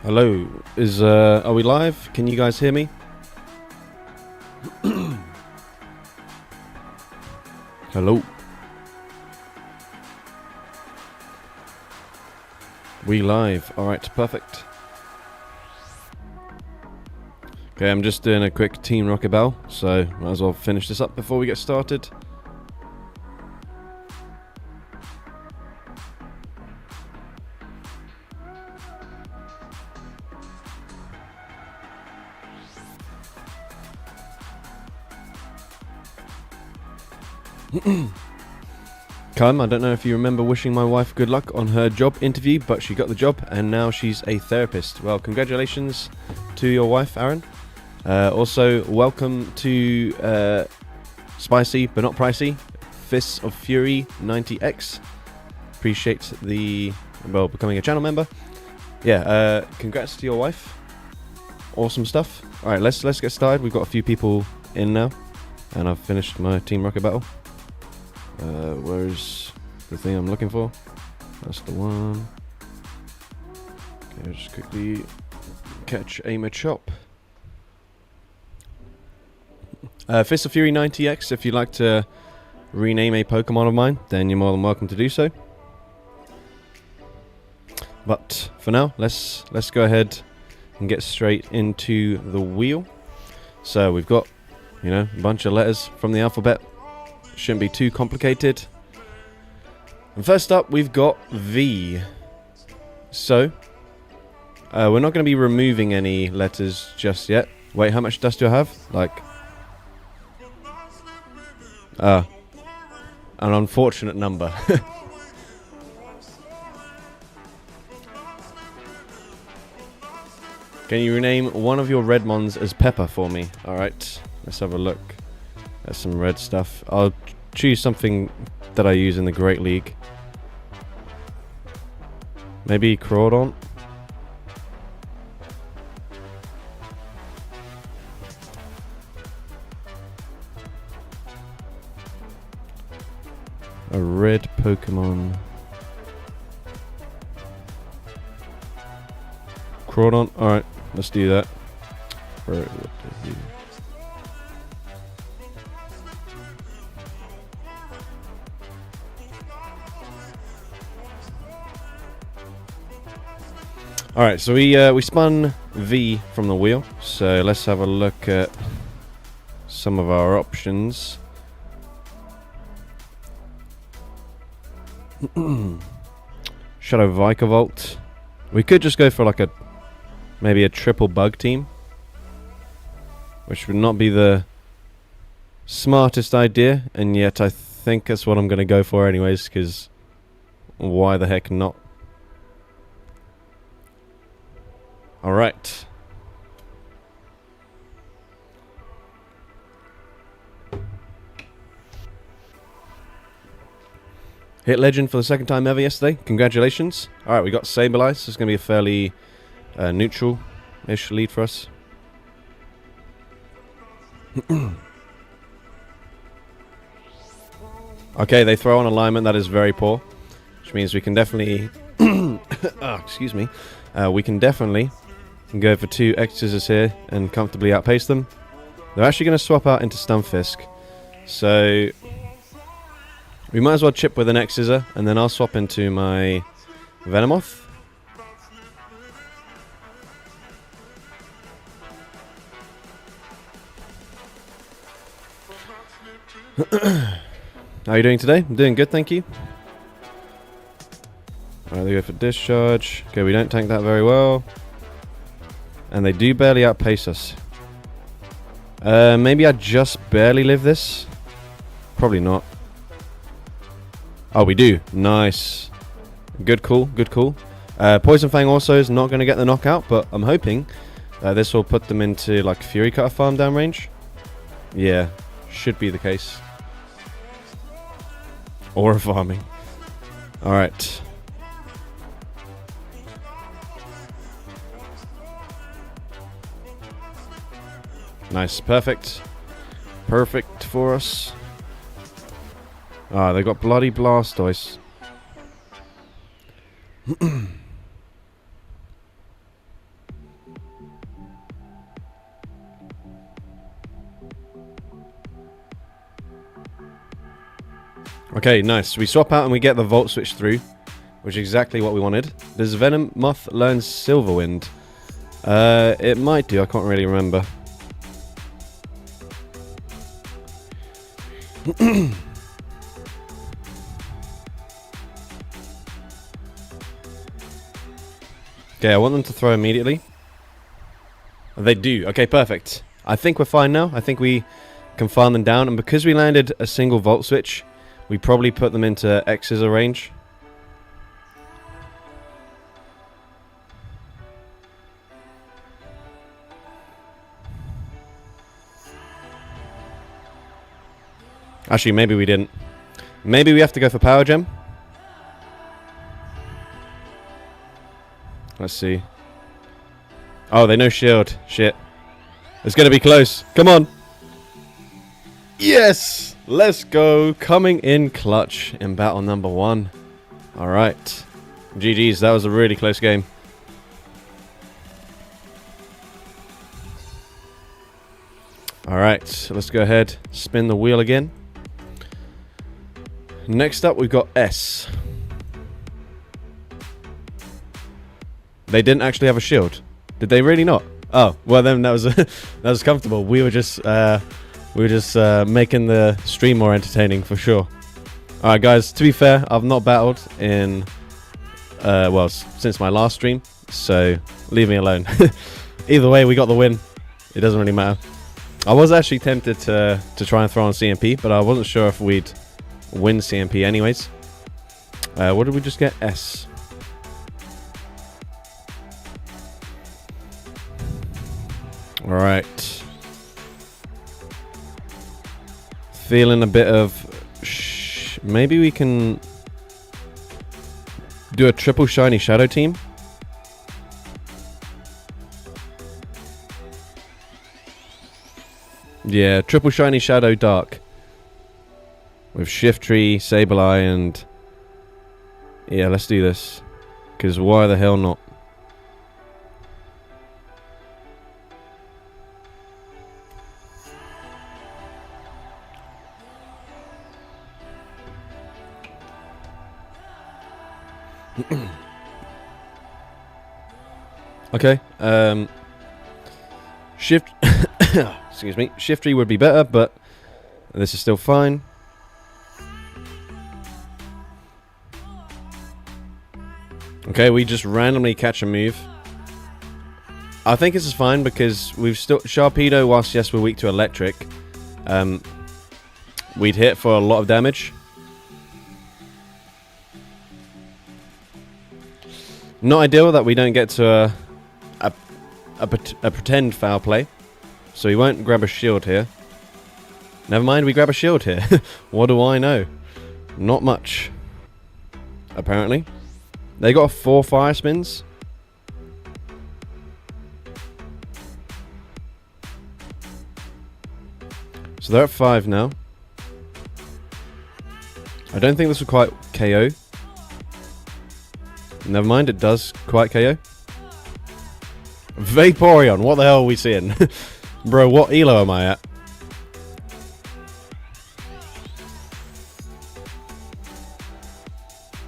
Hello, are we live? Can you guys hear me? Hello. We live. Alright, perfect. Okay, I'm just doing a quick Team Rocket Bell, so might as well finish this up before we get started. Callum, I don't know if you remember wishing my wife good luck on her job interview, but she got the job and now she's a therapist. Well, congratulations to your wife, Aaron. Also, welcome to Spicy but not pricey, Fists of Fury 90X. Appreciate becoming a channel member. Yeah, congrats to your wife. Awesome stuff. All right, let's get started. We've got a few people in now, and I've finished my Team Rocket battle. Where's the thing I'm looking for? That's the one. Okay, just quickly catch a Machop. Fist of Fury 90X, if you'd like to rename a Pokemon of mine, then you're more than welcome to do so. But for now, let's go ahead and get straight into the wheel. So we've got, a bunch of letters from the alphabet. Shouldn't be too complicated. And first up, we've got V. So, we're not going to be removing any letters just yet. Wait, how much dust do I have? An unfortunate number. Can you rename one of your Redmons as Pepper for me? Alright, let's have a look. There's some red stuff. I'll choose something that I use in the Great League. Maybe Crawdon. A red Pokemon. Crawdon. Alright, let's do that. Alright, so we spun V from the wheel, so let's have a look at some of our options. Shadow Vikavolt. We could just go for maybe a triple bug team, which would not be the smartest idea, and yet I think that's what I'm going to go for anyways, because why the heck not? Alright. Hit Legend for the second time ever yesterday. Congratulations. Alright, we got Sableye. So it's going to be a fairly neutral-ish lead for us. Okay, they throw on alignment. That is very poor. Which means we can definitely... excuse me. We can definitely go for 2 X-Scissors here and comfortably outpace them. They're actually going to swap out into Stunfisk. So we might as well chip with an X-Scissor, and then I'll swap into my Venomoth. How are you doing today? I'm doing good, thank you. Alright, they go for Discharge. Okay, we don't tank that very well. And they do barely outpace us. Maybe I just barely live this. Probably not. Oh, we do. Nice. Good call, good call. Poison Fang also is not going to get the knockout, but I'm hoping this will put them into Fury Cutter farm down range. Yeah, should be the case. Aura farming. Alright. Nice, perfect. Perfect for us. Ah, they got bloody Blastoise. Okay, nice. We swap out and we get the Volt Switch through, which is exactly what we wanted. Does Venom Moth learn Silverwind? It might do. I can't really remember. Okay, I want them to throw immediately. They do. Okay, perfect. I think we're fine now. I think we can farm them down. And because we landed a single Volt Switch, we probably put them into X-Scissor range. Actually, maybe we didn't. Maybe we have to go for Power Gem. Let's see. Oh, they know shield. Shit. It's going to be close. Come on. Yes! Let's go. Coming in clutch in battle number 1. Alright. GG's. That was a really close game. Alright. Let's go ahead. Spin the wheel again. Next up, we've got S. They didn't actually have a shield. Did they really not? Oh, well then that was that was comfortable. We were just making the stream more entertaining for sure. All right, guys. To be fair, I've not battled in well since my last stream, so leave me alone. Either way, we got the win. It doesn't really matter. I was actually tempted to try and throw on CMP, but I wasn't sure if we'd win CMP anyways. What did we just get? S. All right. Feeling a bit of... maybe we can do a triple shiny shadow team. Yeah, triple shiny shadow dark. With Shiftry, Sableye, and... yeah, let's do this. Because why the hell not? Okay, Shift... excuse me. Shiftry would be better, but this is still fine. Okay, we just randomly catch a move. I think this is fine because we've still... Sharpedo, whilst yes, we're weak to electric, we'd hit for a lot of damage. Not ideal that we don't get to a pretend foul play. So we won't grab a shield here. Never mind, we grab a shield here. What do I know? Not much. Apparently. They got 4 fire spins. So they're at 5 now. I don't think this will quite KO. Never mind, it does quite KO. Vaporeon, what the hell are we seeing? Bro, what elo am I at?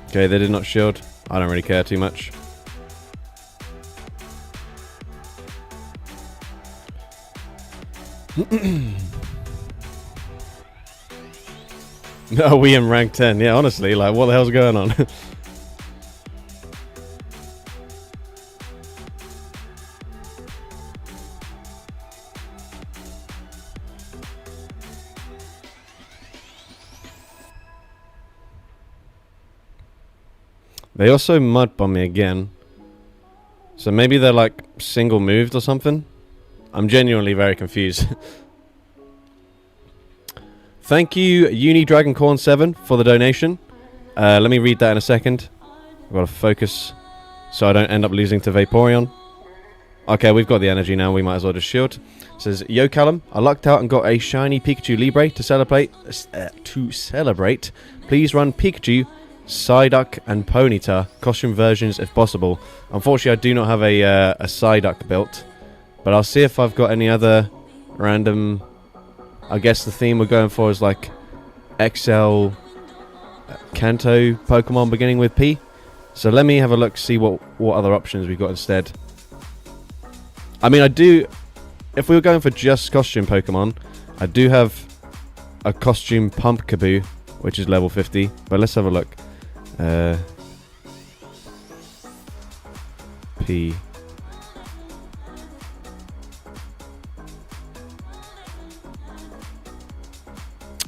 Okay, they did not shield. I don't really care too much. No, we in rank 10. Yeah, honestly, like, what the hell's going on? They also mud bomb me again. So maybe they're like single moved or something. I'm genuinely very confused. Thank you, UniDragonCorn7, for the donation. Let me read that in a second. I've got to focus so I don't end up losing to Vaporeon. Okay, we've got the energy now. We might as well just shield. It says, yo, Callum, I lucked out and got a shiny Pikachu Libre to celebrate. Please run Pikachu, Psyduck, and Ponyta costume versions if possible. Unfortunately, I do not have a Psyduck built, but I'll see if I've got any other random. I guess the theme we're going for is like XL Kanto Pokemon beginning with P. So let me have a look, see what other options we've got instead. I mean, I do. If we were going for just costume Pokemon, I do have a costume Pumpkaboo, which is level 50. But let's have a look. P.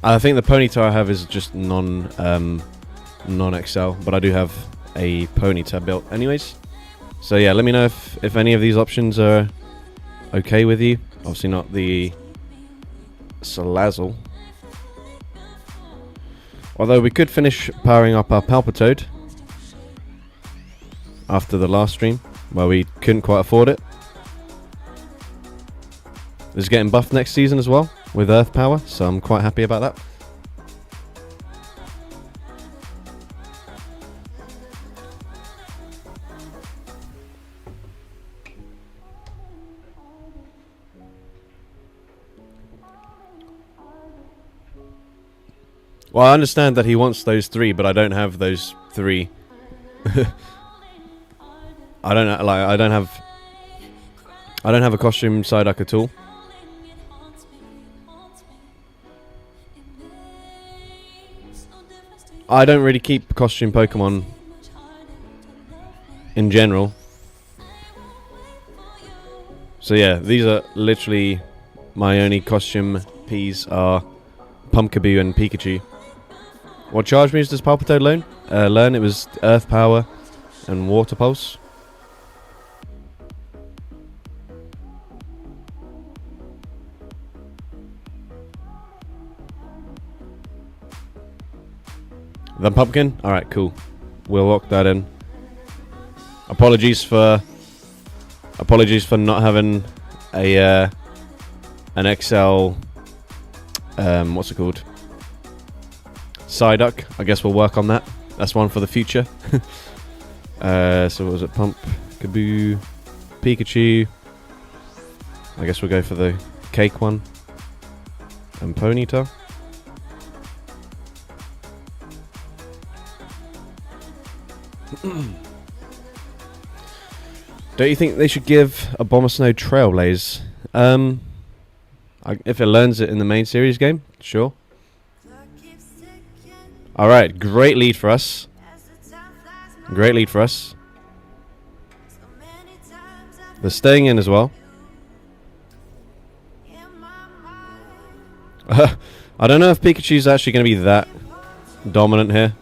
I think the Ponyta I have is just non-XL, but I do have a Ponyta built anyways. So yeah, let me know if any of these options are okay with you. Obviously not the Salazzle. Although we could finish powering up our Palpitoad after the last stream, where we couldn't quite afford it. It's getting buffed next season as well with Earth Power, so I'm quite happy about that. Well, I understand that he wants those 3, but I don't have those 3. I don't have a costume Psyduck at all. I don't really keep costume Pokemon in general. So yeah, these are literally my only costume Ps are Pumpkaboo and Pikachu. What charge moves does Palpitoad learn? It was Earth Power and Water Pulse. The Pumpkin? Alright, cool. We'll lock that in. Apologies for not having a an XL what's it called? Psyduck. I guess we'll work on that. That's one for the future. So what was it? Pumpkaboo, Pikachu. I guess we'll go for the cake one. And Ponyta. Don't you think they should give Abomasnow Trailblaze? If it learns it in the main series game, sure. Alright, great lead for us. Great lead for us. They're staying in as well. I don't know if Pikachu's actually going to be that dominant here.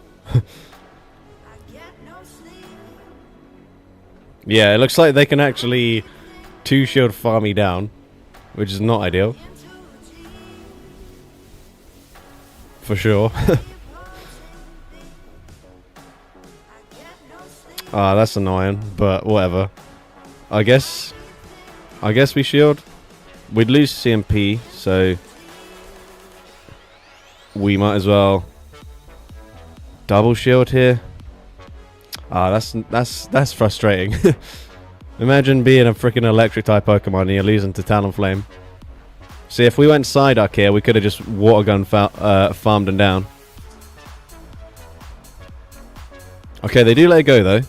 Yeah, it looks like they can actually 2-shield farm me down, which is not ideal. For sure. Ah, that's annoying, but whatever. I guess we shield. We'd lose CMP, so we might as well double shield here. Ah, that's frustrating. Imagine being a freaking electric type Pokemon and you're losing to Talonflame. See, if we went Psyduck here, we could have just Water Gun farmed them down. Okay, they do let it go though.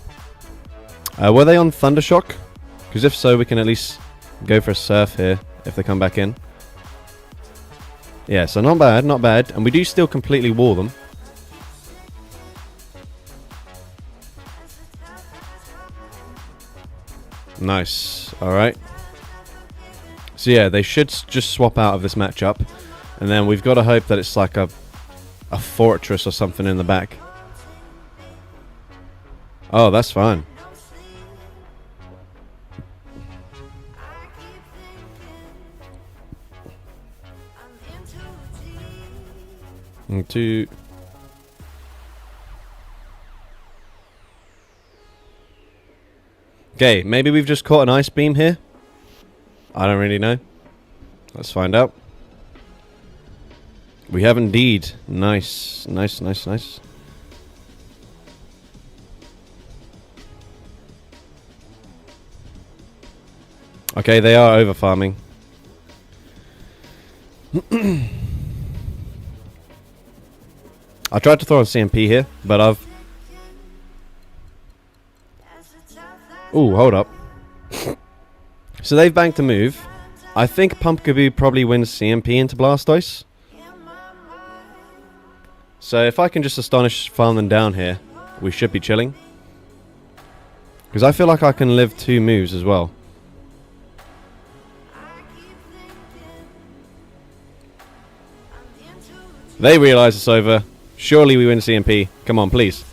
Were they on Thundershock? Because if so, we can at least go for a Surf here if they come back in. Yeah, so not bad, not bad. And we do still completely wall them. Nice. Alright. So yeah, they should just swap out of this matchup. And then we've got to hope that it's like a fortress or something in the back. Oh, that's fine. And 2. Okay, maybe we've just caught an Ice Beam here. I don't really know. Let's find out. We have indeed. Nice. Nice, nice, nice. Okay, they are over farming. I tried to throw on CMP here, but I've... Ooh, hold up. So they've banked a move. I think Pumpkaboo probably wins CMP into Blastoise. So if I can just Astonish farm them down here, we should be chilling. Because I feel like I can live 2 moves as well. They realise it's over. Surely we win CMP. Come on, please.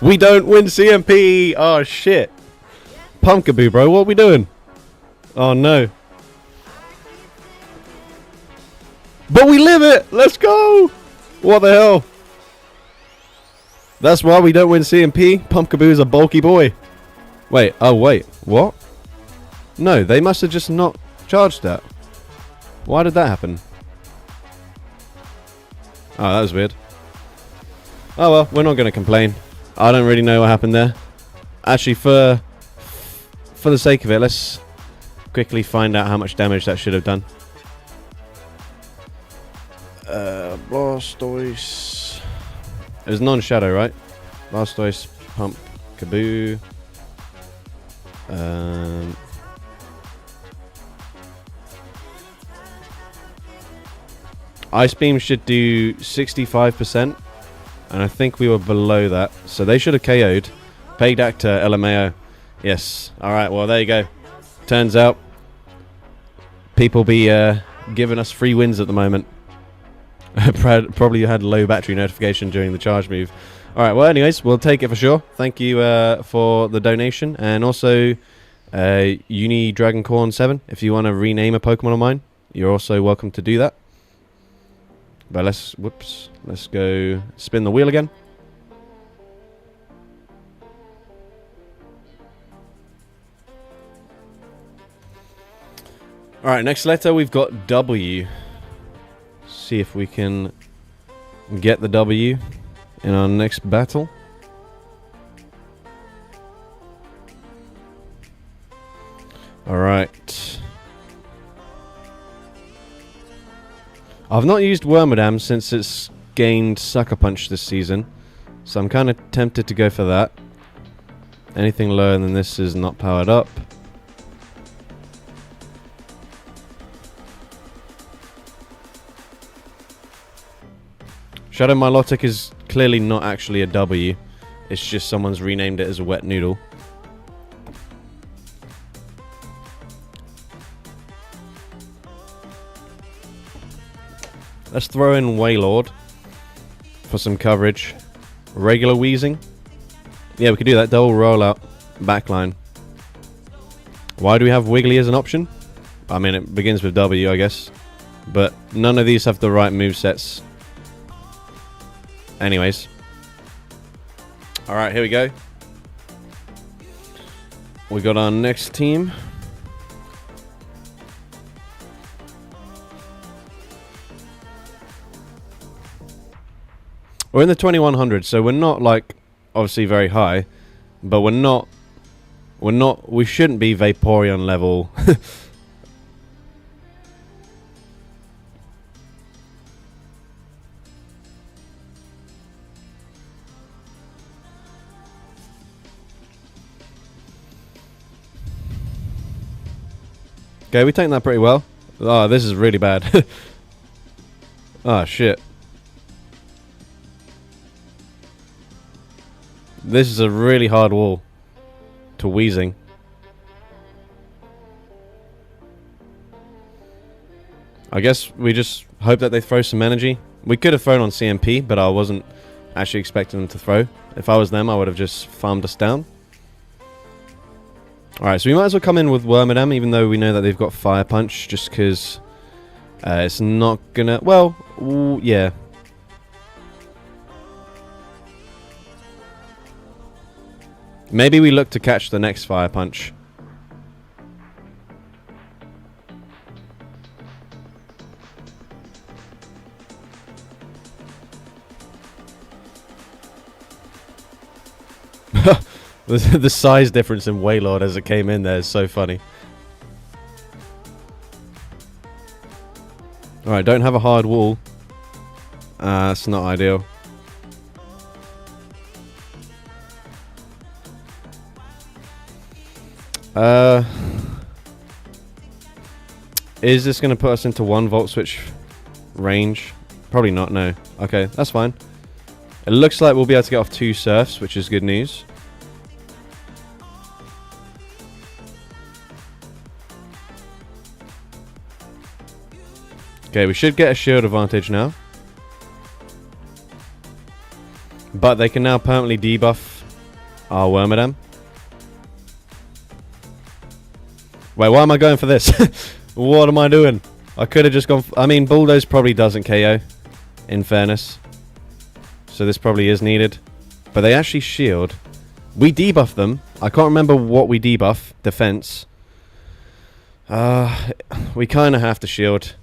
We don't win CMP! Oh, shit. Pumpkaboo, bro. What are we doing? Oh, no. But we live it! Let's go! What the hell? That's why we don't win CMP. Pumpkaboo is a bulky boy. Wait. Oh, wait. What? No, they must have just not charged that. Why did that happen? Oh, that was weird. Oh well, we're not going to complain. I don't really know what happened there. Actually, for the sake of it, let's quickly find out how much damage that should have done. Blastoise. It was non-shadow, right? Blastoise, Pumpkaboo. Ice Beam should do 65%, and I think we were below that, so they should have KO'd. Pegged Actor, LMAO. Yes. Alright, well, there you go. Turns out, people be giving us free wins at the moment. Probably had low battery notification during the charge move. Alright, well, anyways, we'll take it for sure. Thank you for the donation, and also Uni Dragoncorn 7. If you want to rename a Pokemon of mine, you're also welcome to do that. But let's go spin the wheel again. Alright, next letter we've got W. See if we can get the W in our next battle. Alright. I've not used Wormadam since it's gained Sucker Punch this season, so I'm kind of tempted to go for that. Anything lower than this is not powered up. Shadow Milotic is clearly not actually a W, it's just someone's renamed it as a wet noodle. Let's throw in Wailord for some coverage. Regular Wheezing. Yeah, we could do that. Double rollout. Backline. Why do we have Wiggly as an option? I mean, it begins with W, I guess. But none of these have the right movesets. Anyways. Alright, here we go. We got our next team. We're in the 2100, so we're not like obviously very high, but we shouldn't be Vaporeon level. Okay, we taken that pretty well. Oh, this is really bad. Oh shit. This is a really hard wall to Wheezing. I guess we just hope that they throw some energy. We could have thrown on CMP, but I wasn't actually expecting them to throw. If I was them, I would have just farmed us down. Alright, so we might as well come in with Wormadam, even though we know that they've got Fire Punch, just because it's not gonna... Well, yeah. Maybe we look to catch the next Fire Punch. The size difference in Wailord as it came in there is so funny. Alright, don't have a hard wall. That's not ideal. Is this going to put us into 1 volt switch range? Probably not, no. Okay, that's fine. It looks like we'll be able to get off 2 surfs, which is good news. Okay, we should get a shield advantage now. But they can now permanently debuff our Wormadam. Wait, why am I going for this? What am I doing? I could have just gone... I mean, Bulldoze probably doesn't KO, in fairness. So this probably is needed. But they actually shield. We debuff them. I can't remember what we debuff. Defense. We kind of have to shield.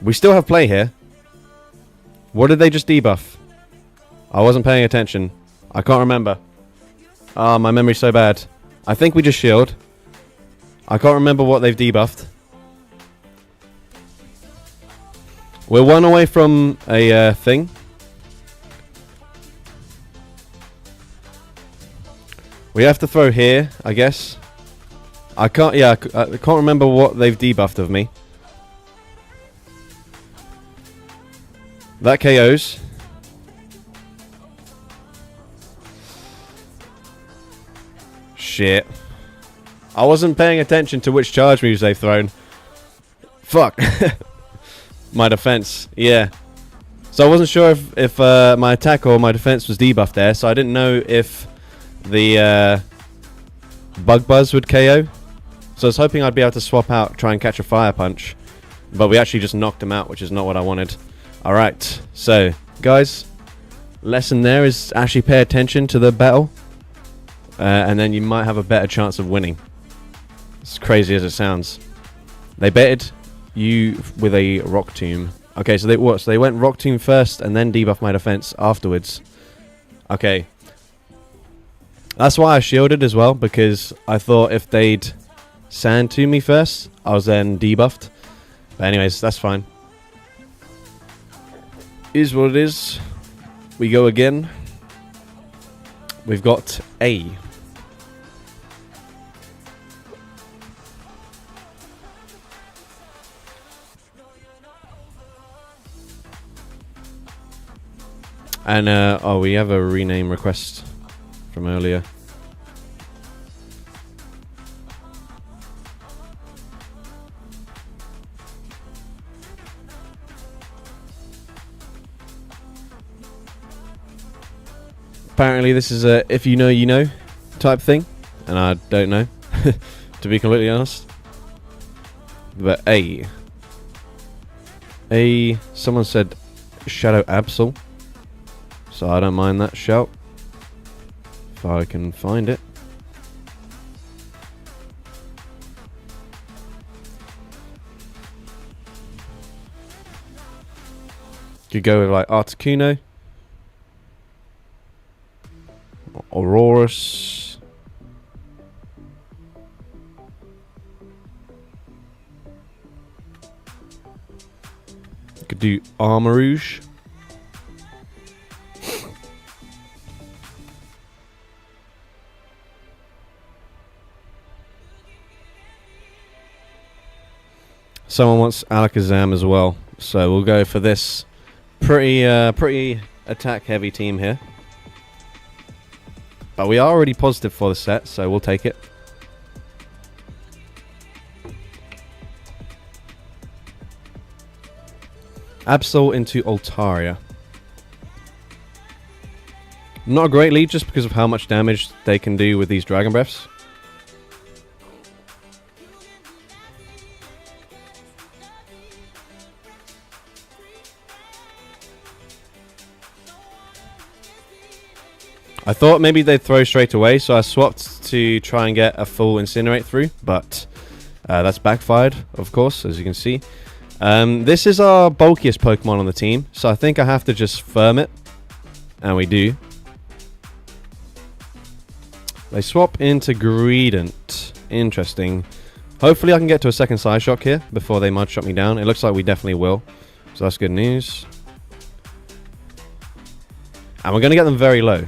We still have play here. What did they just debuff? I wasn't paying attention. I can't remember. Ah, my memory's so bad. I think we just shield. I can't remember what they've debuffed. We're 1 away from a thing. We have to throw here, I guess. I can't remember what they've debuffed of me. That KOs. Shit. I wasn't paying attention to which charge moves they've thrown. Fuck. My defense. Yeah. So I wasn't sure if my attack or my defense was debuffed there. So I didn't know if the Bug Buzz would KO. So I was hoping I'd be able to swap out, try and catch a Fire Punch. But we actually just knocked him out, which is not what I wanted. Alright. So, guys. Lesson there is actually pay attention to the battle. And then you might have a better chance of winning. As crazy as it sounds. They baited you with a Rock Tomb. Okay, so they went Rock Tomb first and then debuff my defense afterwards. Okay. That's why I shielded as well, because I thought if they'd Sand to me first, I was then debuffed. But anyways, that's fine. Is what it is. We go again. We've got A. And, oh, we have a rename request from earlier. Apparently this is a if you know you know type thing, and I don't know, to be completely honest. But someone said Shadow Absol, so I don't mind that shout if I can find it. Could go with like Articuno, Aurorus, could do Armarouge. Someone wants Alakazam as well, so we'll go for this pretty attack heavy team here. But we are already positive for the set, so we'll take it. Absol into Altaria. Not a great lead just because of how much damage they can do with these Dragon Breaths. I thought maybe they'd throw straight away, so I swapped to try and get a full Incinerate through, but that's backfired, of course, as you can see. This is our bulkiest Pokemon on the team, so I think I have to just firm it, and we do. They swap into Greedent. Interesting. Hopefully I can get to a second side shock here before they mud shot me down. It looks like we definitely will. So that's good news. And we're going to get them very low.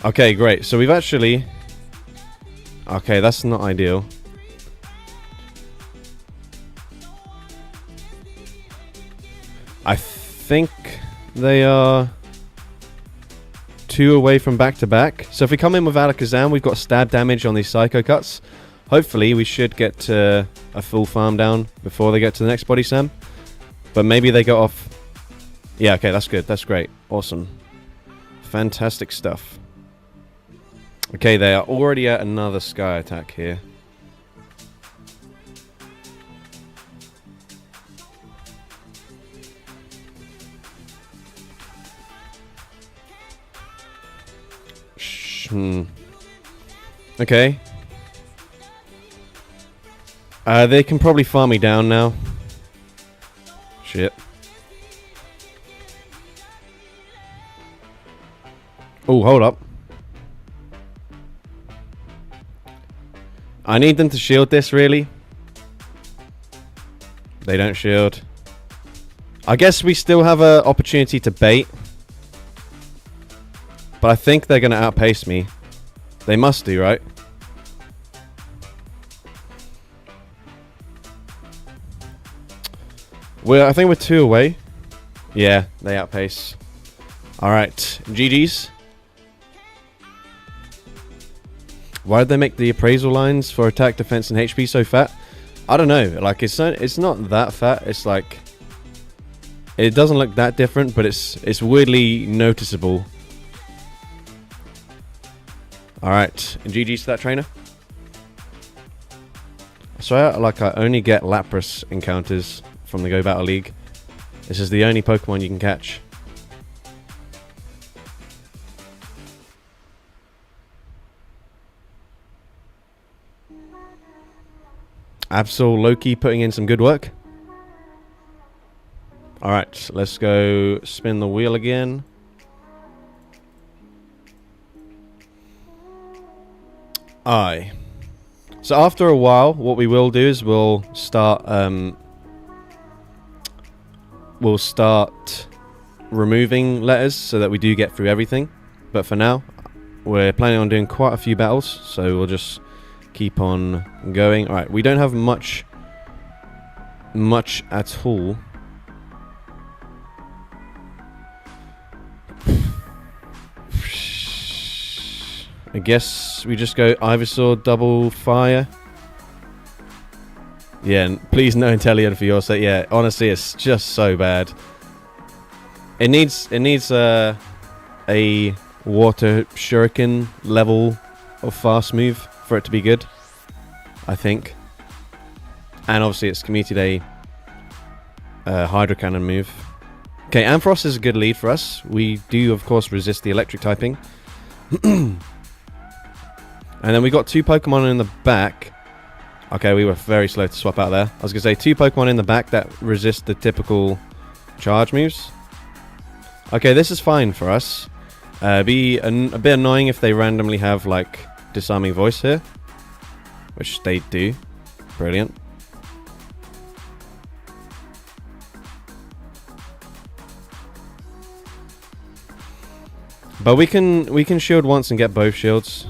Okay, great. So we've actually... Okay, that's not ideal. I think they are 2 away from back-to-back. So if we come in with Alakazam, we've got stab damage on these Psycho Cuts. Hopefully we should get a full farm down before they get to the next Body Slam. But maybe they go off... Yeah, okay, that's good. That's great. Awesome. Fantastic stuff. Okay, they are already at another Sky attack here. Okay. They can probably farm me down now. Shit. Oh, hold up. I need them to shield this, really. They don't shield. I guess we still have an opportunity to bait. But I think they're going to outpace me. They must do, right? I think we're 2 away. Yeah, they outpace. Alright, GG's. Why did they make the appraisal lines for attack, defense, and HP so fat? I don't know. Like, it's not that fat. It's like... It doesn't look that different, but it's weirdly noticeable. Alright, and GG's to that trainer. So, I only get Lapras encounters from the Go Battle League. This is the only Pokemon you can catch. Absol Loki putting in some good work. Alright, let's go spin the wheel again. So after a while, what we will do is we'll start removing letters so that we do get through everything. But for now, we're planning on doing quite a few battles, so we'll just keep on going. Alright, we don't have much at all. I guess we just go Ivysaur double fire. Yeah, please no Inteleon for your sake. Yeah, honestly, it's just so bad. It needs a water shuriken level of fast move for it to be good, I think. And obviously it's commuted a Hydro Cannon move. Okay, Ampharos is a good lead for us. We do, of course, resist the electric typing. And then we got 2 Pokemon in the back. Okay, we were very slow to swap out there. I was going to say 2 Pokemon in the back that resist the typical charge moves. Okay, this is fine for us. Be a bit annoying if they randomly have, like, Disarming Voice here. Which they do. Brilliant. But we can shield once and get both shields.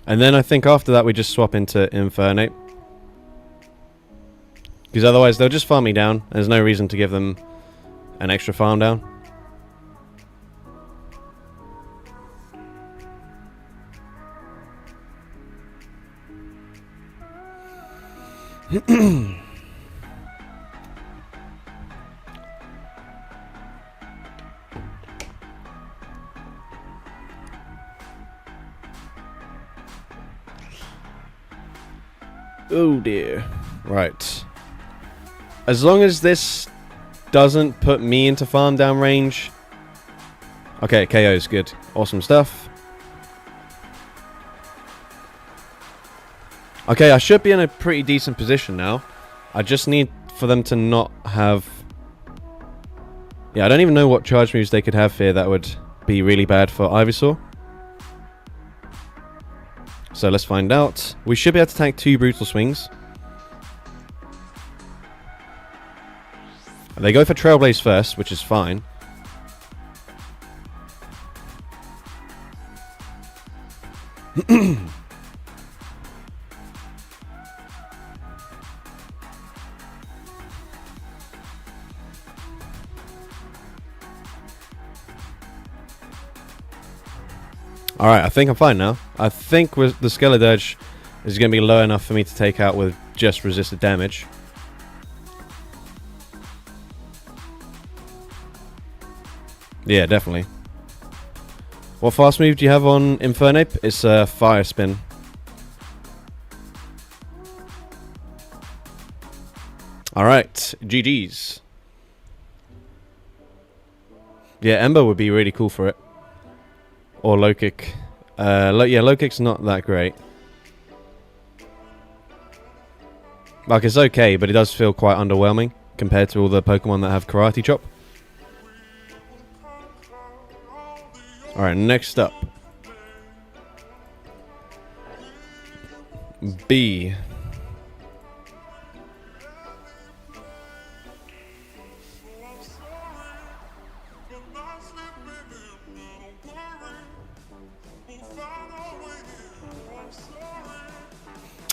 And then I think after that we just swap into Infernape. Because otherwise they'll just farm me down. There's no reason to give them an extra farm down. Oh dear. Right. As long as this doesn't put me into farm down range, Okay, KO is good. Awesome stuff. Okay, I should be in a pretty decent position now. I just need for them to not have... Yeah, I don't even know what charge moves they could have here that would be really bad for Ivysaur. So let's find out. We should be able to tank 2 Brutal Swings. They go for Trailblaze first, which is fine. Alright, I think I'm fine now. I think with the Skeledirge is going to be low enough for me to take out with just resisted damage. Yeah, definitely. What fast move do you have on Infernape? It's a Fire Spin. Alright, GG's. Yeah, Ember would be really cool for it. Or Low Kick. Yeah, Low Kick's not that great. Like, it's okay, but it does feel quite underwhelming compared to all the Pokemon that have Karate Chop. Alright, next up. B.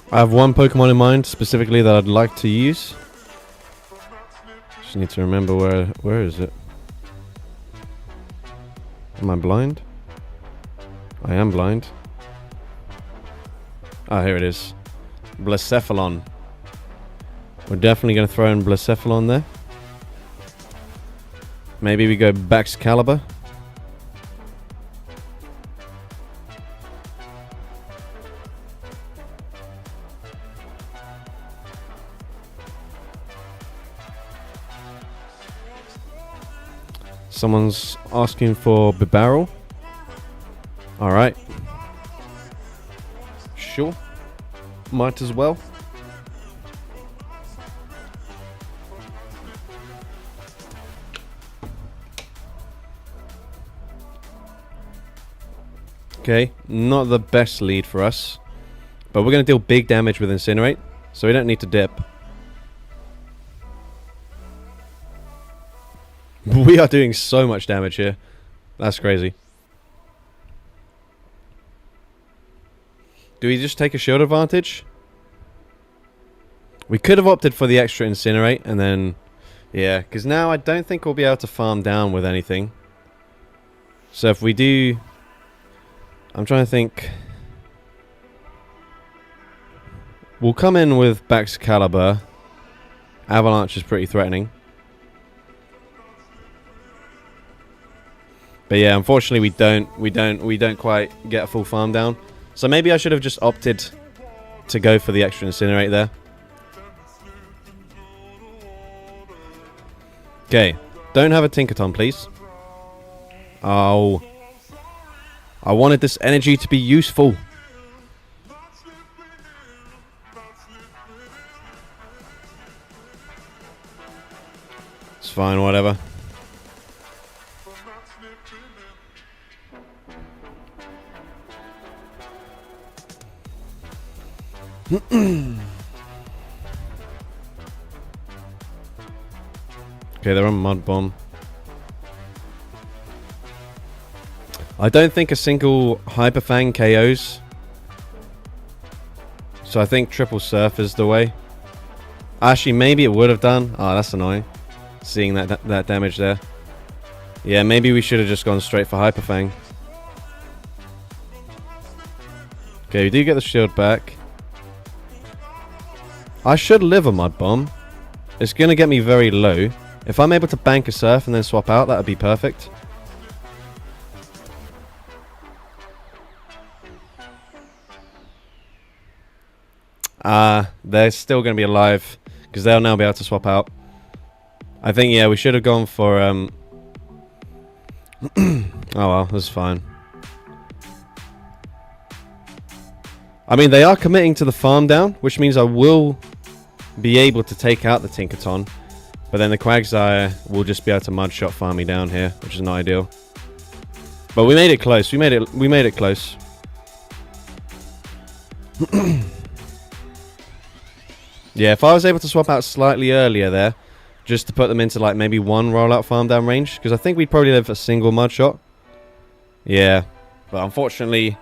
I have one Pokemon in mind specifically that I'd like to use. Just need to remember where is it? Am I blind? I am blind. Ah, here it is. Blacephalon. We're definitely going to throw in Blacephalon there. Maybe we go Baxcalibur. Someone's asking for Bibarel. Alright. Sure. Might as well. Okay, not the best lead for us. But we're going to deal big damage with Incinerate, so we don't need to dip. We are doing so much damage here. That's crazy. Do we just take a shield advantage? We could have opted for the extra Incinerate and then... Yeah, because now I don't think we'll be able to farm down with anything. So if we do... I'm trying to think... We'll come in with Baxcalibur. Avalanche is pretty threatening. But yeah, unfortunately we don't quite get a full farm down. So maybe I should have just opted to go for the extra Incinerate there. Okay, don't have a Tinkaton, please. Oh, I wanted this energy to be useful. It's fine, whatever. Okay, they're on Mud Bomb. I don't think a single Hyper Fang KOs. So I think Triple Surf is the way. Actually, maybe it would have done. Oh, that's annoying. Seeing that damage there. Yeah, maybe we should have just gone straight for Hyper Fang. Okay, we do get the shield back. I should live a Mud Bomb. It's going to get me very low. If I'm able to bank a Surf and then swap out, that would be perfect. They're still going to be alive because they'll now be able to swap out. I think, yeah, we should have gone for... I Oh well, that's fine. I mean, they are committing to the farm down, which means I will be able to take out the Tinkerton. But then the Quagsire will just be able to mudshot farm me down here, which is not ideal. But we made it close. We made it close. Yeah, if I was able to swap out slightly earlier there, just to put them into like maybe one rollout farm down range, because I think we'd probably live a single mudshot. Yeah, but unfortunately,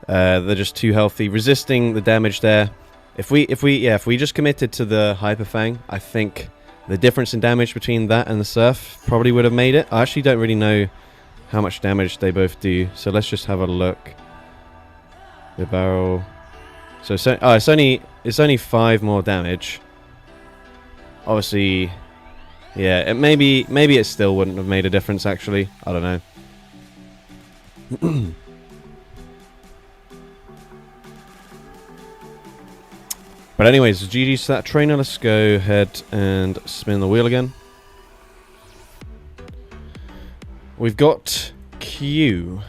they're just too healthy, resisting the damage there. If we just committed to the Hyper Fang, I think the difference in damage between that and the Surf probably would have made it. I actually don't really know how much damage they both do, so let's just have a look. The barrel. So it's only 5 more damage. Obviously, yeah, maybe it still wouldn't have made a difference. Actually, I don't know. But anyways, GG's to that trainer. Let's go ahead and spin the wheel again. We've got Q.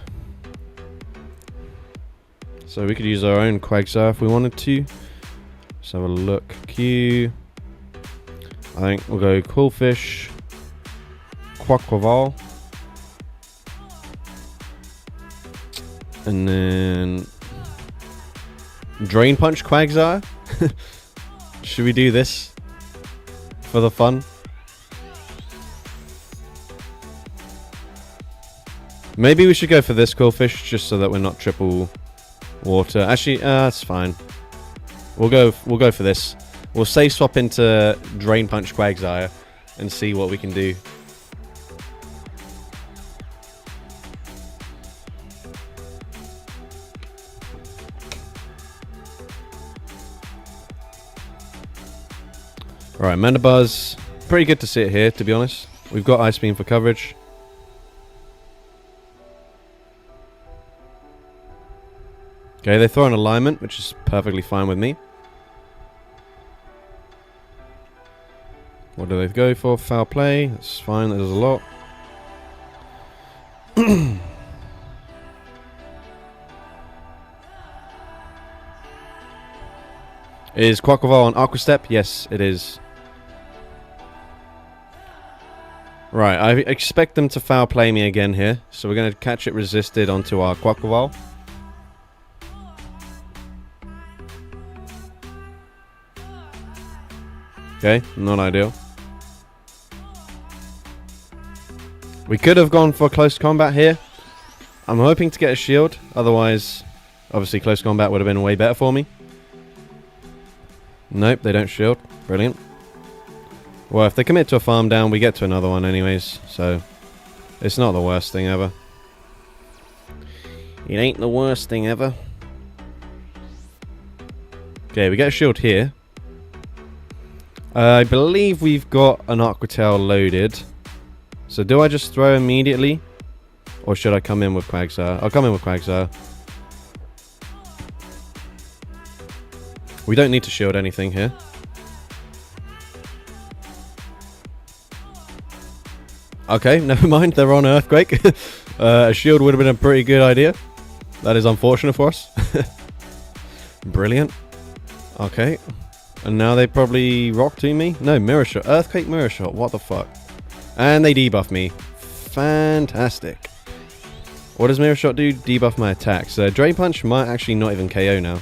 So we could use our own Quagsire if we wanted to. Let's have a look. Q. I think we'll go Quillfish, Quaquaval, and then Drain Punch Quagsire. Should we do this for the fun? Maybe we should go for this Quillfish just so that we're not triple water. Actually, that's fine. We'll go for this. We'll safe swap into Drain Punch Quagsire and see what we can do. Alright, Mandibuzz. Pretty good to sit here, to be honest. We've got Ice Beam for coverage. Okay, they throw an alignment, which is perfectly fine with me. What do they go for? Foul play. That's fine, there's a lot. Is Quaquaval on Aqua Step? Yes, it is. Right, I expect them to foul play me again here. So we're going to catch it resisted onto our Quaquaval. Okay, not ideal. We could have gone for close combat here. I'm hoping to get a shield. Otherwise, obviously close combat would have been way better for me. Nope, they don't shield. Brilliant. Well, if they commit to a farm down, we get to another one anyways. So, it's not the worst thing ever. It ain't the worst thing ever. Okay, we get a shield here. I believe we've got an Aqua Tail loaded. So do I just throw immediately? Or should I come in with Quagsire? I'll come in with Quagsire. We don't need to shield anything here. Okay, never mind. They're on Earthquake. A shield would have been a pretty good idea. That is unfortunate for us. Brilliant. Okay. And now they probably Rock to me? No, Mirror Shot. Earthquake Mirror Shot. What the fuck? And they debuff me. Fantastic. What does Mirror Shot do? Debuff my attacks. So Drain Punch might actually not even KO now.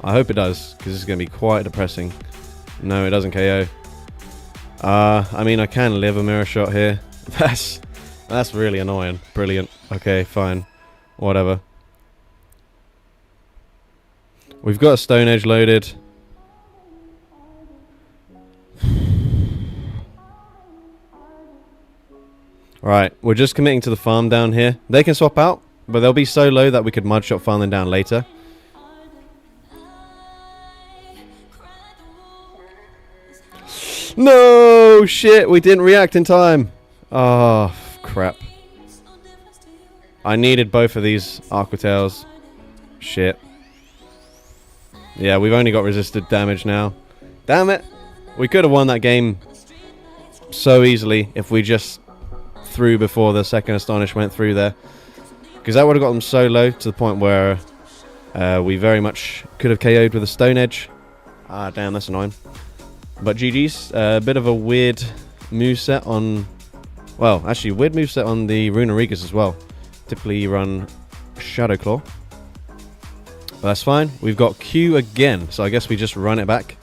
I hope it does, because this is going to be quite depressing. No, it doesn't KO. I mean, I can live a Mirror Shot here. That's really annoying. Brilliant. Okay, fine. Whatever. We've got a Stone Edge loaded. Right, we're just committing to the farm down here. They can swap out, but they'll be so low that we could mudshot farm them down later. No! Shit, we didn't react in time. Oh, crap. I needed both of these Aqua Tails. Shit. Yeah, we've only got resisted damage now. Damn it! We could have won that game so easily if we just through before the second Astonish went through there. Because that would have got them so low to the point where we very much could have KO'd with a Stone Edge. Ah, damn, that's annoying. But GG's. A bit of a weird moveset on... Well, actually, weird moveset on the Runarigas as well. Typically you run Shadow Claw. But that's fine. We've got Q again, so I guess we just run it back.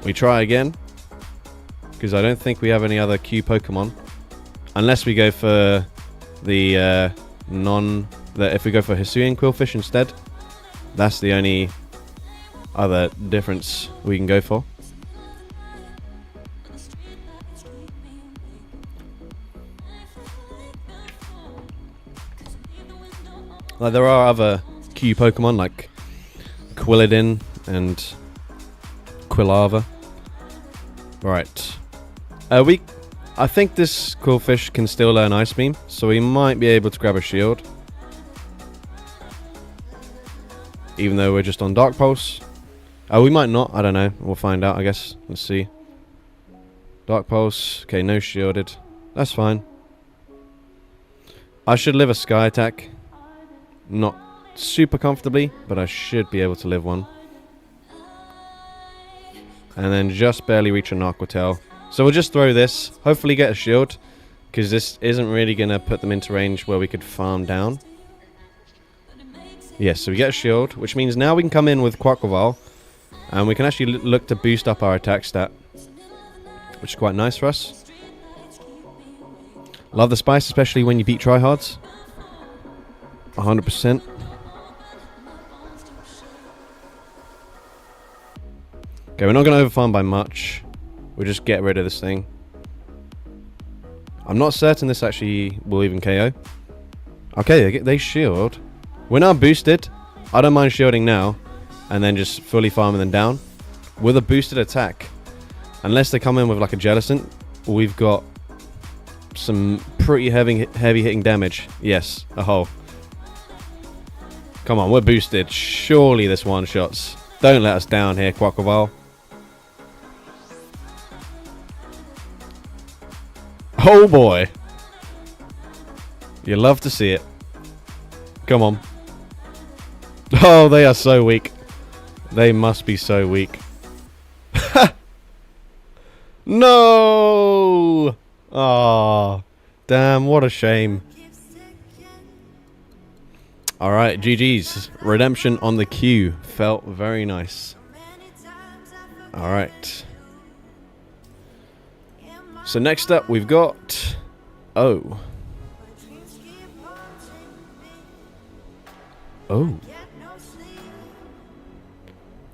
We try again. Because I don't think we have any other Q Pokemon. Unless we go for the if we go for Hisuian Quillfish instead. That's the only other difference we can go for. Like, there are other Q Pokemon like Quilladin and Quilava. Right. I think this Quillfish can still learn Ice Beam, so we might be able to grab a shield. Even though we're just on Dark Pulse. Oh, we might not. I don't know. We'll find out, I guess. Let's see. Dark Pulse. Okay, no shielded. That's fine. I should live a Sky Attack. Not super comfortably, but I should be able to live one. And then just barely reach an Aqua Tail. So we'll just throw this. Hopefully get a shield. Because this isn't really going to put them into range where we could farm down. Yes, so we get a shield, which means now we can come in with Quaquaval, and we can actually look to boost up our attack stat, which is quite nice for us. Love the spice, especially when you beat tryhards. 100%. Okay, we're not going to overfarm by much. We'll just get rid of this thing. I'm not certain this actually will even KO. Okay, they shield. We're now boosted. I don't mind shielding now. And then just fully farming them down. With a boosted attack. Unless they come in with like a Jellicent. We've got some pretty heavy hitting damage. Yes, a hole. Come on, we're boosted. Surely this one-shots. Don't let us down here, Quaquaval. Oh boy. You love to see it. Come on. Oh, they are so weak. They must be so weak. No! Oh, damn, what a shame. Alright, GG's. Redemption on the Q. Felt very nice. Alright. So next up we've got... Oh. Oh.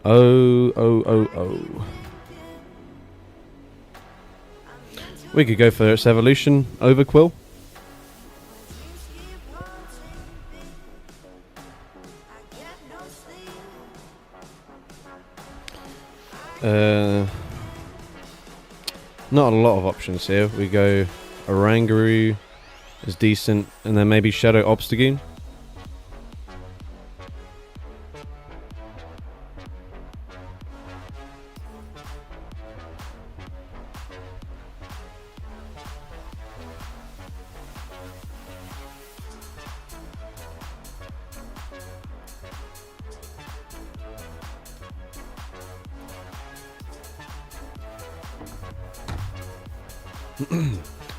Oh. We could go for its evolution over Quill. Not a lot of options here. We go Oranguru is decent, and then maybe Shadow Obstagoon.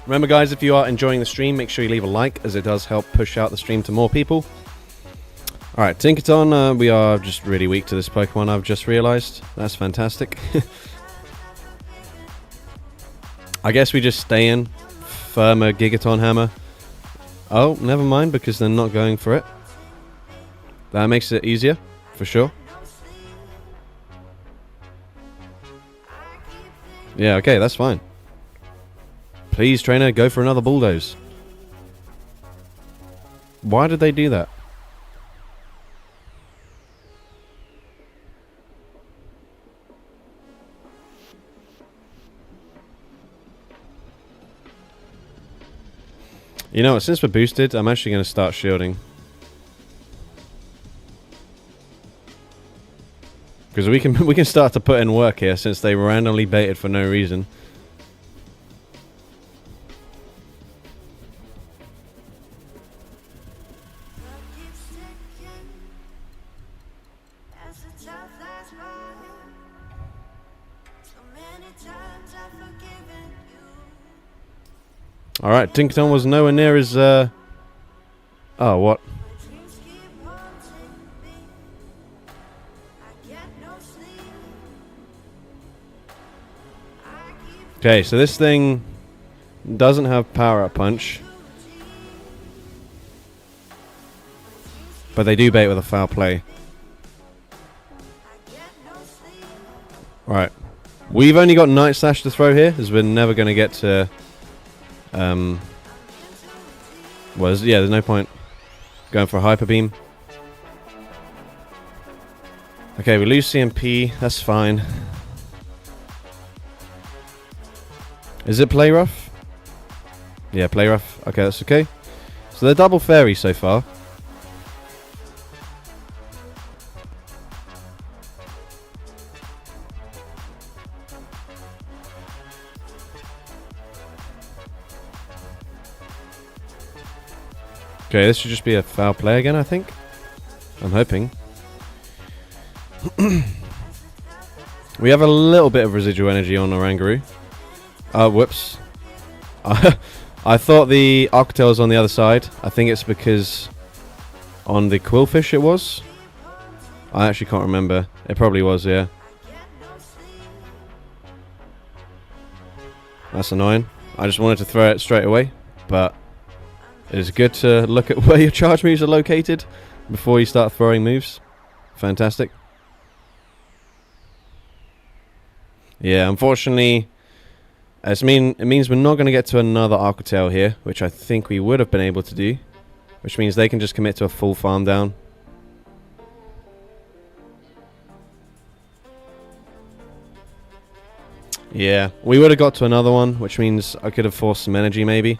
Remember guys, if you are enjoying the stream, make sure you leave a like, as it does help push out the stream to more people. Alright, Tinkaton, we are just really weak to this Pokemon, I've just realised. That's fantastic. I guess we just stay in. Firmer Gigaton Hammer. Oh, never mind, because they're not going for it. That makes it easier, for sure. Yeah, okay, that's fine. Please, trainer, go for another Bulldoze. Why did they do that? You know what, since we're boosted, I'm actually going to start shielding. Because we can start to put in work here, since they randomly baited for no reason. Alright, Tinkerton was nowhere near his... Oh, what? Okay, so this thing doesn't have power-up punch. But they do bait with a foul play. Right. We've only got Night Slash to throw here, as we're never going to get to... yeah, there's no point going for a Hyper Beam. Okay, we lose CMP. That's fine. Is it Play Rough? Yeah, Play Rough. Okay, that's okay. So they're double fairy so far. Okay, this should just be a foul play again, I think. I'm hoping. We have a little bit of residual energy on Orangaroo. Whoops. I thought the Arctel was on the other side. I think it's because on the Quillfish it was. I actually can't remember. It probably was, yeah. That's annoying. I just wanted to throw it straight away, but it's good to look at where your charge moves are located before you start throwing moves. Fantastic. Yeah, unfortunately, it means we're not going to get to another Arctel here, which I think we would have been able to do, which means they can just commit to a full farm down. Yeah, we would have got to another one, which means I could have forced some energy maybe.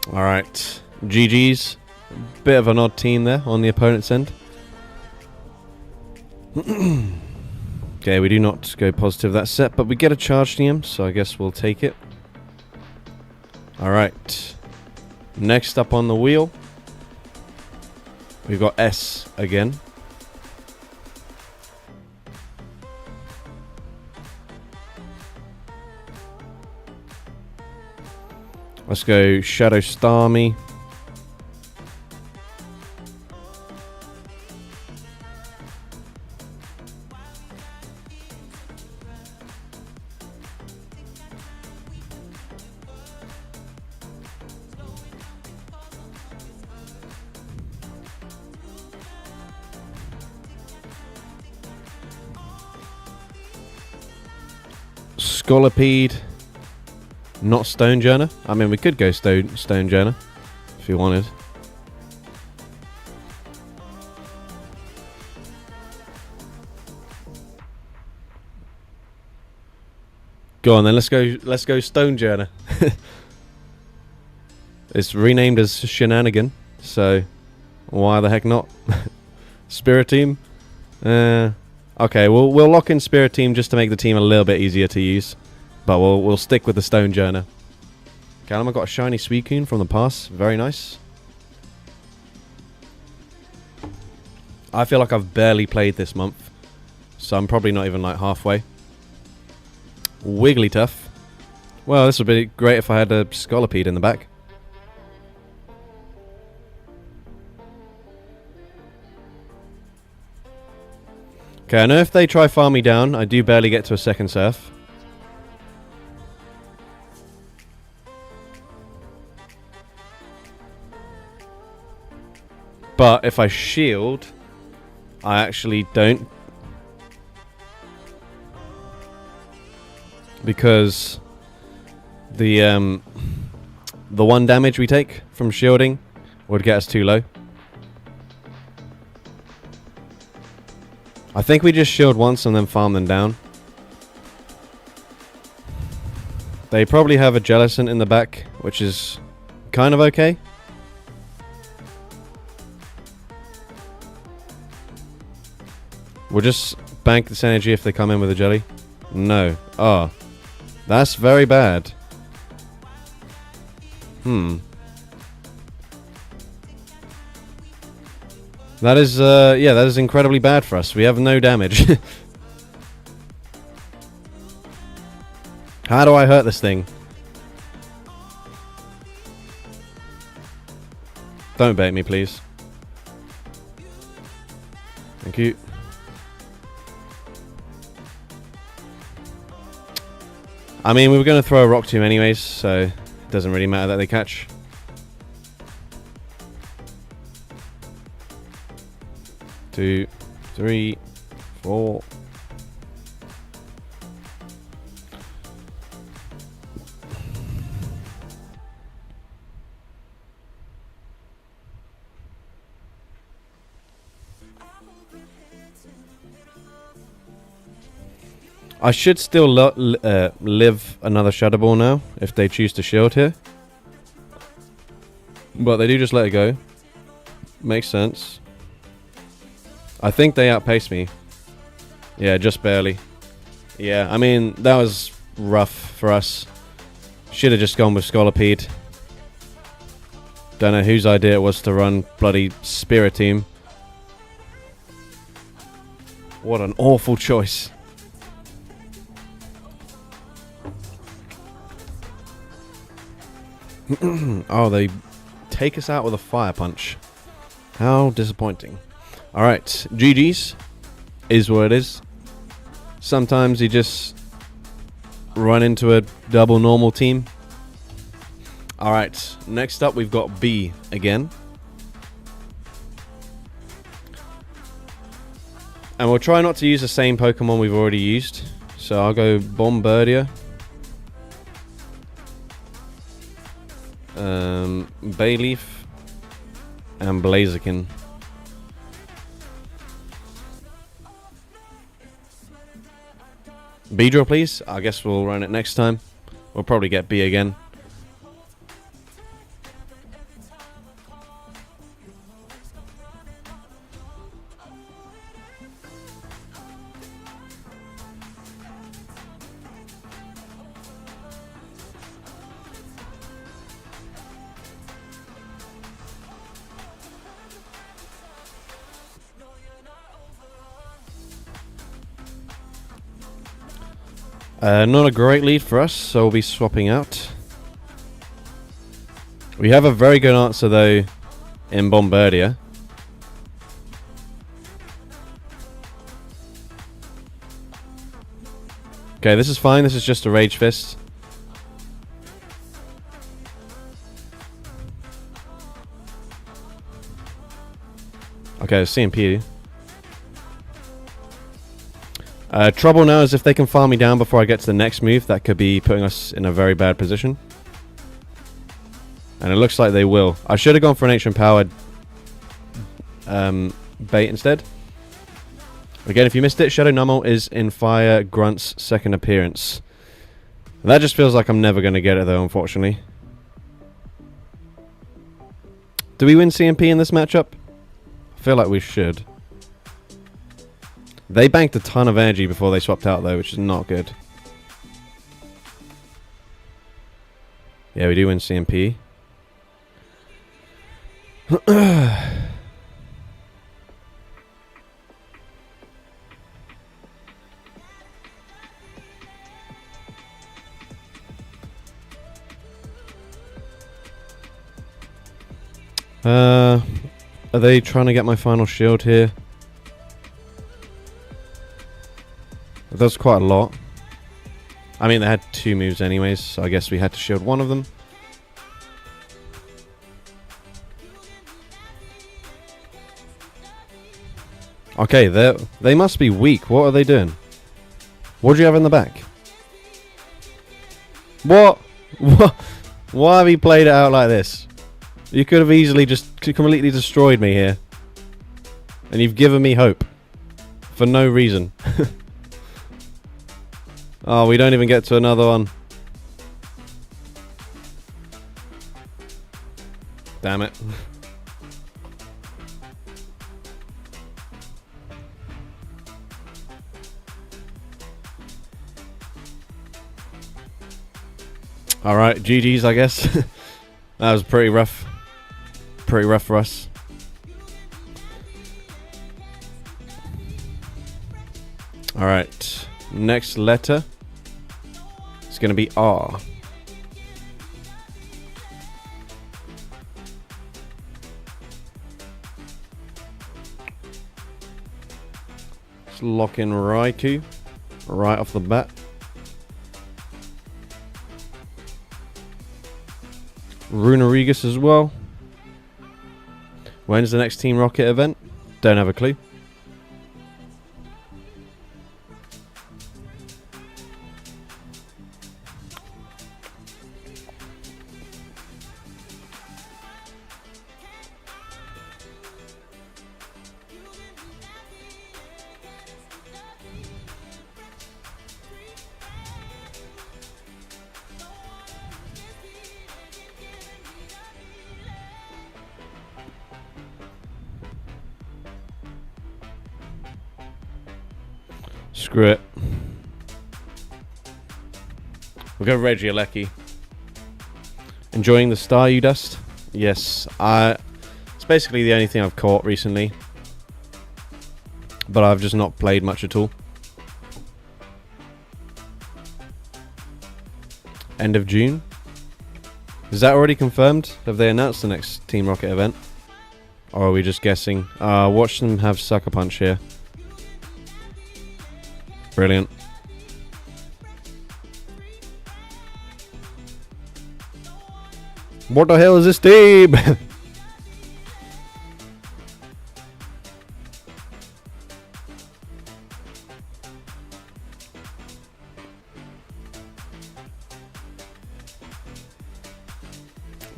Alright, GG's. Bit of an odd team there on the opponent's end. Okay, we do not go positive that set, but we get a charge TM, so I guess we'll take it. Alright. Next up on the wheel, we've got S again. Let's go Shadow Starmie. Scolipede. Not Stonejourner. I mean, we could go Stonejourner if you wanted. Go on then, let's go Stonejourner. It's renamed as Shenanigan, so why the heck not? Spirit Team. Okay, we'll lock in Spirit Team just to make the team a little bit easier to use. But we'll stick with the Stonejourner. Callum, I got a shiny Suicune from the pass. Very nice. I feel like I've barely played this month, so I'm probably not even like halfway. Wigglytuff. Well, this would be great if I had a Scolipede in the back. Okay, I know if they try farm me down, I do barely get to a second surf. But if I shield, I actually don't. Because the one damage we take from shielding would get us too low. I think we just shield once and then farm them down. They probably have a Jellicent in the back, which is kind of okay. We'll just bank this energy if they come in with a jelly. No. Oh. That's very bad. That is, yeah, that is incredibly bad for us. We have no damage. How do I hurt this thing? Don't bait me, please. Thank you. I mean, we were going to throw a rock to him anyways, so it doesn't really matter that they catch. Two, three, four. I should still live another Shadow Ball now, if they choose to shield here. But they do just let it go. Makes sense. I think they outpaced me. Yeah, just barely. Yeah, I mean, that was rough for us. Should have just gone with Scolipede. Don't know whose idea it was to run bloody Spirit Team. What an awful choice. Oh, they take us out with a Fire Punch. How disappointing. Alright, GG's is what it is. Sometimes you just run into a double normal team. Alright, next up we've got B again. And we'll try not to use the same Pokemon we've already used. So I'll go Bombardier. Bayleaf and Blaziken. B-Draw, please. I guess we'll run it next time. We'll probably get B again. Not a great lead for us, so we'll be swapping out. We have a very good answer, though, in Bombardier. Okay, this is fine. This is just a Rage Fist. Okay, CMP. Trouble now is if they can farm me down before I get to the next move, that could be putting us in a very bad position. And it looks like they will. I should have gone for an Ancient Powered bait instead. Again, if you missed it, Shadow Numel is in Fire Grunt's second appearance. That just feels like I'm never going to get it though, unfortunately. Do we win CMP in this matchup? I feel like we should. They banked a ton of energy before they swapped out though, which is not good. Yeah, we do win CMP. Are they trying to get my final shield here? That's quite a lot. I mean, they had two moves anyways, so I guess we had to shield one of them. Okay, they must be weak. What are they doing? What do you have in the back? What? What? Why have you played it out like this? You could have easily just completely destroyed me here. And you've given me hope. For no reason. Oh, we don't even get to another one. Damn it. Alright, GG's I guess. That was pretty rough. Pretty rough for us. Alright. Next letter. It's going to be R. Let's lock in Raikou right off the bat. Runerigus as well. When's the next Team Rocket event? Don't have a clue. Screw it. We'll go Regieleki. Enjoying the Stardust? Yes. It's basically the only thing I've caught recently. But I've just not played much at all. End of June? Is that already confirmed? Have they announced the next Team Rocket event? Or are we just guessing? Watch them have Sucker Punch here. Brilliant. What the hell is this team?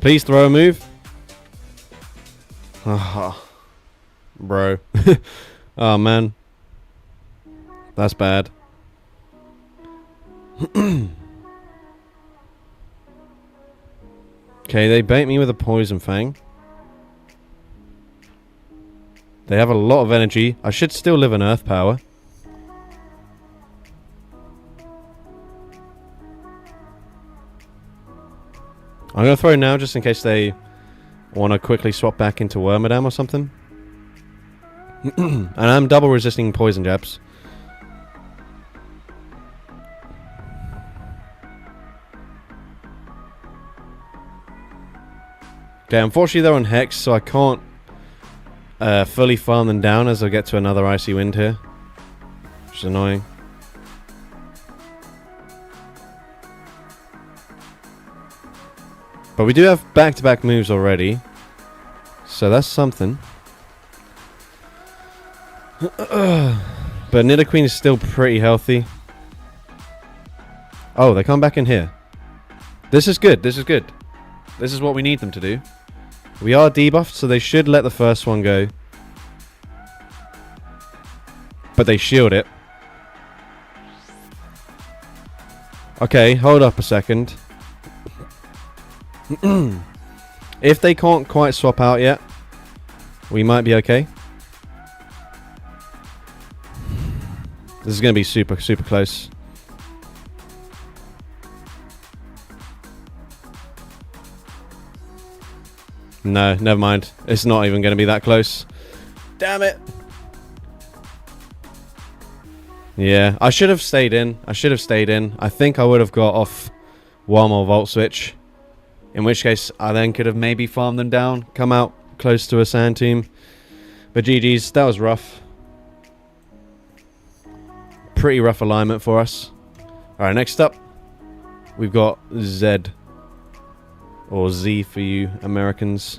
Please throw a move. Bro. Oh man. That's bad. Okay, they bait me with a Poison Fang. They have a lot of energy. I should still live in Earth Power. I'm going to throw now just in case they want to quickly swap back into Wormadam or something. And I'm double resisting Poison Jabs. Okay, unfortunately they're on Hex, so I can't fully farm them down as I get to another Icy Wind here. Which is annoying. But we do have back-to-back moves already. So that's something. But Nidoqueen is still pretty healthy. Oh, they come back in here. This is good, this is good. This is what we need them to do. We are debuffed, so they should let the first one go. But they shield it. Okay, hold up a second. If they can't quite swap out yet, we might be okay. This is going to be super, super close. No, never mind. It's not even going to be that close. Damn it. Yeah, I should have stayed in. I think I would have got off one more Volt Switch. In which case, I then could have maybe farmed them down. Come out close to a Sand Tomb. But GG's, that was rough. Pretty rough alignment for us. Alright, next up, we've got Z. Or Z for you Americans.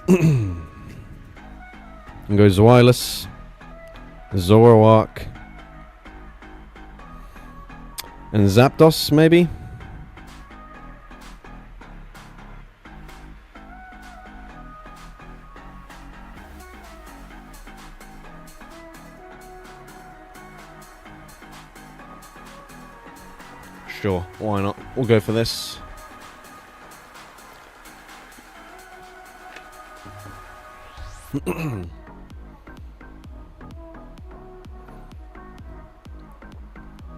And goes Wireless, Zoroark, and Zapdos, maybe? Sure, why not? We'll go for this.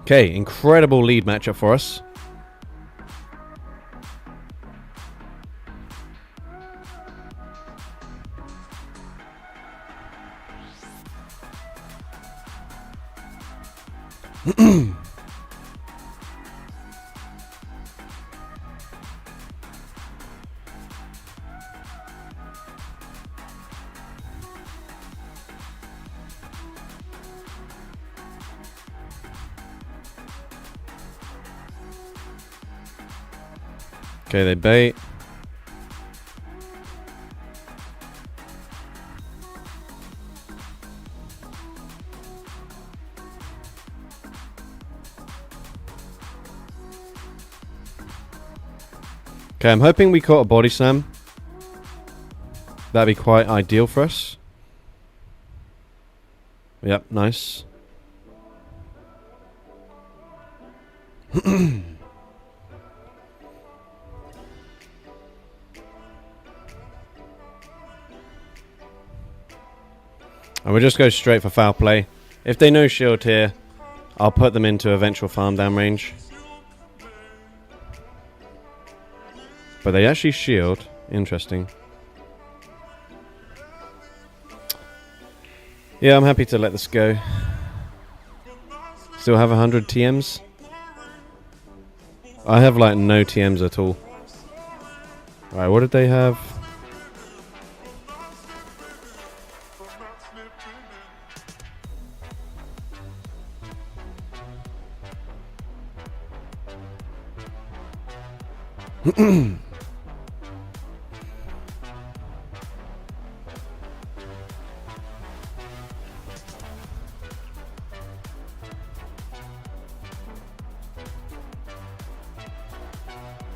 Okay, incredible lead matchup for us. Okay, they bait. Okay, I'm hoping we caught a body slam. That'd be quite ideal for us. Yep, nice. And we'll just go straight for foul play. If they no shield here, I'll put them into eventual farm down range. But they actually shield. Interesting. Yeah, I'm happy to let this go. Still have 100 TMs. I have like no TMs at all. Alright, what did they have?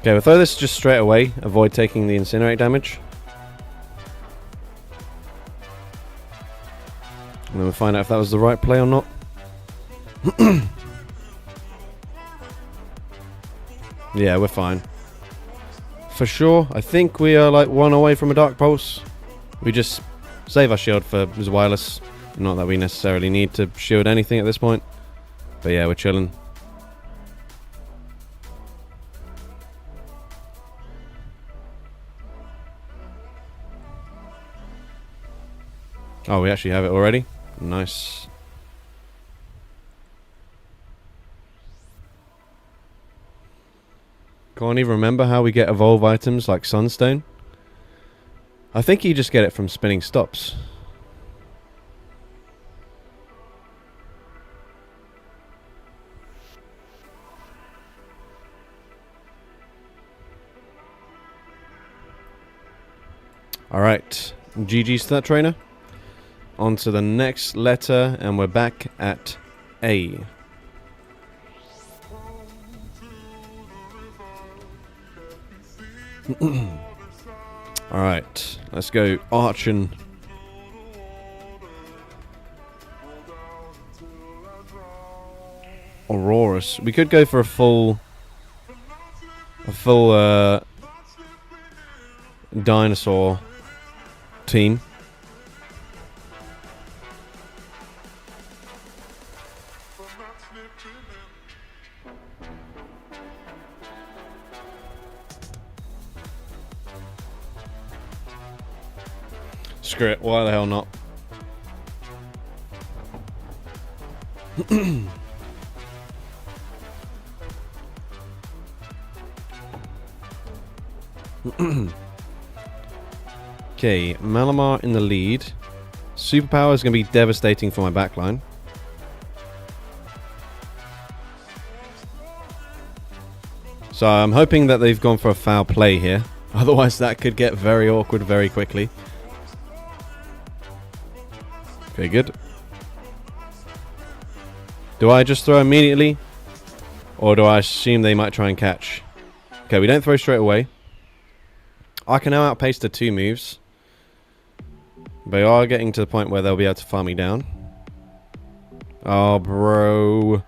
Okay, we'll throw this just straight away. Avoid taking the incinerate damage. And then we'll find out if that was the right play or not. Yeah, we're fine. For sure. I think we are like one away from a Dark Pulse. We just save our shield for his wireless. Not that we necessarily need to shield anything at this point. But yeah, we're chilling. Oh, we actually have it already? Nice. Can't even remember how we get evolve items like Sunstone. I think you just get it from spinning stops. Alright, GG's to that trainer. On to the next letter, and we're back at A. Alright, let's go Archon. Aurorus. We could go for a full dinosaur team. Screw it, why the hell not? Okay, Malamar in the lead. Superpower is going to be devastating for my backline. So I'm hoping that they've gone for a foul play here. Otherwise that could get very awkward very quickly. Okay, good. Do I just throw immediately? Or do I assume they might try and catch? Okay, we don't throw straight away. I can now outpace the 2 moves. They are getting to the point where they'll be able to farm me down. Oh, bro.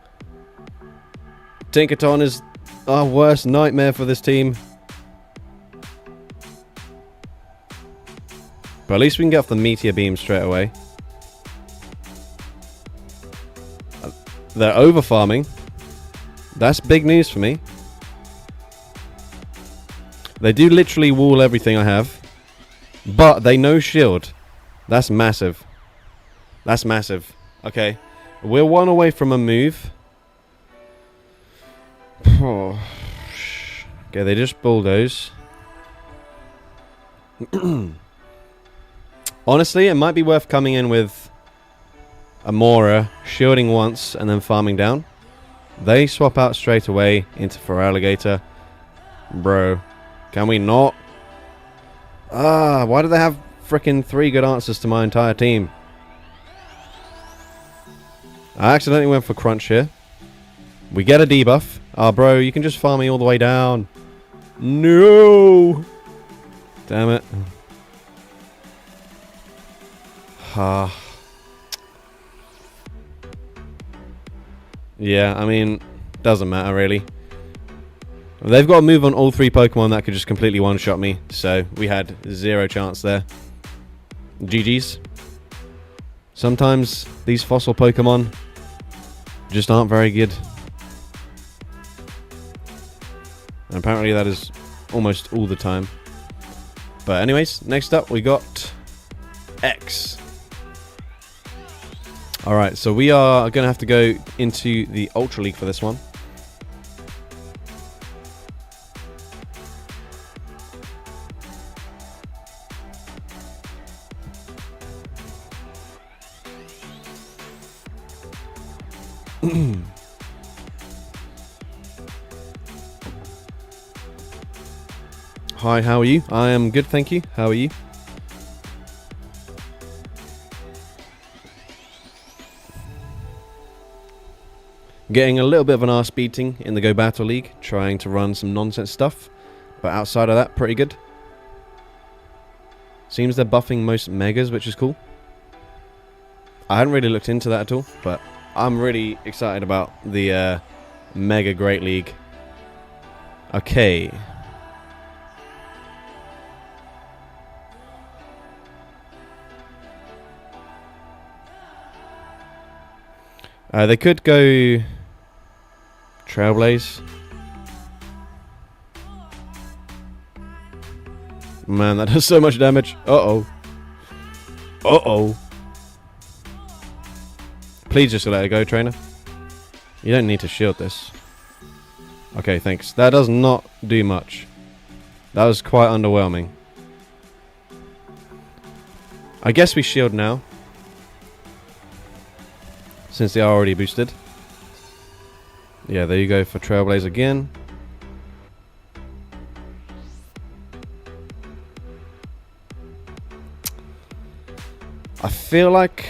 Tinkaton is our worst nightmare for this team. But at least we can get off the meteor beam straight away. They're over farming. That's big news for me. They do literally wall everything I have. But they no shield. That's massive. That's massive. Okay. We're 1 away from a move. Oh. Okay, they just bulldoze. Honestly, it might be worth coming in with Amora, shielding once, and then farming down. They swap out straight away into Feraligatr. Bro, can we not? Why do they have frickin' 3 good answers to my entire team? I accidentally went for Crunch here. We get a debuff. Bro, you can just farm me all the way down. No! Damn it. Yeah, I mean, doesn't matter really. They've got to move on all 3 Pokemon that could just completely one-shot me, so we had 0 chance there. GG's. Sometimes these fossil Pokemon just aren't very good. And apparently that is almost all the time. But anyways, next up we got X. Alright, so we are going to have to go into the Ultra League for this one. Hi, how are you? I am good, thank you. How are you? Getting a little bit of an arse beating in the Go Battle League, trying to run some nonsense stuff. But outside of that, pretty good. Seems they're buffing most Megas, which is cool. I hadn't really looked into that at all, but I'm really excited about the Mega Great League. Okay. They could go Trailblaze. Man, that does so much damage. Uh-oh. Uh-oh. Please just let it go, trainer. You don't need to shield this. Okay, thanks. That does not do much. That was quite underwhelming. I guess we shield now, since they are already boosted. Yeah, there you go for Trailblaze again. I feel like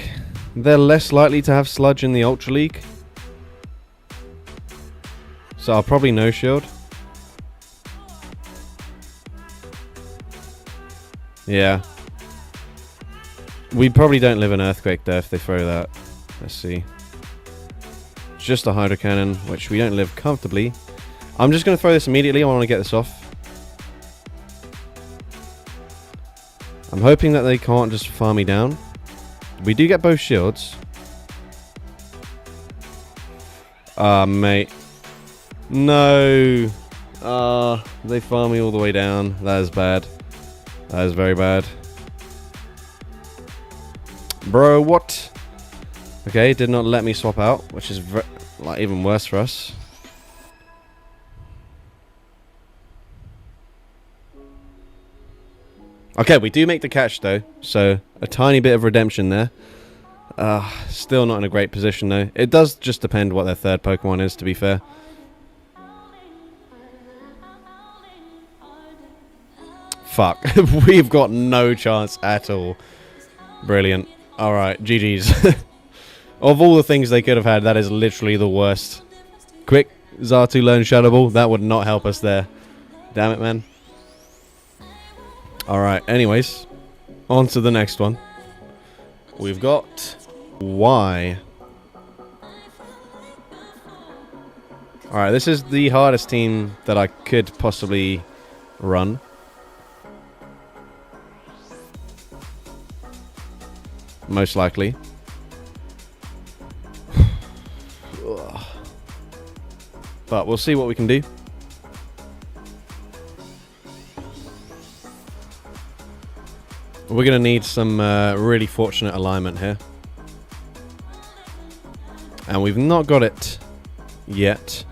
they're less likely to have Sludge in the Ultra League, so I'll probably no shield. Yeah. We probably don't live in Earthquake there if they throw that. Let's see. Just a Hydro Cannon, which we don't live comfortably. I'm just going to throw this immediately. I want to get this off. I'm hoping that they can't just farm me down. We do get both shields. Mate. No. They farm me all the way down. That is bad. That is very bad. Bro, what? Okay, did not let me swap out, which is like even worse for us. Okay, we do make the catch though, so a tiny bit of redemption there. Still not in a great position though. It does just depend what their third Pokemon is, to be fair. Fuck, we've got no chance at all. Brilliant. Alright, GG's. Of all the things they could have had, that is literally the worst. Quick, Xatu learn Shadow Ball. That would not help us there. Damn it, man. Alright, anyways. On to the next one. We've got Y. Alright, this is the hardest team that I could possibly run. Most likely. But we'll see what we can do. We're going to need some really fortunate alignment here. And we've not got it yet.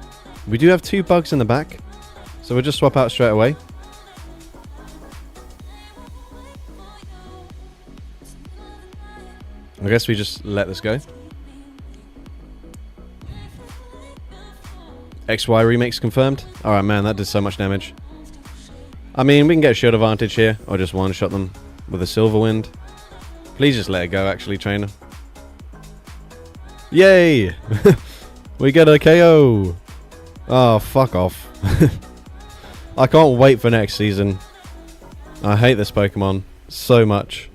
We do have 2 bugs in the back, so we'll just swap out straight away. I guess we just let this go. XY remakes confirmed. Alright, man, that did so much damage. I mean, we can get a shield advantage here, or just one-shot them with a Silver Wind. Please just let it go, actually, trainer. Yay! We get a KO! Oh, fuck off. I can't wait for next season. I hate this Pokemon so much.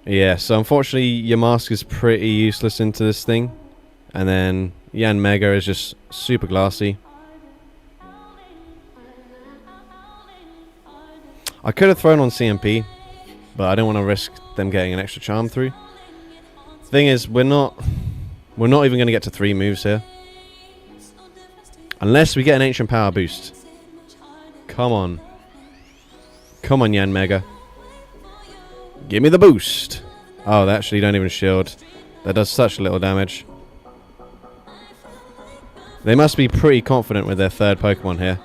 Yeah, so unfortunately, your mask is pretty useless into this thing. And then Yanmega is just super glassy. I could have thrown on CMP, but I don't want to risk them getting an extra charm through. Thing is, we're not even going to get to 3 moves here. Unless we get an Ancient Power boost. Come on. Come on, Yanmega. Give me the boost. Oh, they actually don't even shield. That does such little damage. They must be pretty confident with their 3rd Pokemon here.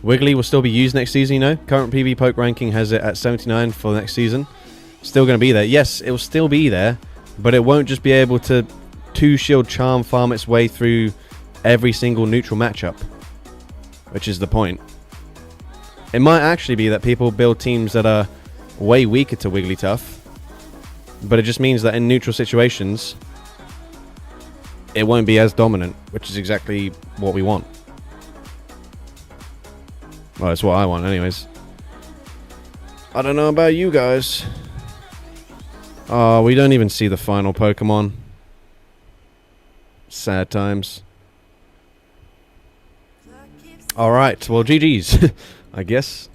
Wiggly will still be used next season, you know. Current PB Poke ranking has it at 79 for next season. Still going to be there. Yes, it will still be there, but it won't just be able to 2-shield charm farm its way through every single neutral matchup, which is the point. It might actually be that people build teams that are way weaker to Wigglytuff, but it just means that in neutral situations, it won't be as dominant, which is exactly what we want. Well, it's what I want anyways. I don't know about you guys. Oh, we don't even see the final Pokemon. Sad times. Alright, well, GG's, I guess.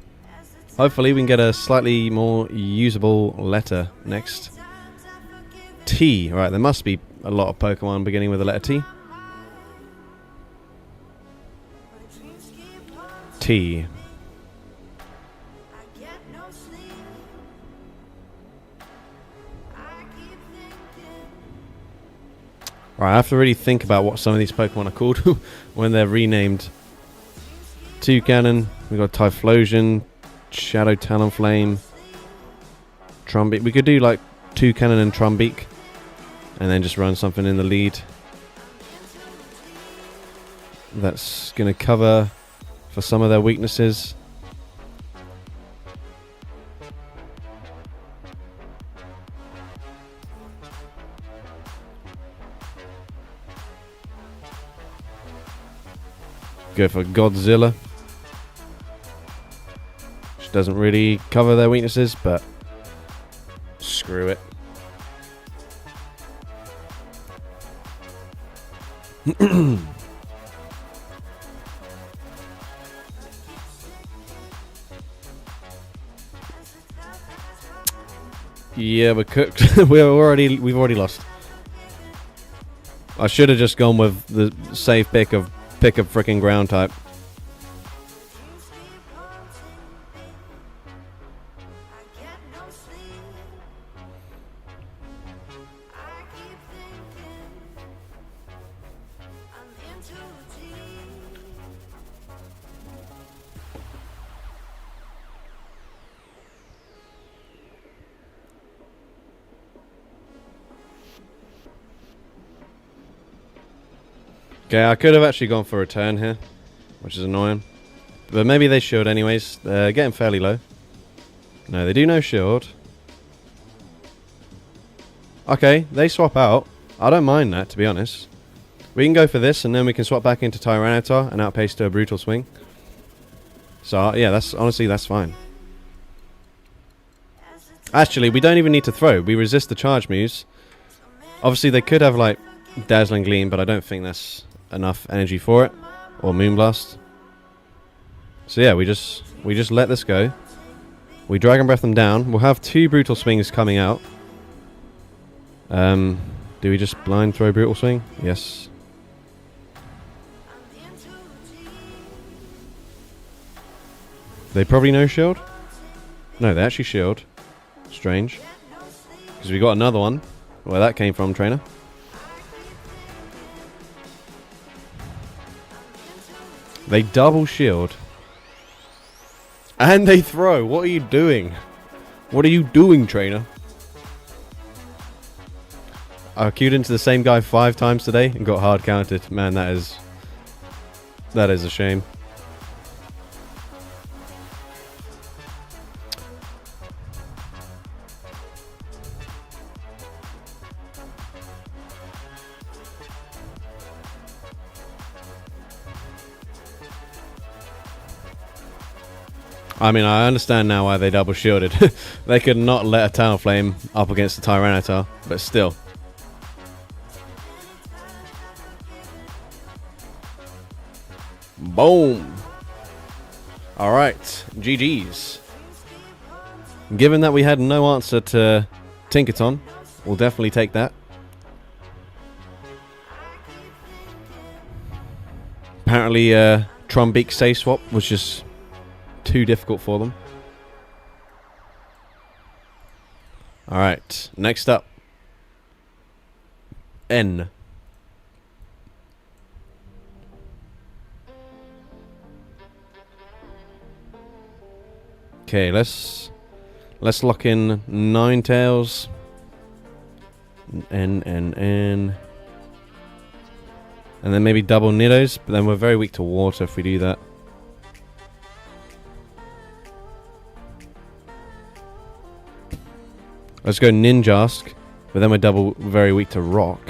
Hopefully we can get a slightly more usable letter next. T. Right, there must be a lot of Pokemon beginning with the letter T. T. Right, I have to really think about what some of these Pokemon are called when they're renamed. Toucannon, we've got Typhlosion, Shadow Talonflame, Trumbeak. We could do like Toucannon and Trumbeak, and then just run something in the lead. That's going to cover for some of their weaknesses. Go for Godzilla. Which doesn't really cover their weaknesses, but screw it. Yeah, we're cooked. we've already lost. I should have just gone with the safe pick of frickin' ground type. Okay, I could have actually gone for a turn here, which is annoying. But maybe they should anyways. They're getting fairly low. No, they do no shield. Okay, they swap out. I don't mind that, to be honest. We can go for this, and then we can swap back into Tyranitar and outpace to a Brutal Swing. So, yeah, that's fine. Actually, we don't even need to throw. We resist the charge moves. Obviously, they could have, like, Dazzling Gleam, but I don't think that's enough energy for it. Or Moonblast. So yeah, we just let this go. We Dragon Breath them down. We'll have 2 Brutal Swings coming out. Do we just blind throw Brutal Swing? Yes. They probably no shield? No, they actually shield. Strange. Because we got another one. Where that came from, trainer. They double shield. And they throw. What are you doing? What are you doing, trainer? I queued into the same guy 5 times today and got hard counted. Man, that is a shame. I mean, I understand now why they double shielded. They could not let a Talonflame up against the Tyranitar, but still. Boom. Alright, GG's. Given that we had no answer to Tinkaton, we'll definitely take that. Apparently, Trumbeak Safe Swap was just too difficult for them. Alright, next up. N. Okay, let's lock in Ninetales. N. And then maybe double Nidos, but then we're very weak to water if we do that. Let's go Ninjask, but then we're double very weak to rock.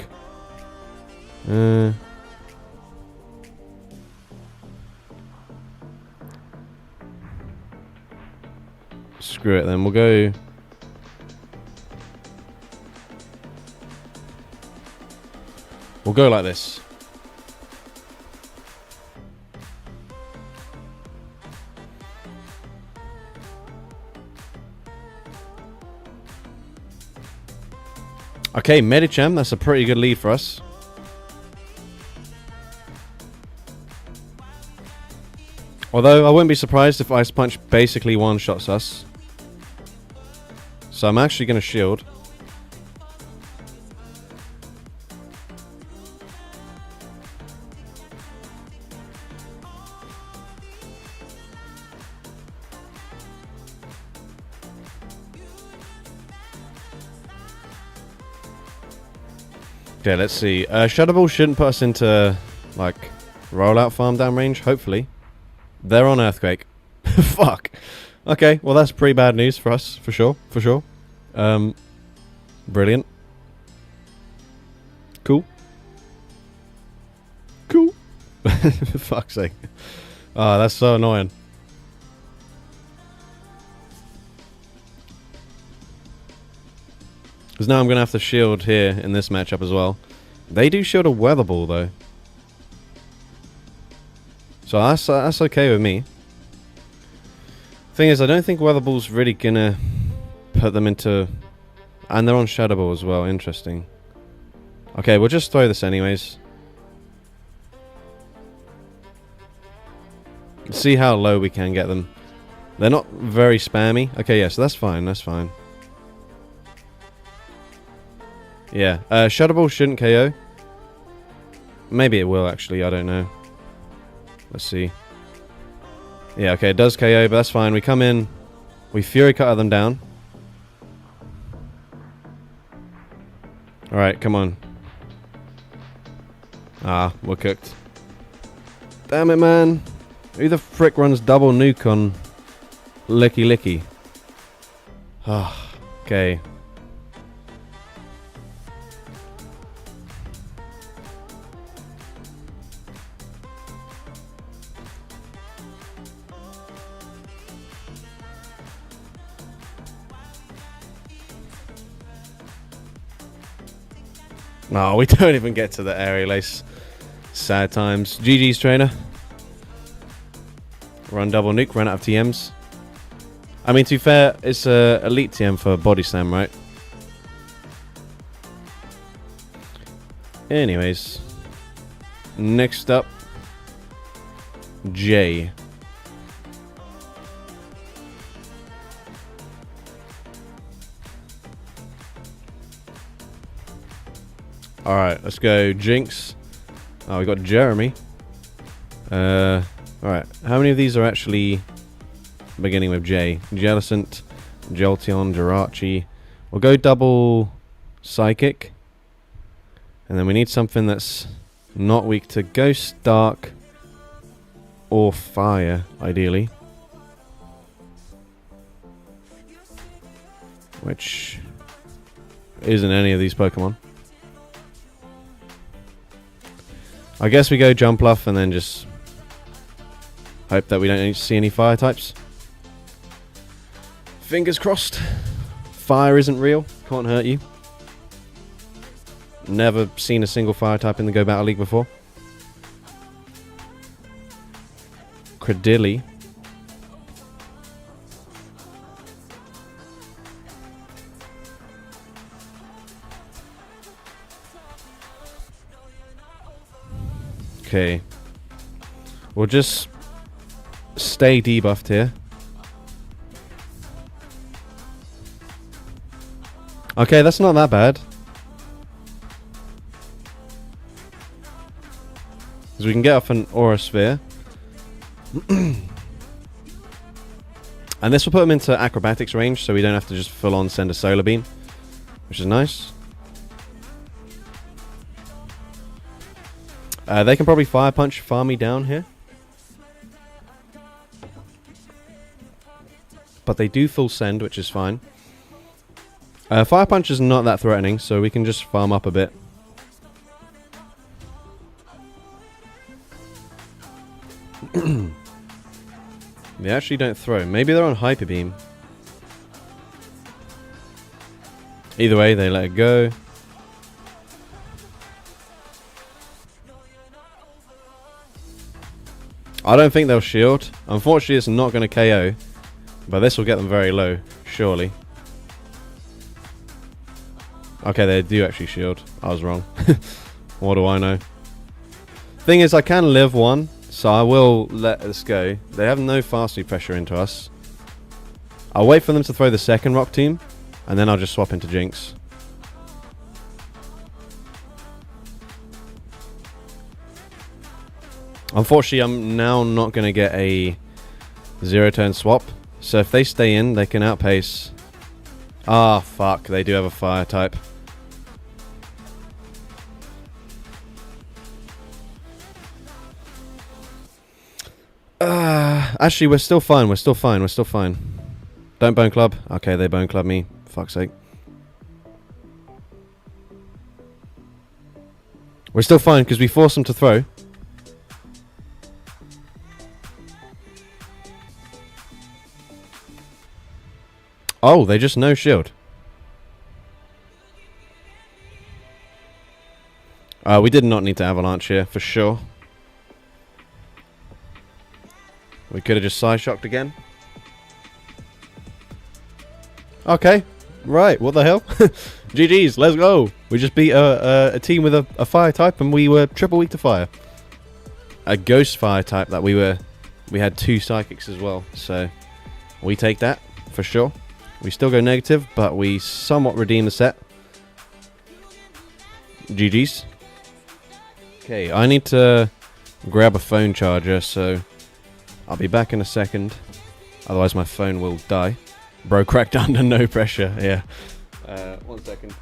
Screw it then, we'll go... We'll go like this. Okay, Medicham, that's a pretty good lead for us. Although, I wouldn't be surprised if Ice Punch basically one-shots us. So I'm actually going to shield. Okay, let's see. Shadow Ball shouldn't put us into, like, rollout farm down range, hopefully. They're on Earthquake. Fuck. Okay, well that's pretty bad news for us, for sure, for sure. Brilliant. Cool. Cool. For fuck's sake. Oh, that's so annoying. Because now I'm going to have to shield here in this matchup as well. They do shield a Weather Ball though. So that's okay with me. Thing is, I don't think Weather Ball's really going to put them into... And they're on Shadow Ball as well, interesting. Okay, we'll just throw this anyways. See how low we can get them. They're not very spammy. Okay, yeah, so that's fine, that's fine. Yeah, Shadow Ball shouldn't KO. Maybe it will, actually, I don't know. Let's see. Yeah, okay, it does KO, but that's fine. We come in, we Fury Cutter them down. Alright, come on. Ah, we're cooked. Damn it, man. Who the frick runs double nuke on Licky Licky? Ah, okay. No, we don't even get to the Aerial Ace. Sad times. GG's, trainer. Run double nuke, run out of TMs. I mean, to be fair, it's a elite TM for Body Slam, right? Anyways. Next up. J. Alright, let's go Jinx. Oh, we got Jeremy. Alright, how many of these are actually beginning with J? Jellicent, Jolteon, Jirachi. We'll go double Psychic. And then we need something that's not weak to Ghost, Dark, or Fire, ideally. Which isn't any of these Pokemon. I guess we go Jumpluff and then just hope that we don't need to see any Fire types. Fingers crossed. Fire isn't real. Can't hurt you. Never seen a single Fire type in the Go Battle League before. Credilli. Okay. We'll just stay debuffed here. Okay, that's not that bad. Because we can get off an Aura Sphere. And this will put them into acrobatics range, so we don't have to just full on send a Solar Beam. Which is nice. They can probably Fire Punch farm me down here. But they do full send, which is fine. Fire Punch is not that threatening, so we can just farm up a bit. They actually don't throw. Maybe they're on Hyper Beam. Either way, they let it go. I don't think they'll shield. Unfortunately, it's not going to KO. But this will get them very low, surely. Okay, they do actually shield. I was wrong. What do I know? Thing is, I can live one, so I will let this go. They have no fast move pressure into us. I'll wait for them to throw the second Rock Tomb, and then I'll just swap into Jinx. Unfortunately, I'm now not going to get a 0-turn swap. So if they stay in, they can outpace. Ah, fuck. They do have a Fire type. Actually, we're still fine. We're still fine. We're still fine. Don't Bone Club. Okay, they Bone Club me. Fuck's sake. We're still fine because we force them to throw. Oh, they just no shield. We did not need to Avalanche here, for sure. We could have just Psy-Shocked again. Okay. Right, what the hell? GG's, let's go. We just beat a team with a Fire type and we were triple weak to Fire. A Ghost Fire type that we had 2 Psychics as well. So, we take that, for sure. We still go negative, but we somewhat redeem the set. GG's. Okay, I need to grab a phone charger, so I'll be back in a second. Otherwise my phone will die. Bro cracked under no pressure, yeah. 1 second.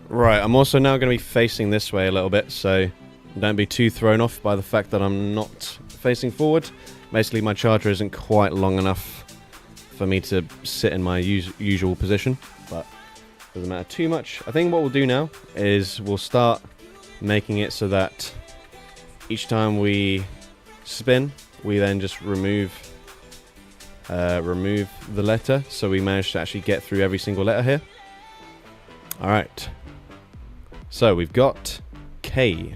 Right, I'm also now going to be facing this way a little bit, so don't be too thrown off by the fact that I'm not facing forward. Basically, my charger isn't quite long enough for me to sit in my usual position, but doesn't matter too much. I think what we'll do now is we'll start making it so that each time we spin, we then just remove the letter, so we manage to actually get through every single letter here. Alright, so we've got K.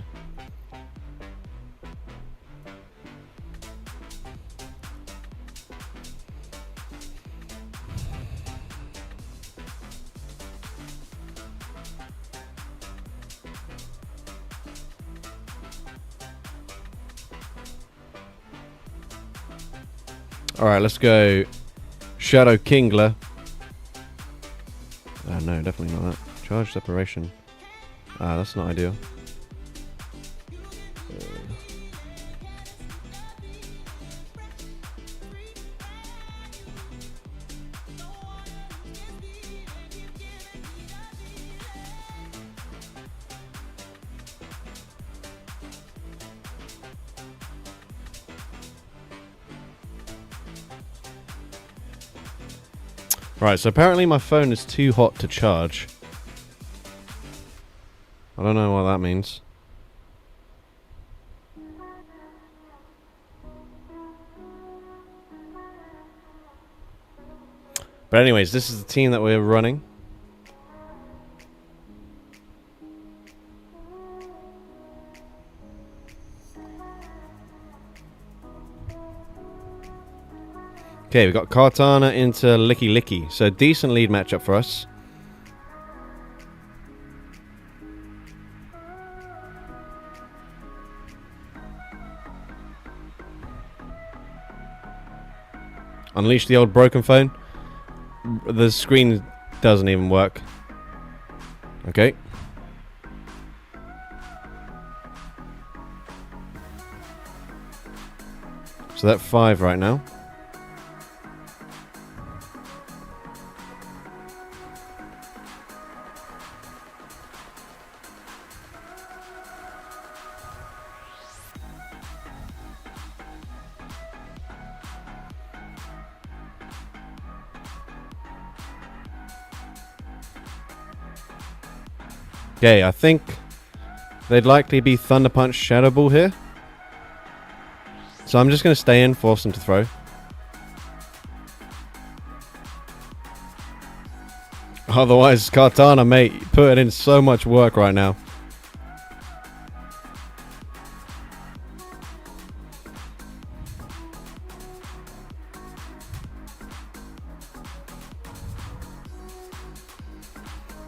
Alright, let's go Shadow Kingler. Oh no, definitely not that. Charge separation. Ah, that's not ideal. Right, so apparently my phone is too hot to charge. I don't know what that means. But anyways, this is the team that we're running. Okay, we've got Cartana into Licky Licky. So decent lead matchup for us. Unleash the old broken phone. The screen doesn't even work. Okay. So that's 5 right now. Okay, I think they'd likely be Thunder Punch Shadow Ball here. So I'm just going to stay in, force them to throw. Otherwise, Cartana, mate, put in so much work right now.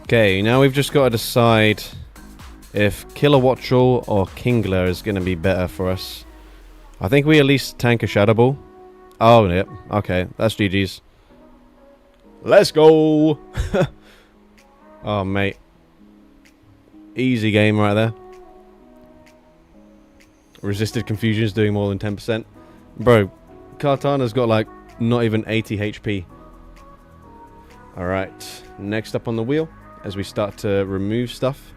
Okay, now we've just got to decide if Kilowattrel or Kingler is going to be better for us. I think we at least tank a Shadow Ball. Oh, yep. Okay, that's GG's. Let's go! Oh, mate. Easy game right there. Resisted Confusion is doing more than 10%. Bro, Cartana's got like not even 80 HP. Alright, next up on the wheel, as we start to remove stuff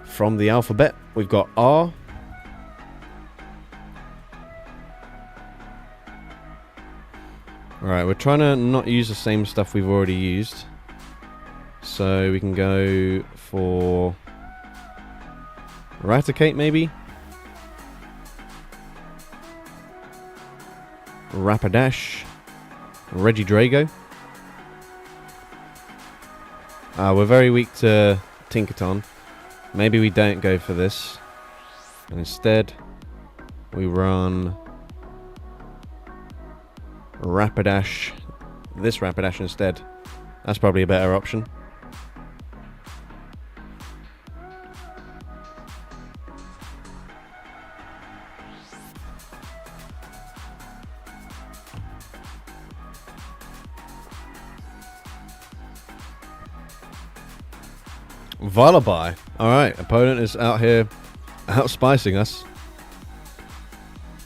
from the alphabet, we've got R. Alright, we're trying to not use the same stuff we've already used. So we can go for Raticate maybe? Rapidash. Regidrago. We're very weak to Tinkaton. Maybe we don't go for this. And instead, we run Rapidash. This Rapidash instead. That's probably a better option. Vullaby. Alright, opponent is out here outspicing us.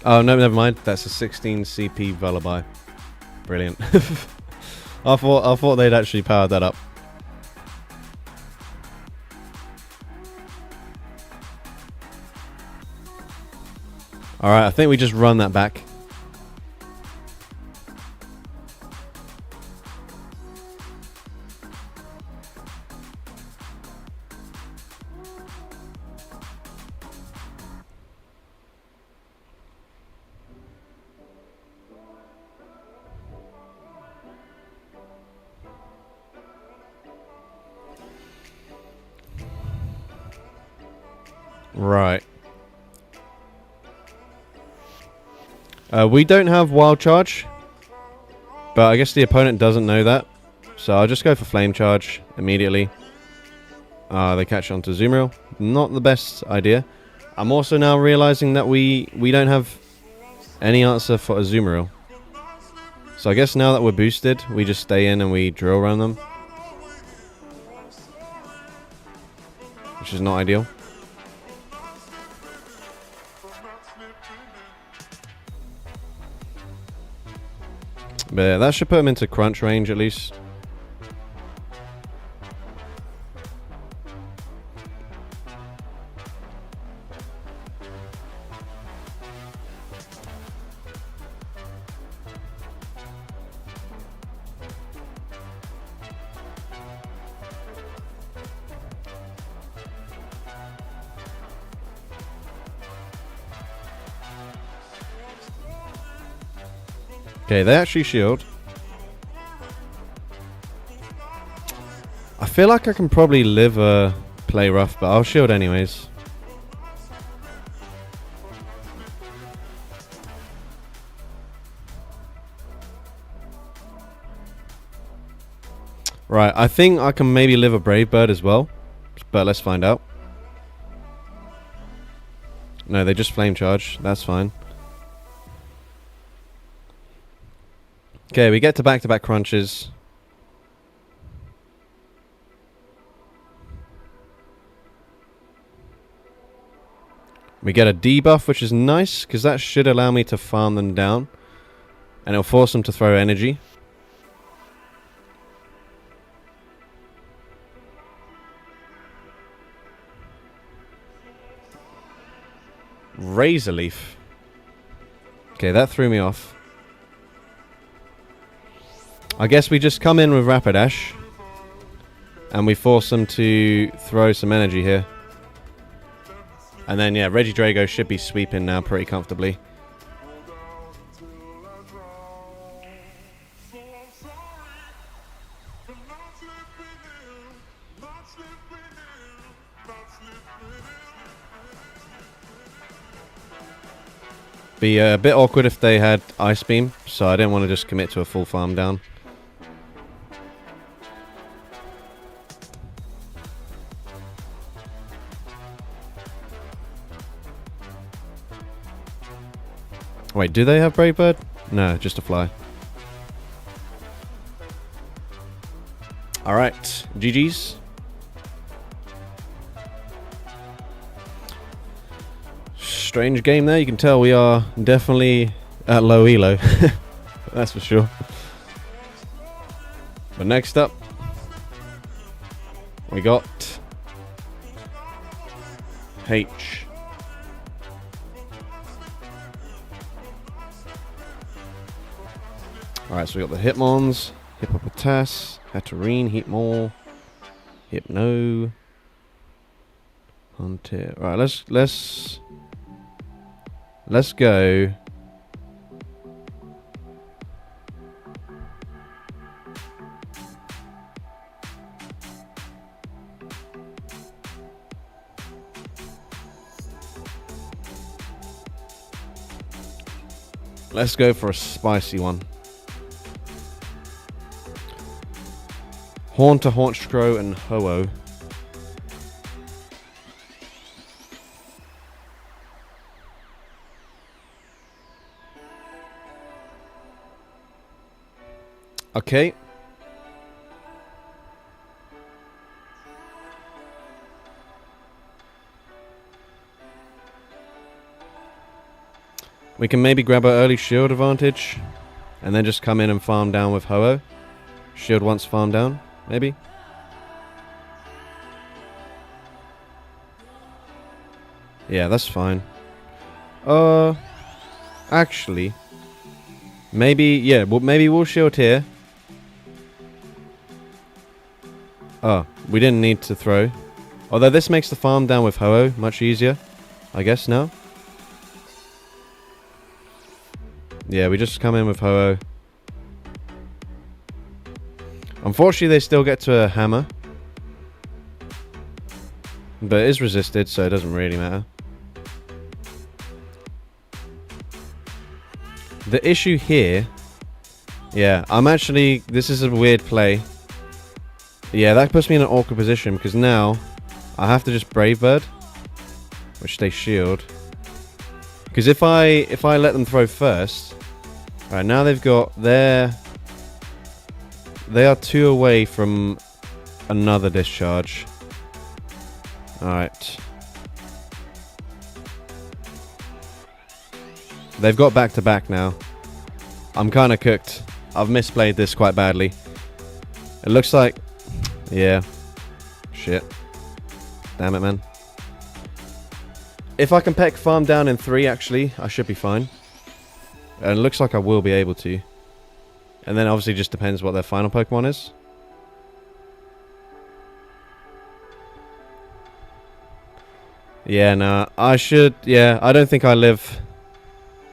Oh, no, never mind. That's a 16 CP Vullaby. Brilliant. I thought they'd actually powered that up. Alright, I think we just run that back. Right. We don't have wild charge, but I guess the opponent doesn't know that, so I'll just go for flame charge immediately. They catch on to Zoomeril. Not the best idea. I'm also now realizing that we don't have any answer for a Zoomeril. So I guess now that we're boosted, we just stay in and we drill run them, which is not ideal. But yeah, that should put him into crunch range at least. Okay, they actually shield. I feel like I can probably live a play rough, but I'll shield anyways. Right, I think I can maybe live a Brave Bird as well, but let's find out. No, they just flame charge. That's fine. Okay, we get to back-to-back crunches. We get a debuff, which is nice, because that should allow me to farm them down. And it'll force them to throw energy. Razor Leaf. Okay, that threw me off. I guess we just come in with Rapidash. And we force them to throw some energy here. And then, yeah, Regidrago should be sweeping now pretty comfortably. Be a bit awkward if they had Ice Beam, so I didn't want to just commit to a full farm down. Wait, do they have Brave Bird? No, just a fly. Alright, GG's. Strange game there. You can tell we are definitely at low elo. That's for sure. But next up, we got H. Alright, so we got the Hitmons, Hippopotas, Hatterene, Heatmore, Hypno, Hunter. Alright, let's go. Let's go for a spicy one. Haunter, Haunchcrow, and Ho-Oh. Okay. We can maybe grab our early shield advantage and then just come in and farm down with Ho-Oh. Shield once farm down, maybe. Yeah, that's fine. Actually, maybe, yeah, well, maybe we'll shield here. Oh, we didn't need to throw. Although this makes the farm down with Ho-Oh much easier, I guess now. Yeah, we just come in with Ho-Oh. Unfortunately, they still get to a hammer. But it is resisted, so it doesn't really matter. The issue here... Yeah, I'm actually... This is a weird play. Yeah, that puts me in an awkward position, because now I have to just Brave Bird, which they shield. Because if I let them throw first... Right, now they've got their... They are 2 away from another discharge. Alright. They've got back-to-back now. I'm kind of cooked. I've misplayed this quite badly. It looks like... Yeah. Shit. Damn it, man. If I can peck farm down in 3, actually, I should be fine. And it looks like I will be able to. And then obviously just depends what their final Pokemon is. Yeah, no, I should... Yeah, I don't think I live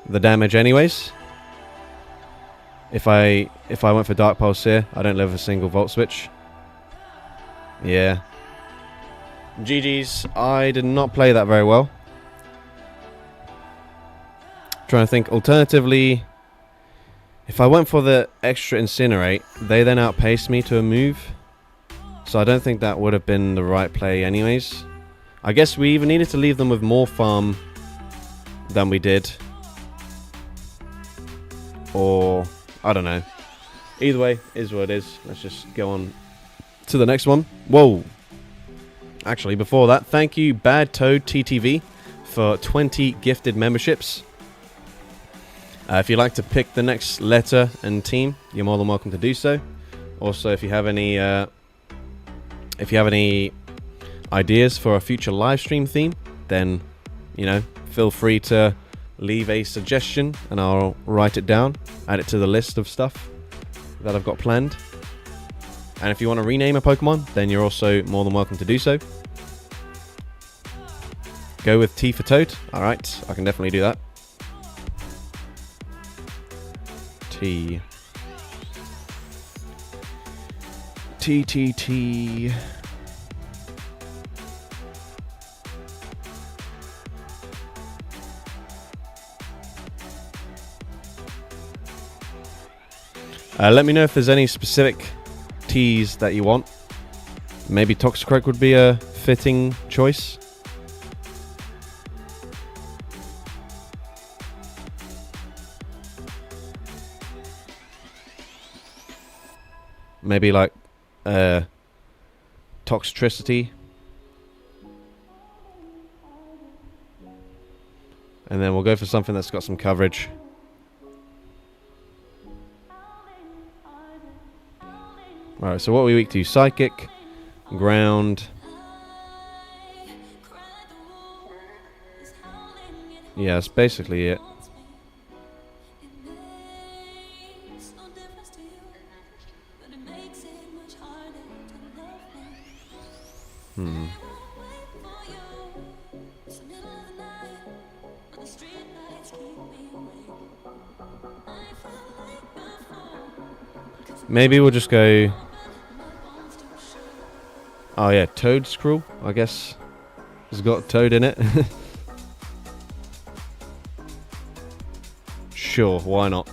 the damage anyways. If I went for Dark Pulse here, I don't live a single Volt Switch. Yeah. GG's. I did not play that very well. Trying to think. Alternatively, if I went for the extra Incinerate, they then outpaced me to a move. So I don't think that would have been the right play anyways. I guess we even needed to leave them with more farm than we did. Or, I don't know. Either way, is what it is. Let's just go on to the next one. Whoa. Actually, before that, thank you Bad Toad TTV for 20 gifted memberships. If you'd like to pick the next letter and team, you're more than welcome to do so. Also, if you have any ideas for a future live stream theme, then, you know, feel free to leave a suggestion and I'll write it down, add it to the list of stuff that I've got planned. And if you want to rename a Pokemon, then you're also more than welcome to do so. Go with T for Toad. Alright, I can definitely do that. T. T, T, T. Let me know if there's any specific T's that you want. Maybe Toxicroak would be a fitting choice. Maybe like Toxtricity. And then we'll go for something that's got some coverage. Alright, so what are we weak to? Psychic, Ground. Yeah, that's basically it. Maybe we'll just go... Oh yeah, Toad Screw, I guess. It's got Toad in it. Sure, why not?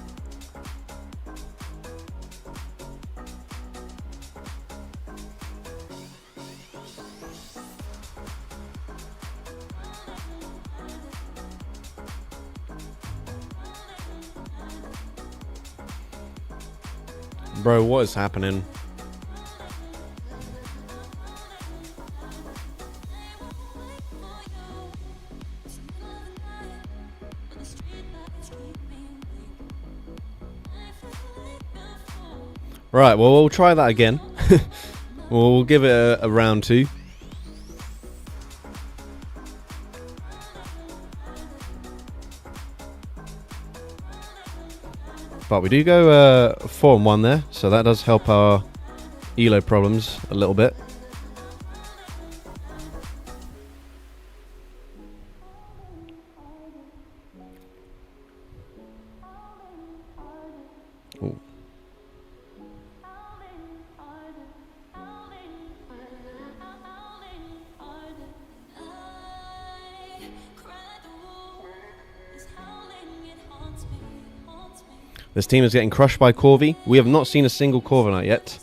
Bro, what is happening? Right, well, we'll try that again. We'll give it a round 2. But we do go 4-1 there, so that does help our elo problems a little bit. Ooh. This team is getting crushed by Corvi. We have not seen a single Corviknight yet,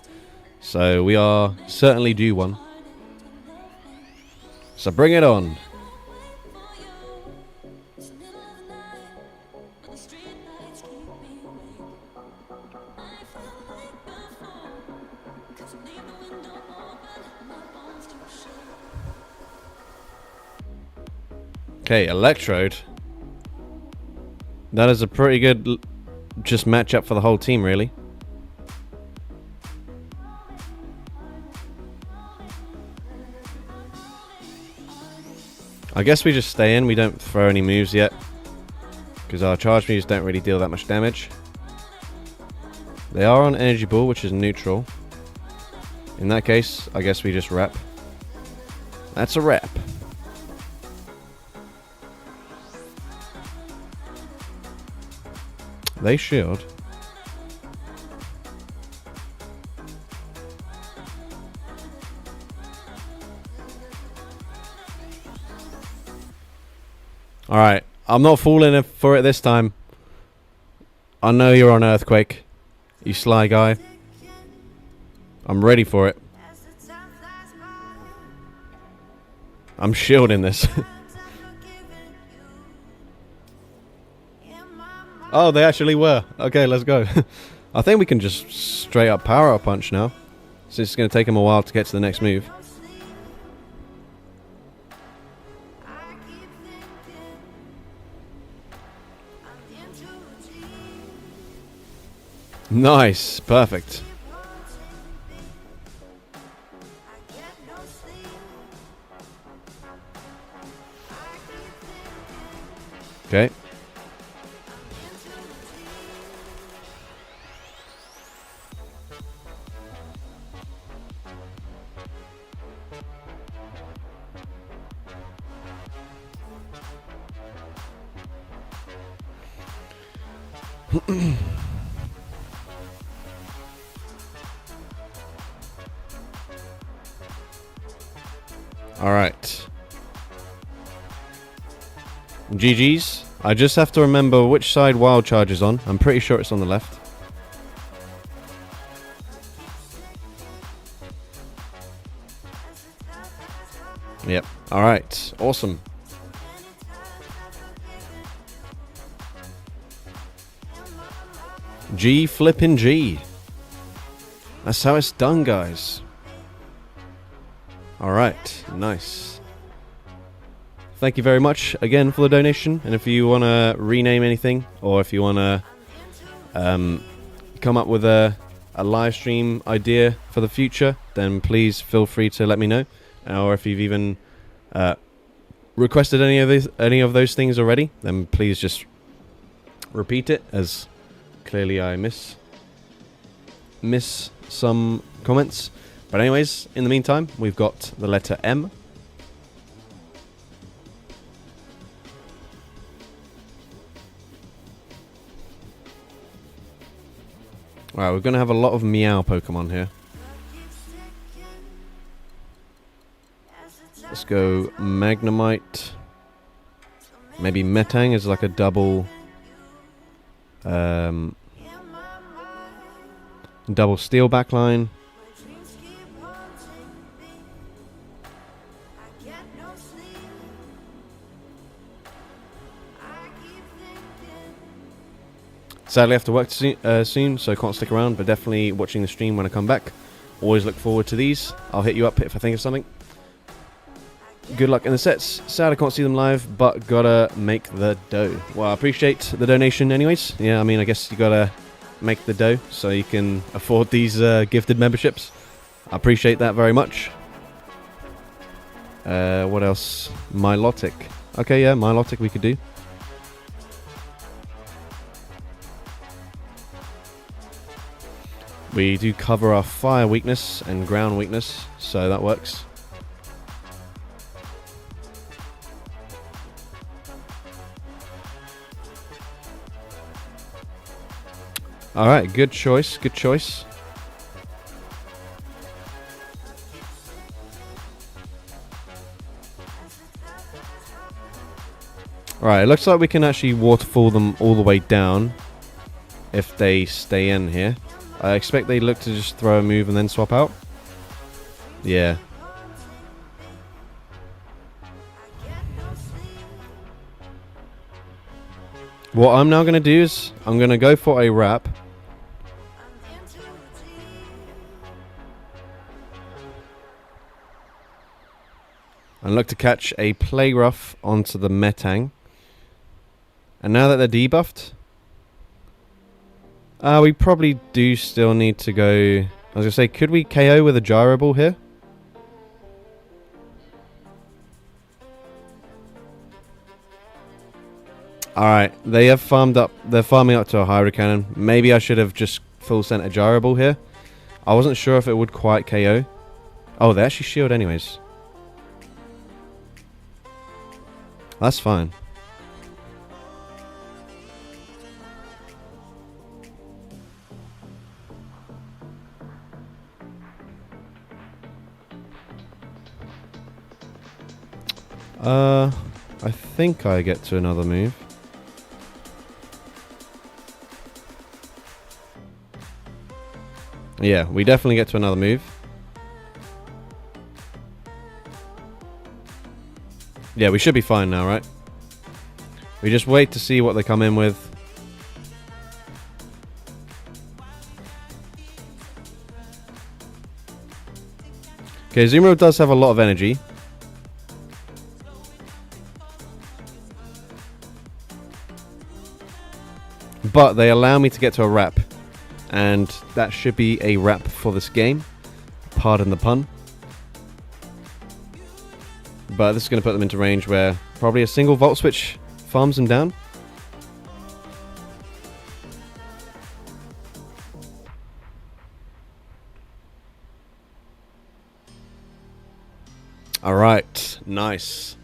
so we are certainly due one. So bring it on. Okay, Electrode. That is a pretty good just matchup for the whole team, really. I guess we just stay in. We don't throw any moves yet, because our charge moves don't really deal that much damage. They are on Energy Ball, which is neutral. In that case, I guess we just wrap. That's a wrap. They shield. Alright, I'm not falling for it this time. I know you're on Earthquake, you sly guy. I'm ready for it. I'm shielding this. Oh, they actually were. Okay, let's go. I think we can just straight up power up punch now, since it's going to take him a while to get to the next move. Nice, perfect. Okay. All right. GG's. I just have to remember which side Wild Charge is on. I'm pretty sure it's on the left. Yep. All right. Awesome. G flippin' G. That's how it's done, guys. All right. Nice. Thank you very much again for the donation. And if you want to rename anything, or if you want to come up with a live stream idea for the future, then please feel free to let me know. Or if you've even requested any of those things already, then please just repeat it, as clearly I miss some comments. But anyways, in the meantime, we've got the letter M. Alright, we're going to have a lot of Meow Pokemon here. Let's go Magnemite. Maybe Metang is like a double double steel backline. Sadly, I have to work soon, so I can't stick around, but definitely watching the stream when I come back. Always look forward to these. I'll hit you up if I think of something. Good luck in the sets. Sad I can't see them live, but gotta make the dough. Well, I appreciate the donation anyways. Yeah, I mean, I guess you gotta make the dough so you can afford these gifted memberships. I appreciate that very much. What else? Milotic. Okay, yeah, Milotic we could do. We do cover our fire weakness and ground weakness, so that works. Alright, good choice, good choice. Alright, it looks like we can actually waterfall them all the way down if they stay in here. I expect they look to just throw a move and then swap out. Yeah. What I'm now going to do is I'm going to go for a wrap. And look to catch a play rough onto the Metang. And now that they're debuffed, we probably do still need to go... I was going to say, could we KO with a gyro ball here? Alright, they have farmed up. They're farming up to a Hydro Cannon. Maybe I should have just full sent a gyro ball here. I wasn't sure if it would quite KO. Oh, they actually shield anyways. That's fine. I think I get to another move. Yeah, we definitely get to another move. Yeah, we should be fine now, right? We just wait to see what they come in with. Okay, Zumaro does have a lot of energy. But they allow me to get to a wrap. And that should be a wrap for this game. Pardon the pun. But this is going to put them into range where probably a single Volt Switch farms them down. Alright, nice.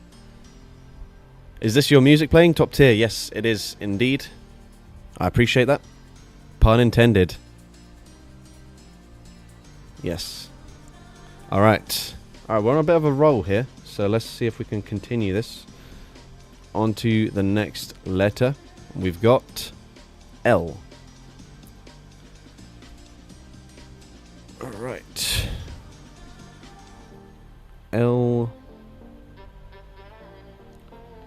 Is this your music playing? Top tier? Yes, it is indeed. I appreciate that. Pun intended. Yes. Alright. Alright, we're on a bit of a roll here. So let's see if we can continue this. On to the next letter. We've got L. Alright. L.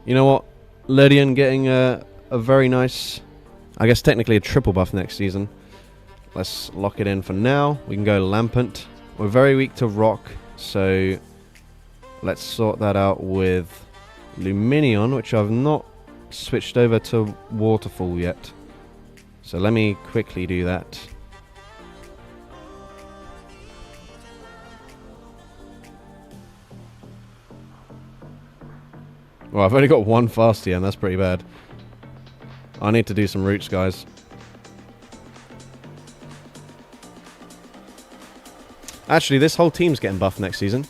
You know what? Lydian getting a very nice... I guess technically a triple buff next season. Let's lock it in for now. We can go Lampant. We're very weak to rock, so let's sort that out with Luminion, which I've not switched over to Waterfall yet. So let me quickly do that. Well, I've only got one fast here, and that's pretty bad. I need to do some roots, guys. Actually, this whole team's getting buffed next season.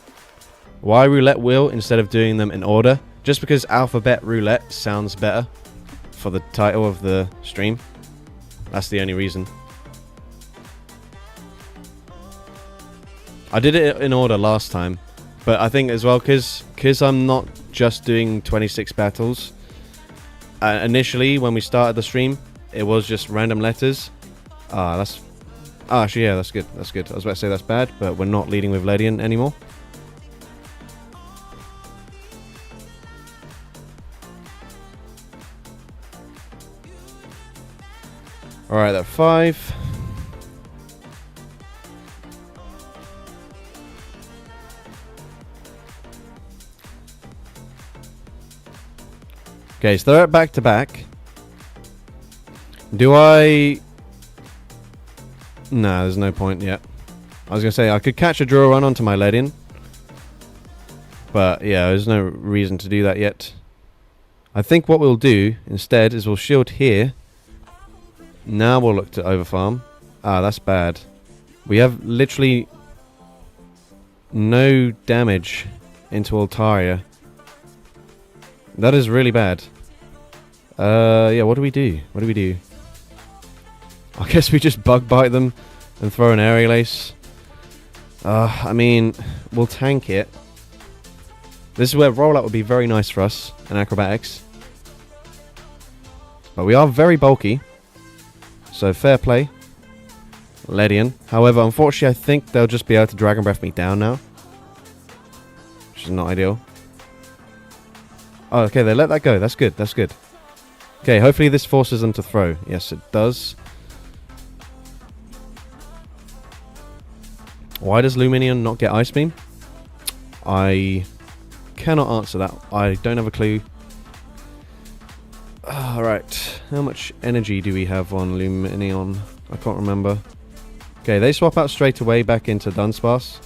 Why Roulette Wheel instead of doing them in order? Just because Alphabet Roulette sounds better for the title of the stream. That's the only reason. I did it in order last time, but I think as well, because I'm not just doing 26 battles. Initially, when we started the stream, it was just random letters. Actually, yeah, that's good. That's good. I was about to say that's bad, but we're not leading with Lydian anymore. Alright, that 5. Okay, so they're at back to back. Do I... No, there's no point yet. I was going to say, I could catch a draw run onto my Lydian. But yeah, there's no reason to do that yet. I think what we'll do instead is we'll shield here. Now we'll look to overfarm. Ah, that's bad. We have literally no damage into Altaria. That is really bad. Yeah, what do we do? What do we do? I guess we just bug bite them and throw an aerial ace. I mean, we'll tank it. This is where rollout would be very nice for us, and acrobatics. But we are very bulky, so fair play. Ledian. However, unfortunately, I think they'll just be able to Dragon Breath me down now, which is not ideal. Oh, okay, they let that go. That's good. That's good. Okay, hopefully this forces them to throw. Yes, it does. Why does Luminion not get Ice Beam? I cannot answer that. I don't have a clue. Alright, how much energy do we have on Luminion? I can't remember. Okay, they swap out straight away back into Dunsparce.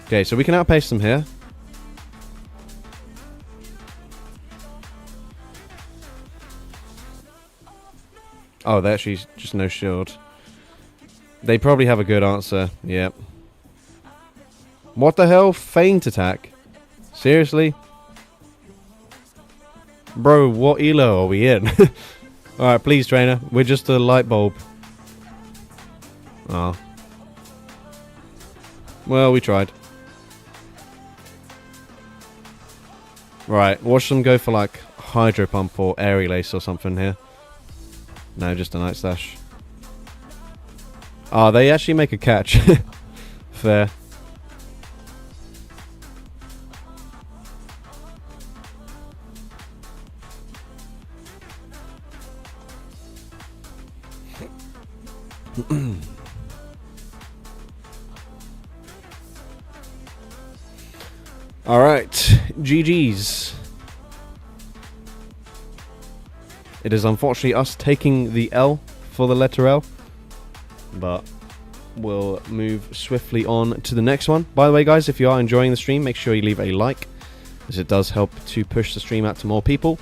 Okay, so we can outpace them here. Oh, they actually just no shield. They probably have a good answer. Yep. What the hell? Feint attack? Seriously? Bro, what elo are we in? Alright, please, trainer. We're just a light bulb. Oh. Well, we tried. Right, watch them go for like Hydro Pump or Aerial Ace or something here. No, just a Night Slash. Oh, they actually make a catch. Fair. Alright, GG's. It is unfortunately us taking the L for the letter L, but we'll move swiftly on to the next one. By the way, guys, if you are enjoying the stream, make sure you leave a like, as it does help to push the stream out to more people.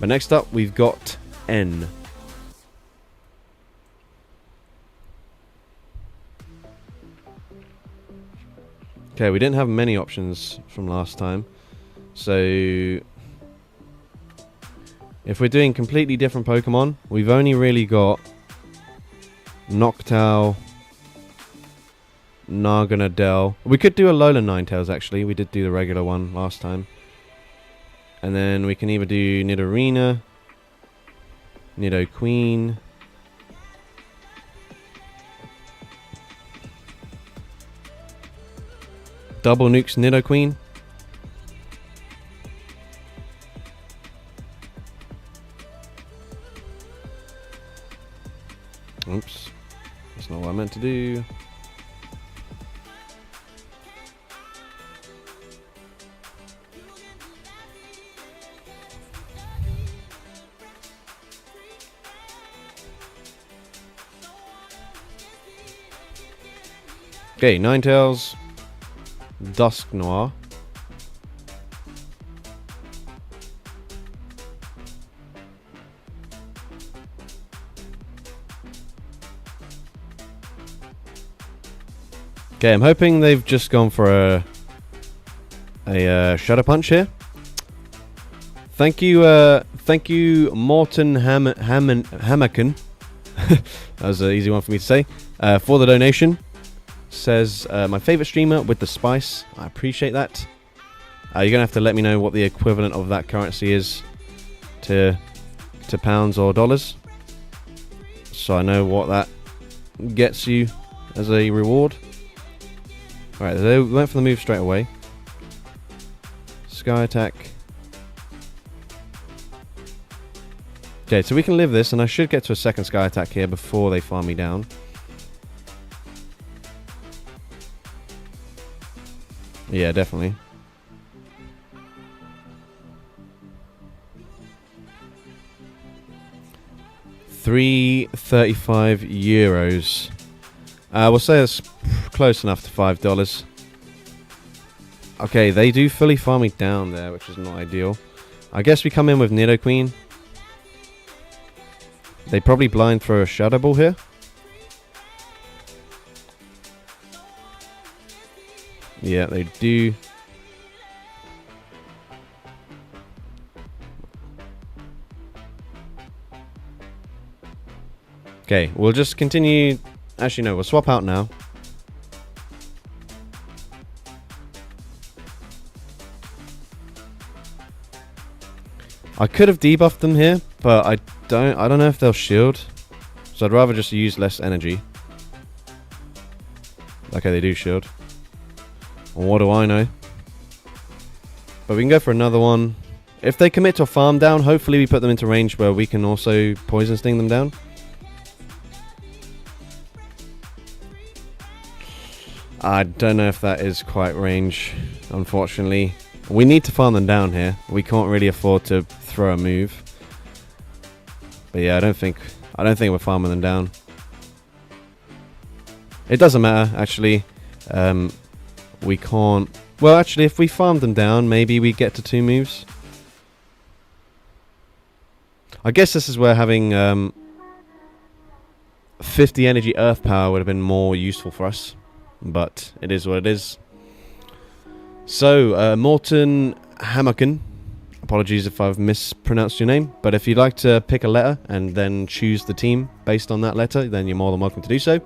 But next up, we've got N. Okay, we didn't have many options from last time, so if we're doing completely different Pokemon, we've only really got Noctowl, Narganadel. We could do a Alolan Ninetales, actually. We did do the regular one last time. And then we can either do Nidorina, Nidoqueen, Double Nukes Nidoqueen. Oops. That's not what I meant to do. Okay, Ninetales, Dusknoir, okay, I'm hoping they've just gone for a Shadow Punch here. Thank you, Morton Hammaken. That was an easy one for me to say. For the donation. Says my favorite streamer with the spice. I appreciate that. You're gonna have to let me know what the equivalent of that currency is to pounds or dollars, so I know what that gets you as a reward. Alright, they went for the move straight away. Sky attack. Okay, so we can live this, and I should get to a second sky attack here before they farm me down. Yeah, definitely. €3.35. We'll say it's close enough to $5. Okay, they do fully farm me down there, which is not ideal. I guess we come in with Nidoqueen. They probably blind throw a Shadow Ball here. Yeah, they do. Okay, we'll just continue. Actually, no, we'll swap out now. I could have debuffed them here, but I don't know if they'll shield. So I'd rather just use less energy. Okay, they do shield. Well, what do I know? But we can go for another one. If they commit to a farm down, hopefully we put them into range where we can also poison sting them down. I don't know if that is quite range, unfortunately. We need to farm them down here. We can't really afford to throw a move. But yeah, I don't think we're farming them down. It doesn't matter, actually. We can't... Well, actually, if we farm them down, maybe we get to 2 moves. I guess this is where having 50 energy earth power would have been more useful for us. But it is what it is. So, Morton Hammerkin. Apologies if I've mispronounced your name. But if you'd like to pick a letter and then choose the team based on that letter, then you're more than welcome to do so.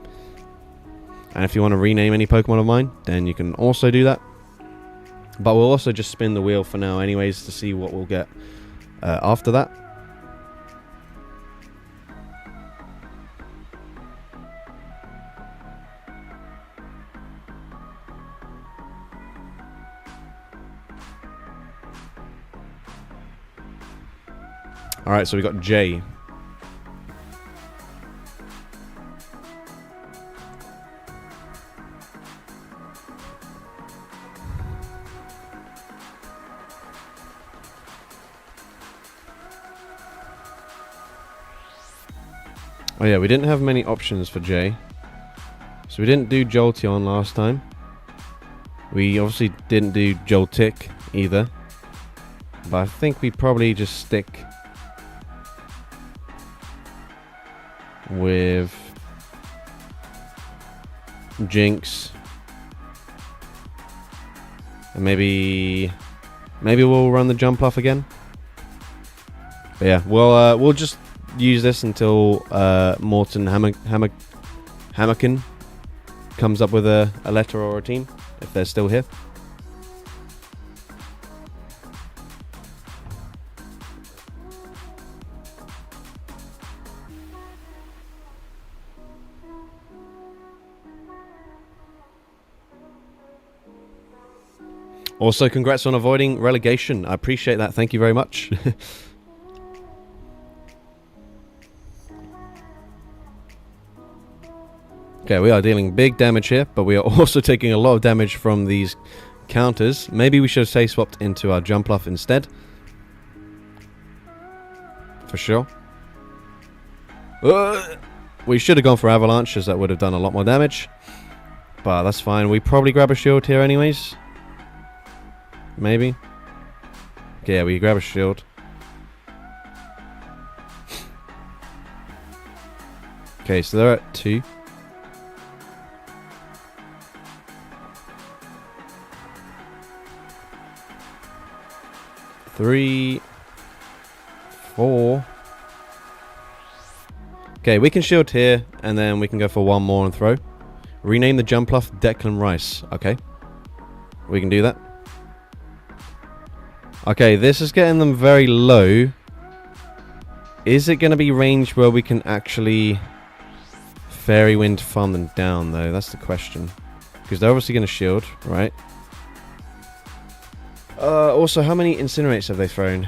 And if you want to rename any Pokemon of mine, then you can also do that. But we'll also just spin the wheel for now anyways to see what we'll get after that. Alright, so we got J. Oh yeah, we didn't have many options for J. So we didn't do Jolteon last time. We obviously didn't do Joltik either. But I think we probably just stick with Jinx. And maybe we'll run the jump off again. But yeah, we'll just use this until Morton Hammerkin comes up with a letter or a team, if they're still here. Also, congrats on avoiding relegation. I appreciate that. Thank you very much. Okay, we are dealing big damage here, but we are also taking a lot of damage from these counters. Maybe we should have safe swapped into our Jumpluff instead. For sure. We should have gone for Avalanche, as that would have done a lot more damage. But that's fine. We probably grab a shield here anyways. Maybe. Okay, yeah, we grab a shield. Okay, so they're at 2. Three, 4. Okay, we can shield here, and then we can go for one more and throw. Rename the Jumpluff Declan Rice. Okay, we can do that. Okay, this is getting them very low. Is it going to be range where we can actually Fairy Wind farm them down, though? That's the question. Because they're obviously going to shield, right? Also, how many Incinerates have they thrown?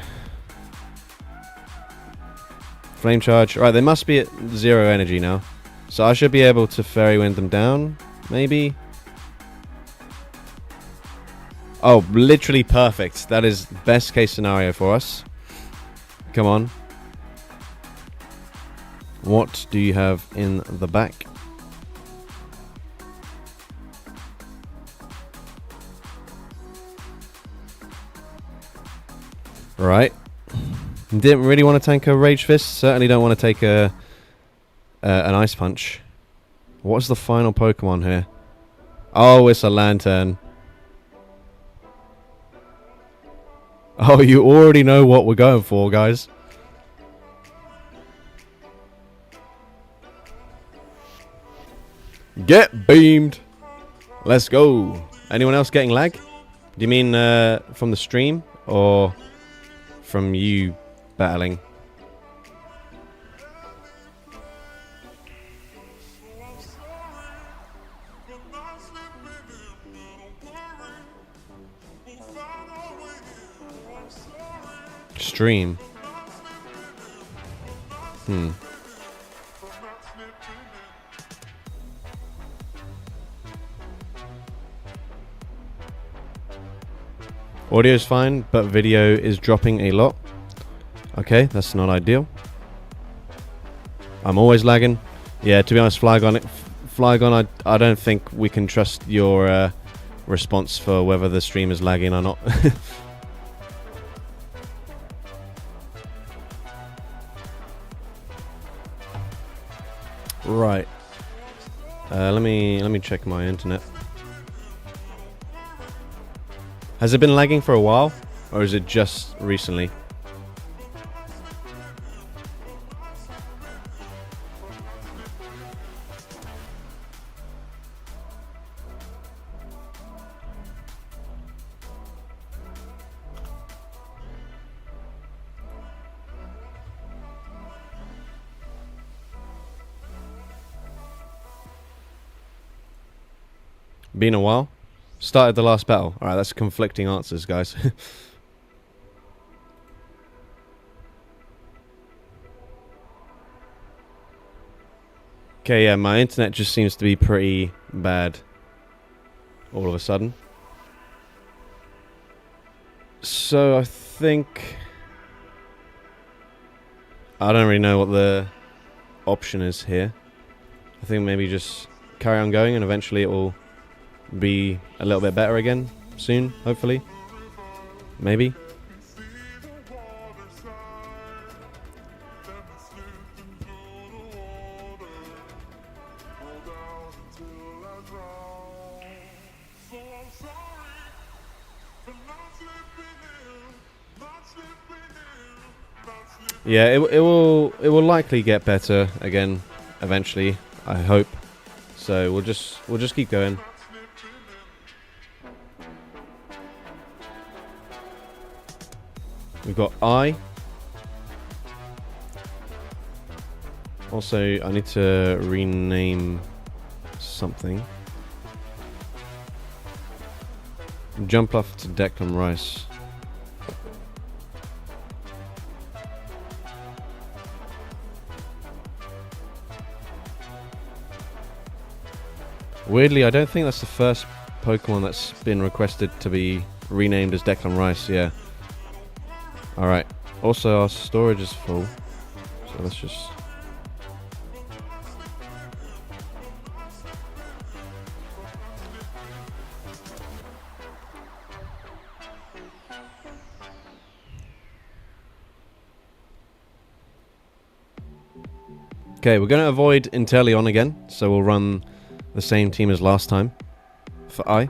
Flame Charge. Right, they must be at 0 energy now. So I should be able to Fairy Wind them down, maybe? Oh, literally perfect. That is best case scenario for us. Come on. What do you have in the back? Right. Didn't really want to tank a Rage Fist. Certainly don't want to take an Ice Punch. What's the final Pokemon here? Oh, it's a Lantern. Oh, you already know what we're going for, guys. Get beamed. Let's go. Anyone else getting lag? Do you mean from the stream or from you battling? Stream. Audio is fine, but video is dropping a lot. Okay, that's not ideal. I'm always lagging. Yeah, to be honest, Flygon, I don't think we can trust your response for whether the stream is lagging or not. Right. Let me check my internet. Has it been lagging for a while, or is it just recently? Been a while. Started the last battle. Alright, that's conflicting answers, guys. Okay, yeah, my internet just seems to be pretty bad all of a sudden. So I think... I don't really know what the option is here. I think maybe just carry on going and eventually it will be a little bit better again soon, hopefully. Maybe. Yeah, it will likely get better again eventually, I hope. So we'll just keep going. We've got I. Also, I need to rename something. Jump off to Declan Rice. Weirdly, I don't think that's the first Pokemon that's been requested to be renamed as Declan Rice, yeah. Alright. Also, our storage is full. So let's just... Okay, we're going to avoid Inteleon again. So we'll run the same team as last time for I.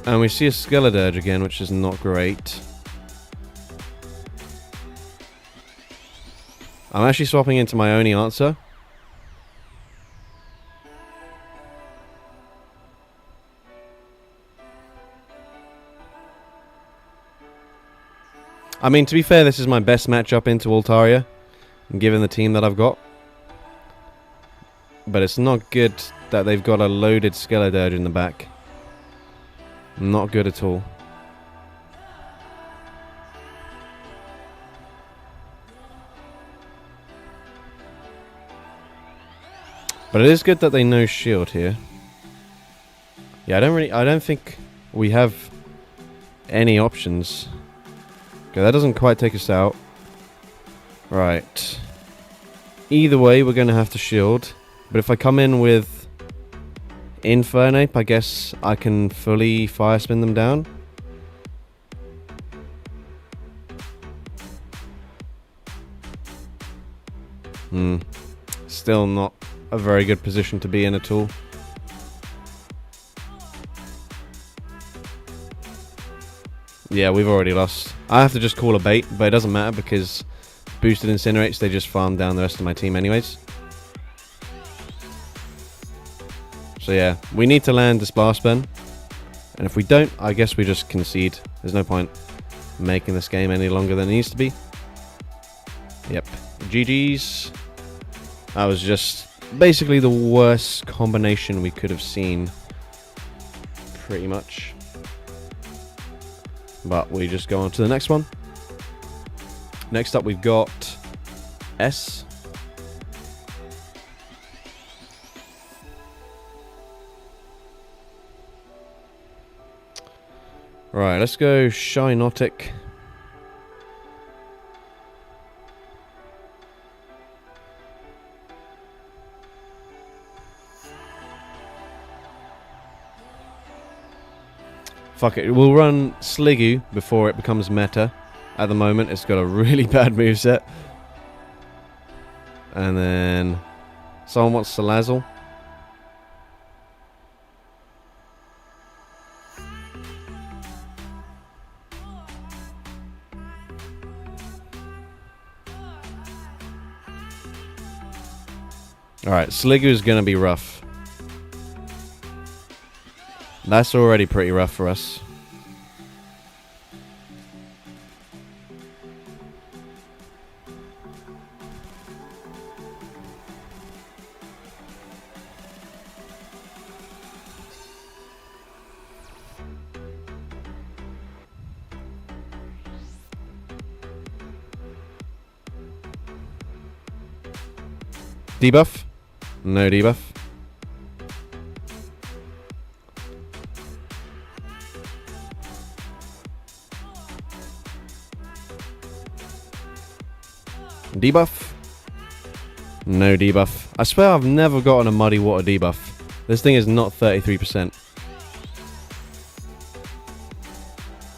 And we see a Skeledirge again, which is not great. I'm actually swapping into my only answer. I mean, to be fair, this is my best matchup into Altaria, given the team that I've got. But it's not good that they've got a loaded Skeledirge in the back. Not good at all. But it is good that they know shield here. Yeah, I don't think we have any options. Okay, that doesn't quite take us out. Right. Either way, we're going to have to shield. But if I come in with Infernape, I guess I can fully fire spin them down. Still not a very good position to be in at all. Yeah, we've already lost. I have to just call a bait, but it doesn't matter because boosted incinerates, they just farm down the rest of my team anyways. So yeah, we need to land this blast burn. And if we don't, I guess we just concede. There's no point making this game any longer than it needs to be. Yep. GG's. That was just basically the worst combination we could have seen. Pretty much. But we just go on to the next one. Next up we've got S. Right, let's go Shinotic. Fuck it, we'll run Sliggoo before it becomes meta. At the moment, it's got a really bad moveset. And then someone wants Salazzle. Alright, Sliggoo is going to be rough. That's already pretty rough for us. Debuff? No debuff. Debuff? No debuff. I swear I've never gotten a Muddy Water debuff. This thing is not 33%.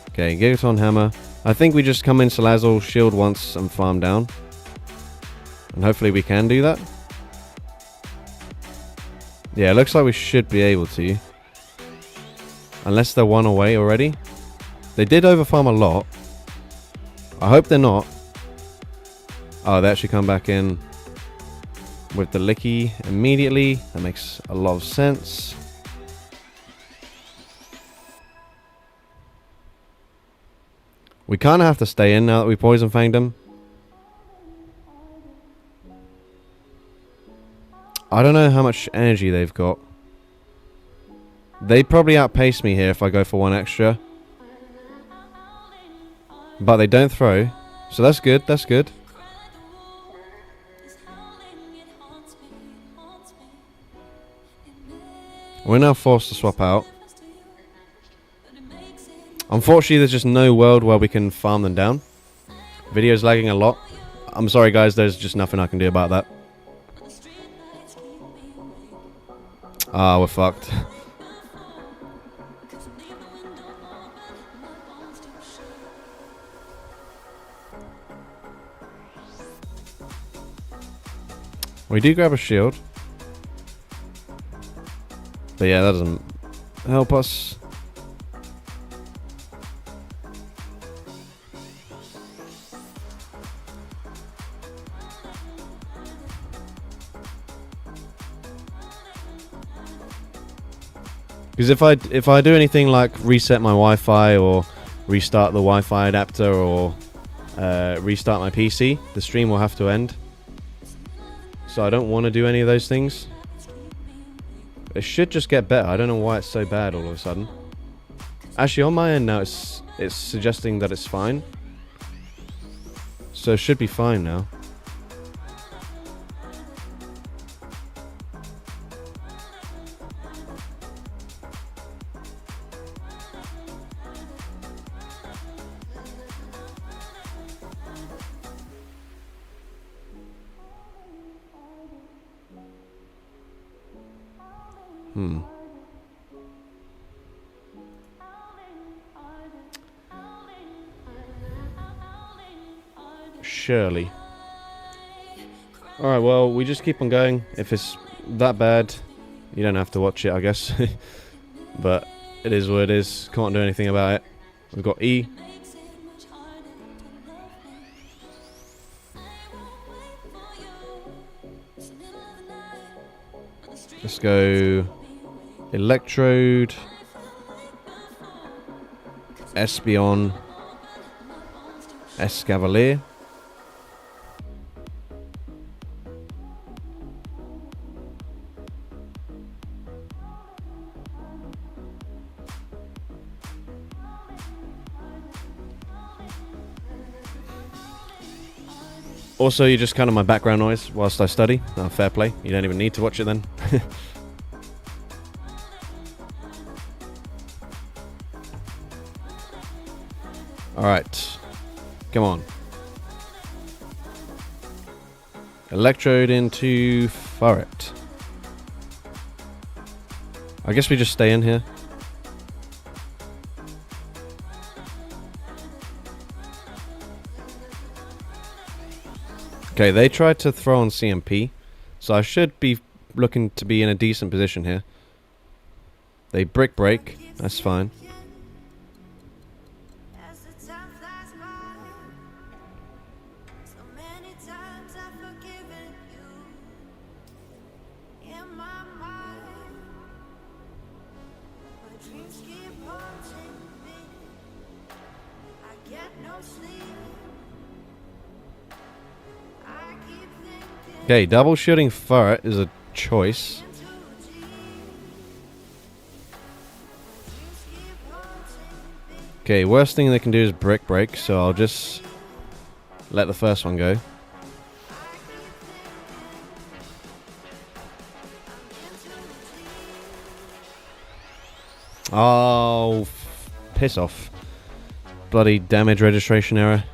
Okay, Gigaton Hammer. I think we just come in Salazzle, shield once, and farm down. And hopefully we can do that. Yeah, it looks like we should be able to. Unless they're one away already. They did overfarm a lot. I hope they're not. Oh, they actually come back in with the Licky immediately. That makes a lot of sense. We kind of have to stay in now that we Poison Fanged them. I don't know how much energy they've got. They'd probably outpace me here if I go for one extra. But they don't throw. So that's good, that's good. We're now forced to swap out. Unfortunately, there's just no world where we can farm them down. Video's lagging a lot. I'm sorry guys, there's just nothing I can do about that. Ah, we're fucked. We do grab a shield. But yeah, that doesn't help us. Because if I do anything like reset my Wi-Fi or restart the Wi-Fi adapter or restart my PC, the stream will have to end. So I don't want to do any of those things. It should just get better. I don't know why it's so bad all of a sudden. Actually, on my end now, it's suggesting that it's fine. So it should be fine now. Surely. Alright, well, we just keep on going. If it's that bad, you don't have to watch it, I guess. But it is what it is. Can't do anything about it. We've got E. Let's go Electrode, Espion, Escavalier. Also, you're just kind of my background noise whilst I study. Oh, fair play. You don't even need to watch it then. Alright. Come on. Electrode into Furret. I guess we just stay in here. Okay, they tried to throw on CMP, so I should be looking to be in a decent position here. They brick break, that's fine. Okay, double shooting Furret is a choice. Okay, worst thing they can do is brick break, so I'll just let the first one go. Oh, piss off. Bloody damage registration error.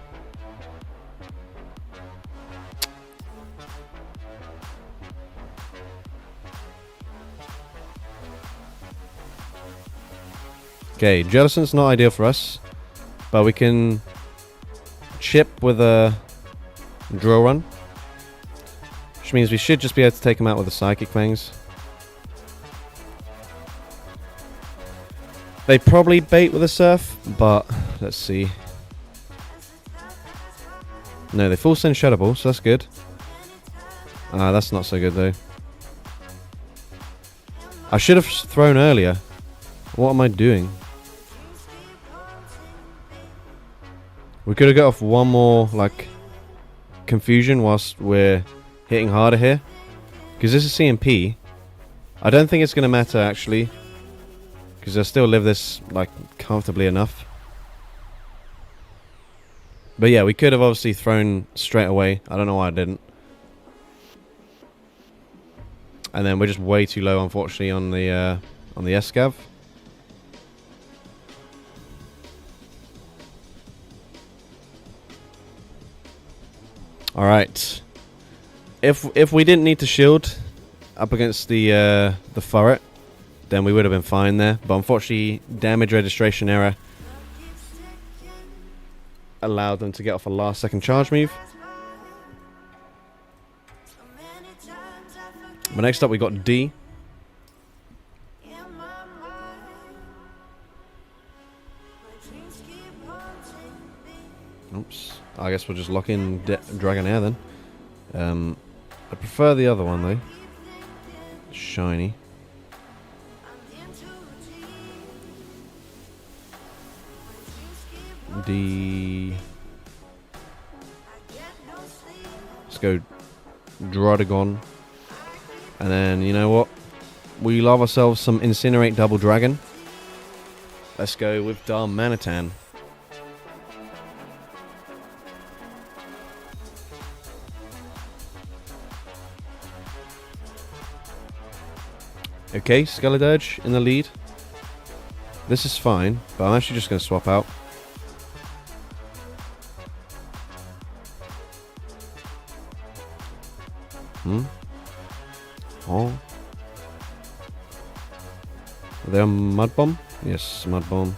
Okay, Jellison's not ideal for us, but we can chip with a drill run, which means we should just be able to take him out with the Psychic Fangs. They probably bait with a Surf, but let's see. No, they full send Shadow Ball, so that's good. That's not so good though. I should have thrown earlier. What am I doing? We could have got off one more, like, confusion whilst we're hitting harder here. Because this is CMP. I don't think it's going to matter, actually. Because they'll still live this, like, comfortably enough. But yeah, we could have obviously thrown straight away. I don't know why I didn't. And then we're just way too low, unfortunately, on the Escav. Alright. If we didn't need to shield up against the Furret, then we would have been fine there. But unfortunately, damage registration error allowed them to get off a last second charge move. But next up we got D. Oops. I guess we'll just lock in Dragonair then. I prefer the other one though. Shiny. D. Let's go Druddigon. And then, you know what? We love ourselves some Incinerate Double Dragon. Let's go with Darmanitan. Okay, Skeledirge in the lead. This is fine, but I'm actually just going to swap out. Oh. Are they a Mud Bomb? Yes, Mud Bomb.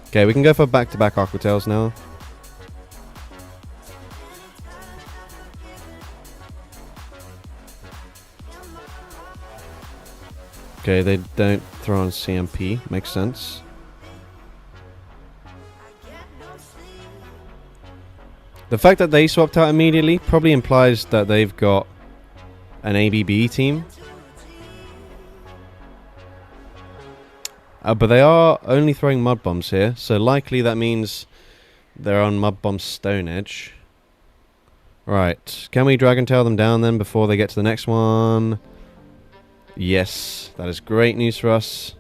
Okay, we can go for back-to-back Aqua Tails now. Okay, they don't throw on CMP. Makes sense. The fact that they swapped out immediately probably implies that they've got an ABB team. But they are only throwing mud bombs here, so likely that means they're on mud bomb Stone Edge. Right, can we Dragon Tail them down then before they get to the next one? Yes, that is great news for us.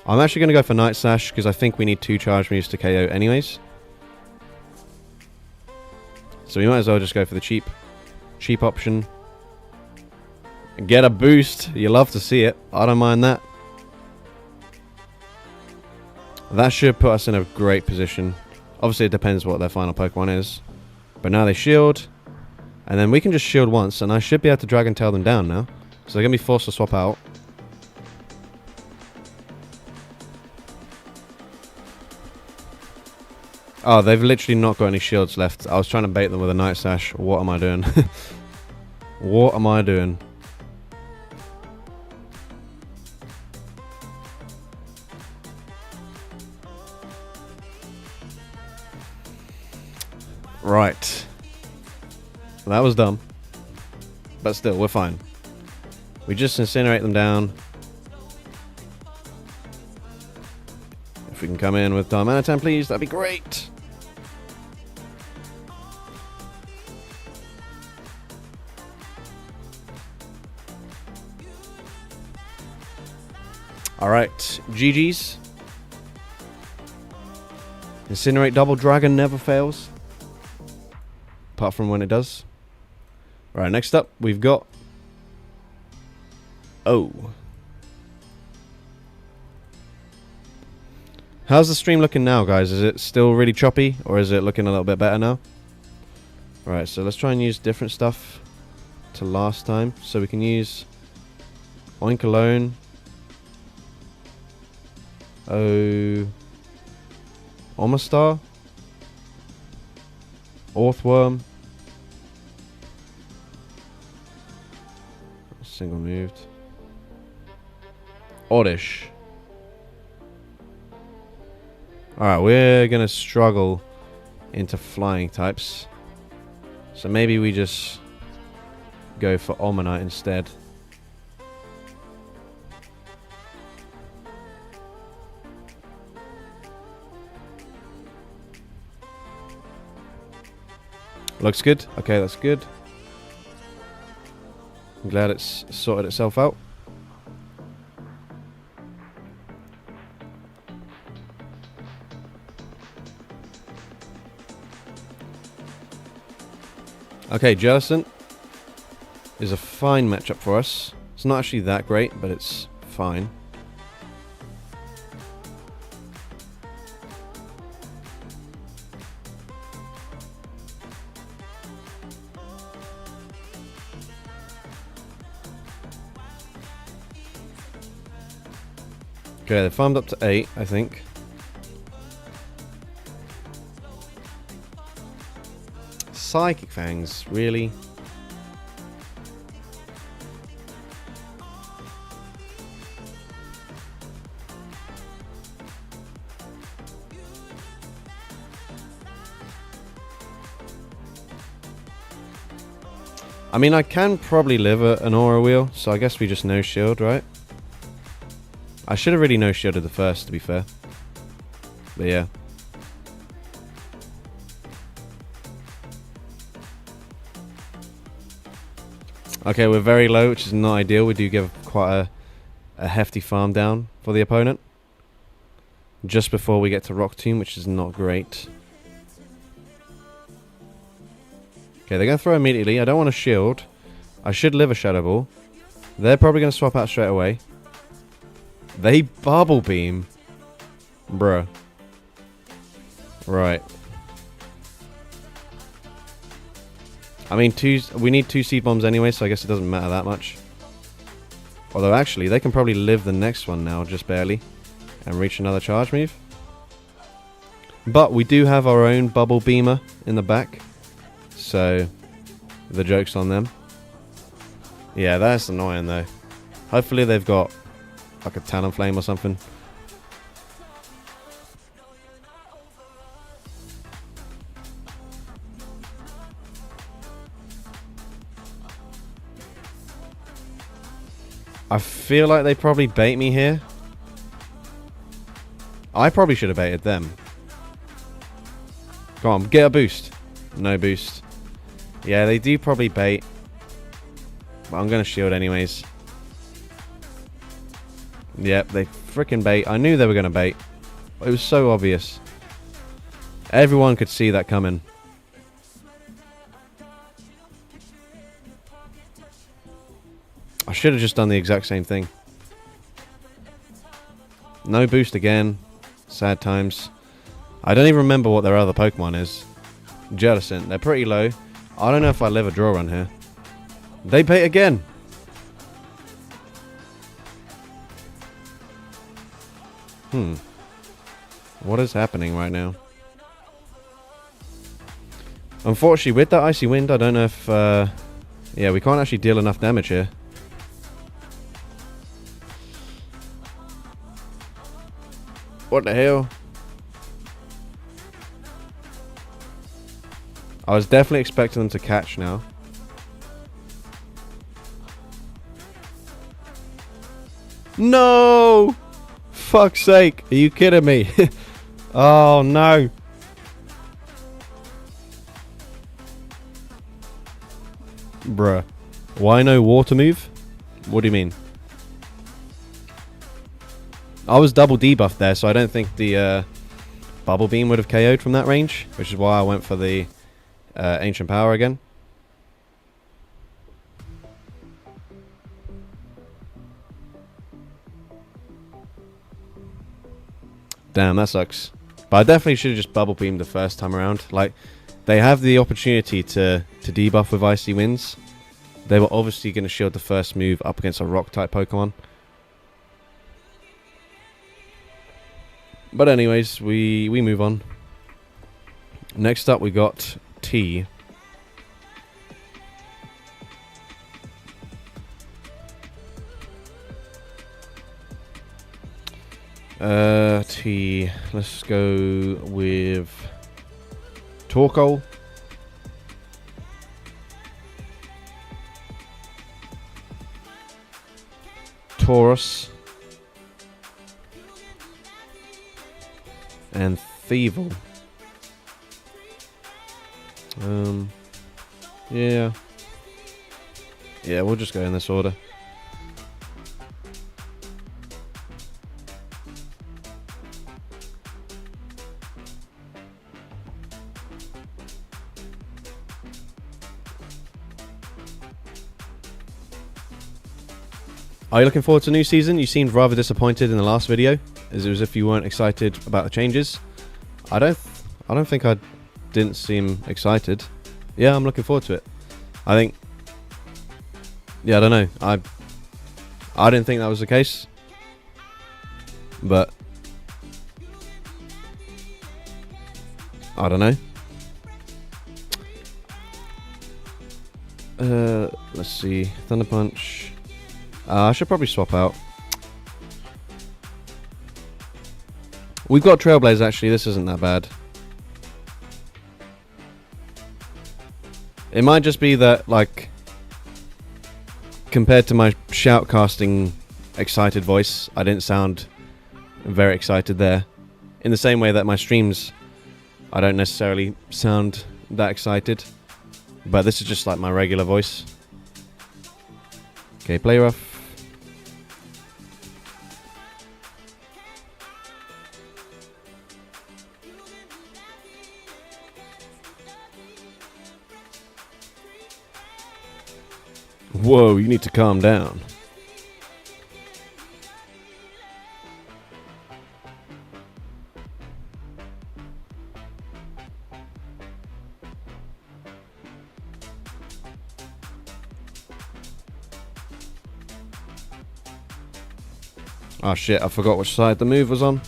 I'm actually going to go for Night Slash because I think we need 2 charge moves to KO anyways. So we might as well just go for the cheap option. And get a boost. You love to see it. I don't mind that. That should put us in a great position. Obviously it depends what their final Pokemon is. But now they shield. And then we can just shield once and I should be able to Dragon Tail them down now. So they're going to be forced to swap out. Oh, they've literally not got any shields left. I was trying to bait them with a Night Slash. What am I doing? What am I doing? Right. That was dumb. But still, we're fine. We just incinerate them down. If we can come in with Darmanitan, please, that'd be great. Alright, GG's. Incinerate double dragon never fails. Apart from when it does. Right, next up, we've got... Oh. How's the stream looking now, guys? Is it still really choppy, or is it looking a little bit better now? Right, so let's try and use different stuff to last time. So we can use Oink alone. Oh, Omastar, Orthworm, single moved, Oddish. Alright, we're gonna struggle into flying types, so maybe we just go for Omanyte instead. Looks good. Okay, that's good. I'm glad it's sorted itself out. Okay, Jellicent is a fine matchup for us. It's not actually that great, but it's fine. Okay, they farmed up to 8, I think. Psychic Fangs, really? I mean, I can probably live an Aura Wheel, so I guess we just no shield, right? I should have really no shielded the first, to be fair. But yeah. Okay, we're very low, which is not ideal. We do give quite a hefty farm down for the opponent. Just before we get to Rock Tomb, which is not great. Okay, they're going to throw immediately. I don't want to shield. I should live a Shadow Ball. They're probably going to swap out straight away. They Bubble Beam. Bruh. Right. I mean, we need 2 Seed Bombs anyway, so I guess it doesn't matter that much. Although, actually, they can probably live the next one now, just barely. And reach another charge move. But we do have our own Bubble Beamer in the back. So, The joke's on them. Yeah, that's annoying though. Hopefully they've got like a Talonflame or something. I feel like they probably bait me here. I probably should have baited them. Come on, get a boost. No boost. Yeah, they do probably bait. But I'm going to shield anyways. Yep, they freaking bait. I knew they were going to bait. It was so obvious. Everyone could see that coming. I should have just done the exact same thing. No boost again. Sad times. I don't even remember what their other Pokemon is. Jellicent. They're pretty low. I don't know if I live a draw run here. They bait again. What is happening right now? Unfortunately, with that Icy Wind, I don't know if... yeah, we can't actually deal enough damage here. What the hell? I was definitely expecting them to catch now. No! Fuck's sake. Are you kidding me? Oh no. Bruh. Why no water move? What do you mean? I was double debuffed there, so I don't think the Bubble Beam would have KO'd from that range, which is why I went for the Ancient Power again. Damn, that sucks. But I definitely should have just Bubble Beamed the first time around. Like, they have the opportunity to debuff with Icy Winds. They were obviously going to shield the first move up against a Rock-type Pokemon. But anyways, we move on. Next up, we got T. T. Let's go with Torkoal. Taurus. And Thievul. Yeah. Yeah, we'll just go in this order. Are you looking forward to a new season? You seemed rather disappointed in the last video, as it was if you weren't excited about the changes. I don't think I didn't seem excited. Yeah, I'm looking forward to it. I think... Yeah, I don't know. I didn't think that was the case. But... I don't know. Let's see. Thunder Punch. I should probably swap out. We've got Trailblaze actually, this isn't that bad. It might just be that, like, compared to my shoutcasting excited voice, I didn't sound very excited there. In the same way that my streams, I don't necessarily sound that excited. But this is just like my regular voice. Okay, play rough. Whoa, you need to calm down. Oh shit, I forgot which side the move was on.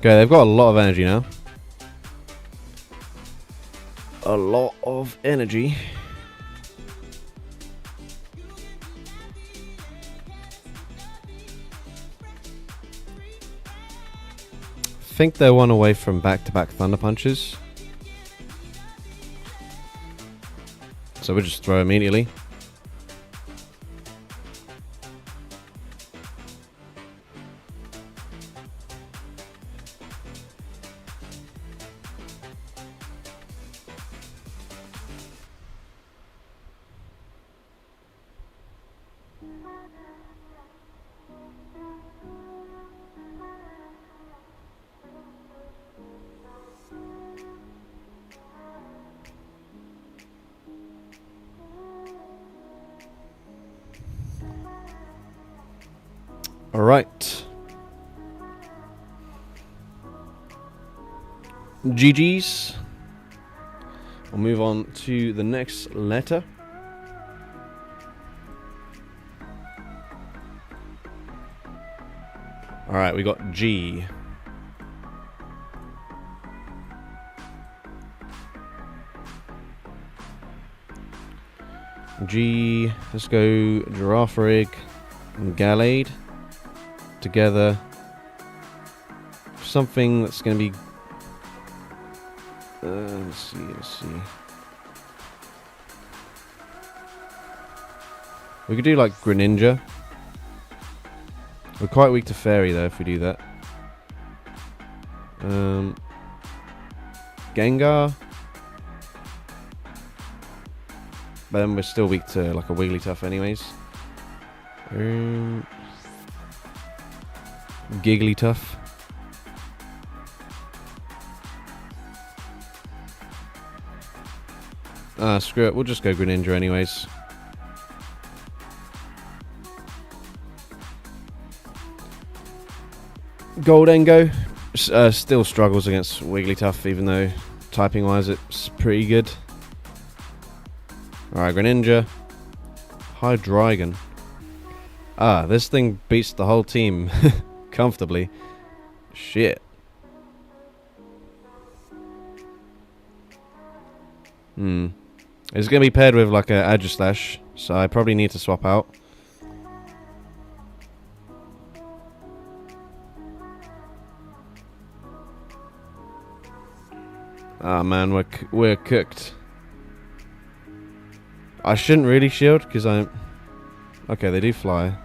Okay, they've got a lot of energy now. A lot of energy. I think they're one away from back-to-back Thunder Punches. So we'll just throw immediately. All right. GG's. We'll move on to the next letter. All right, we got G. G. Let's go Giraffe Rig and Gallade together. Something that's going to be. Let's see. We could do like Greninja. We're quite weak to Fairy though if we do that. Gengar. But then we're still weak to like a Wigglytuff anyways. Gigglytuff. Screw it, we'll just go Greninja anyways. Goldengo still struggles against Wigglytuff, even though typing wise it's pretty good. Alright, Greninja. Hydreigon. This thing beats the whole team comfortably. Shit. It's going to be paired with like a Aegislash, so I probably need to swap out. Ah man, we're cooked. I shouldn't really shield because I'm. Okay, they do fly.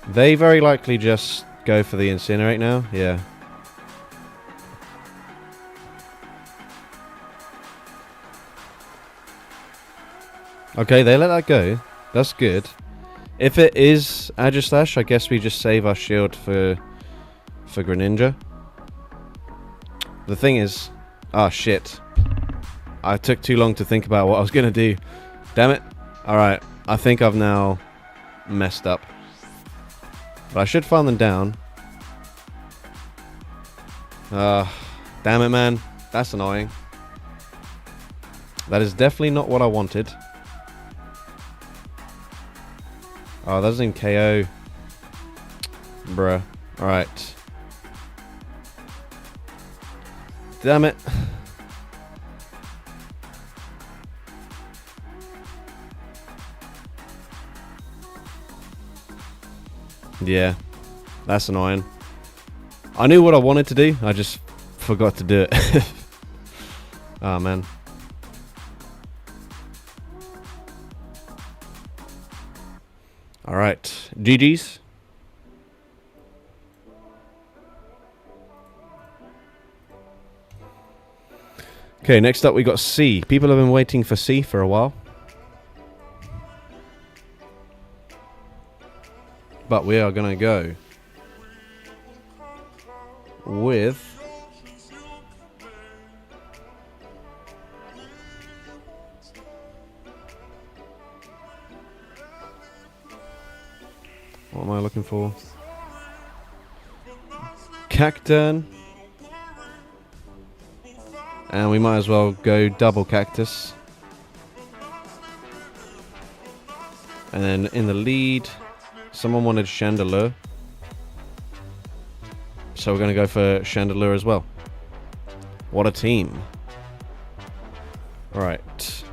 They very likely just go for the Incinerate now. Yeah. Okay, they let that go. That's good. If it is Aegislash, I guess we just save our shield for Greninja. The thing is... Ah, shit. I took too long to think about what I was going to do. Damn it. Alright, I think I've now messed up. But I should farm them down. Damn it, man. That's annoying. That is definitely not what I wanted. Oh, that doesn't even KO. Bruh. Alright. Damn it. Yeah. That's annoying. I knew what I wanted to do. I just forgot to do it. Oh, man. Alright, GG's. Okay, next up we got C. People have been waiting for C for a while. But we are going to go with... What am I looking for? Cacturn. And we might as well go double cactus. And then in the lead, someone wanted Chandelure. So we're going to go for Chandelure as well. What a team. Alright.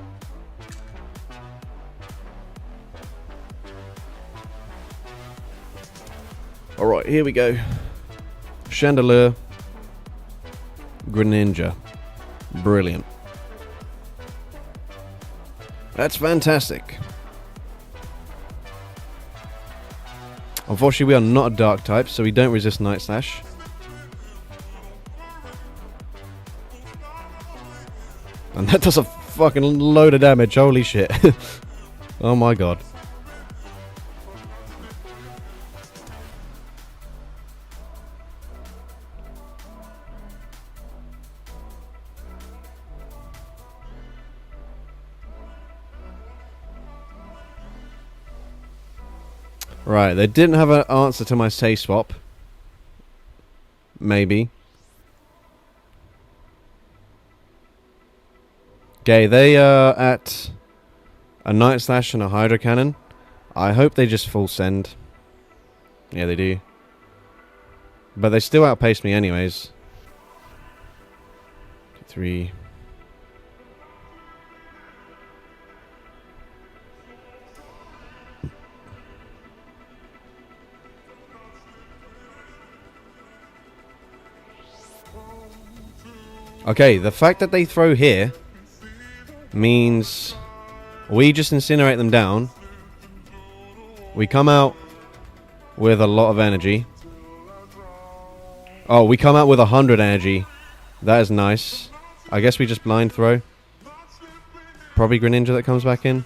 Alright, here we go. Chandelure. Greninja. Brilliant. That's fantastic. Unfortunately, we are not a dark type, so we don't resist Night Slash. And that does a fucking load of damage, holy shit. Oh my god. Right, they didn't have an answer to my say swap. Maybe. Okay, they are at a Night Slash and a Hydro Cannon. I hope they just full send. Yeah, they do. But they still outpace me anyways. 3. Okay, the fact that they throw here means we just incinerate them down. We come out with a lot of energy. Oh, we come out with 100 energy. That is nice. I guess we just blind throw. Probably Greninja that comes back in.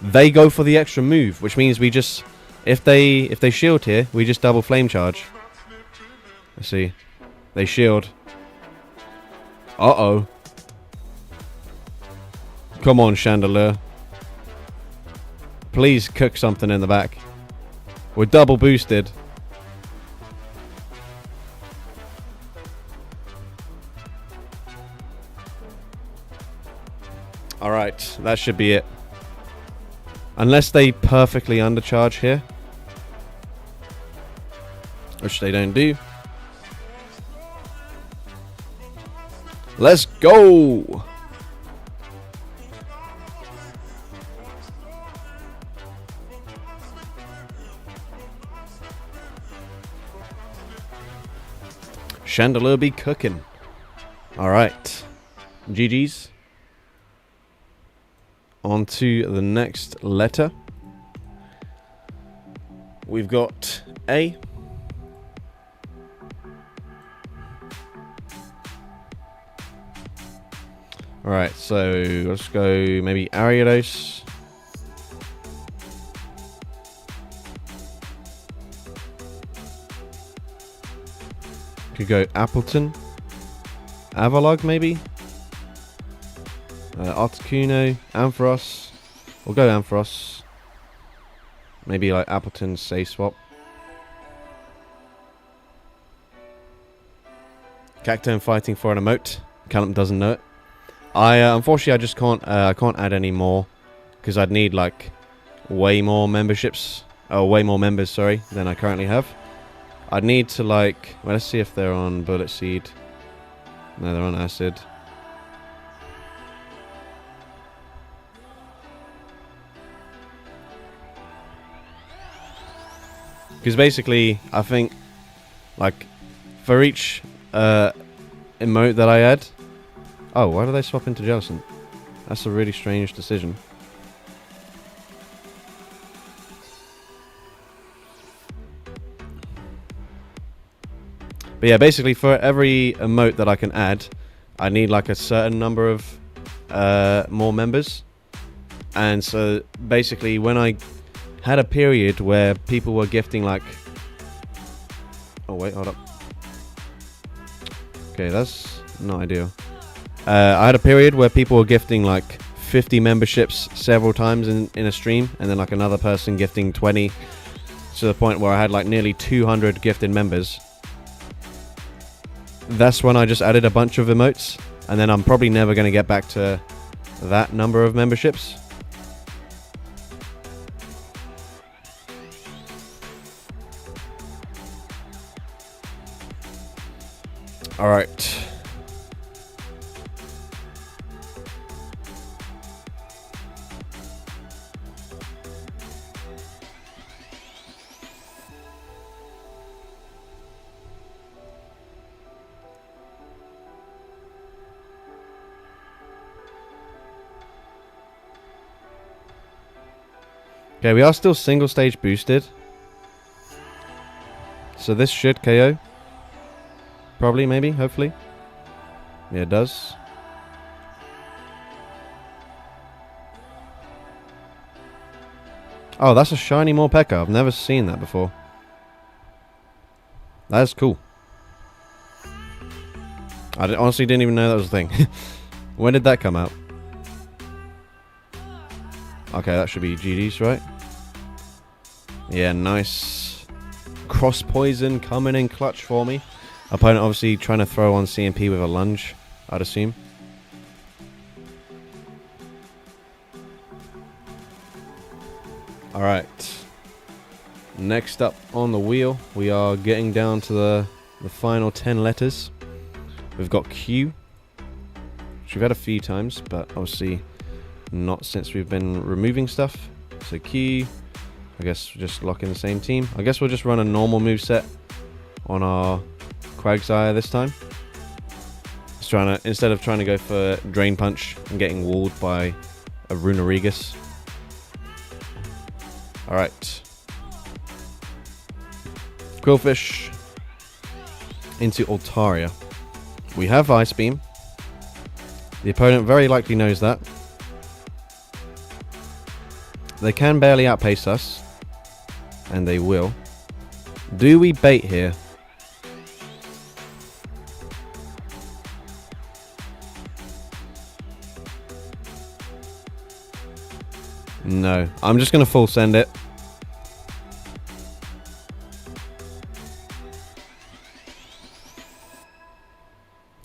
They go for the extra move, which means we just, if they shield here, we just double flame charge. Let's see. They shield. Uh-oh. Come on, Chandelure. Please cook something in the back. We're double boosted. Alright, that should be it. Unless they perfectly undercharge here. Which they don't do. Let's go! Chandelure be cooking. Alright. GG's. On to the next letter. We've got A. Alright, so let's go maybe Ariados. Could go Appleton. Avalog maybe? Articuno. Ampharos. We'll go Ampharos. Maybe like Appleton's say swap. Cacturn fighting for an emote. Callum doesn't know it. Unfortunately I just can't add any more because I'd need like way more memberships, way more members, sorry, than I currently have. I'd need to like, well, let's see if they're on Bullet Seed. No, they're on Acid. Because basically, I think like for each emote that I add. Oh, why do they swap into Jellicent? That's a really strange decision. But yeah, basically for every emote that I can add, I need like a certain number of more members. And so basically when I had a period where people were gifting like... Oh wait, hold up. Okay, that's not ideal. I had a period where people were gifting like 50 memberships several times in a stream, and then like another person gifting 20, to the point where I had like nearly 200 gifted members. that's when I just added a bunch of emotes, and then I'm probably never going to get back to that number of memberships. All right. Okay, we are still single stage boosted. So this should KO. Probably, maybe, hopefully. Yeah, it does. Oh, that's a shiny Morpeko. I've never seen that before. That's cool. I honestly didn't even know that was a thing. When did that come out? Okay, that should be GG's, right? Yeah, nice. Cross poison coming in clutch for me. Opponent obviously trying to throw on CMP with a lunge, I'd assume. Alright. Next up on the wheel, we are getting down to the final 10 letters. We've got Q, which we've had a few times, but obviously not since we've been removing stuff. So Q, I guess we'll just lock in the same team. I guess we'll just run a normal moveset on our Quagsire this time. Just instead of trying to go for Drain Punch and getting walled by a Runerigus. Alright. Quillfish into Altaria. We have Ice Beam. The opponent very likely knows that. They can barely outpace us. And they will. Do we bait here? No. I'm just going to full send it.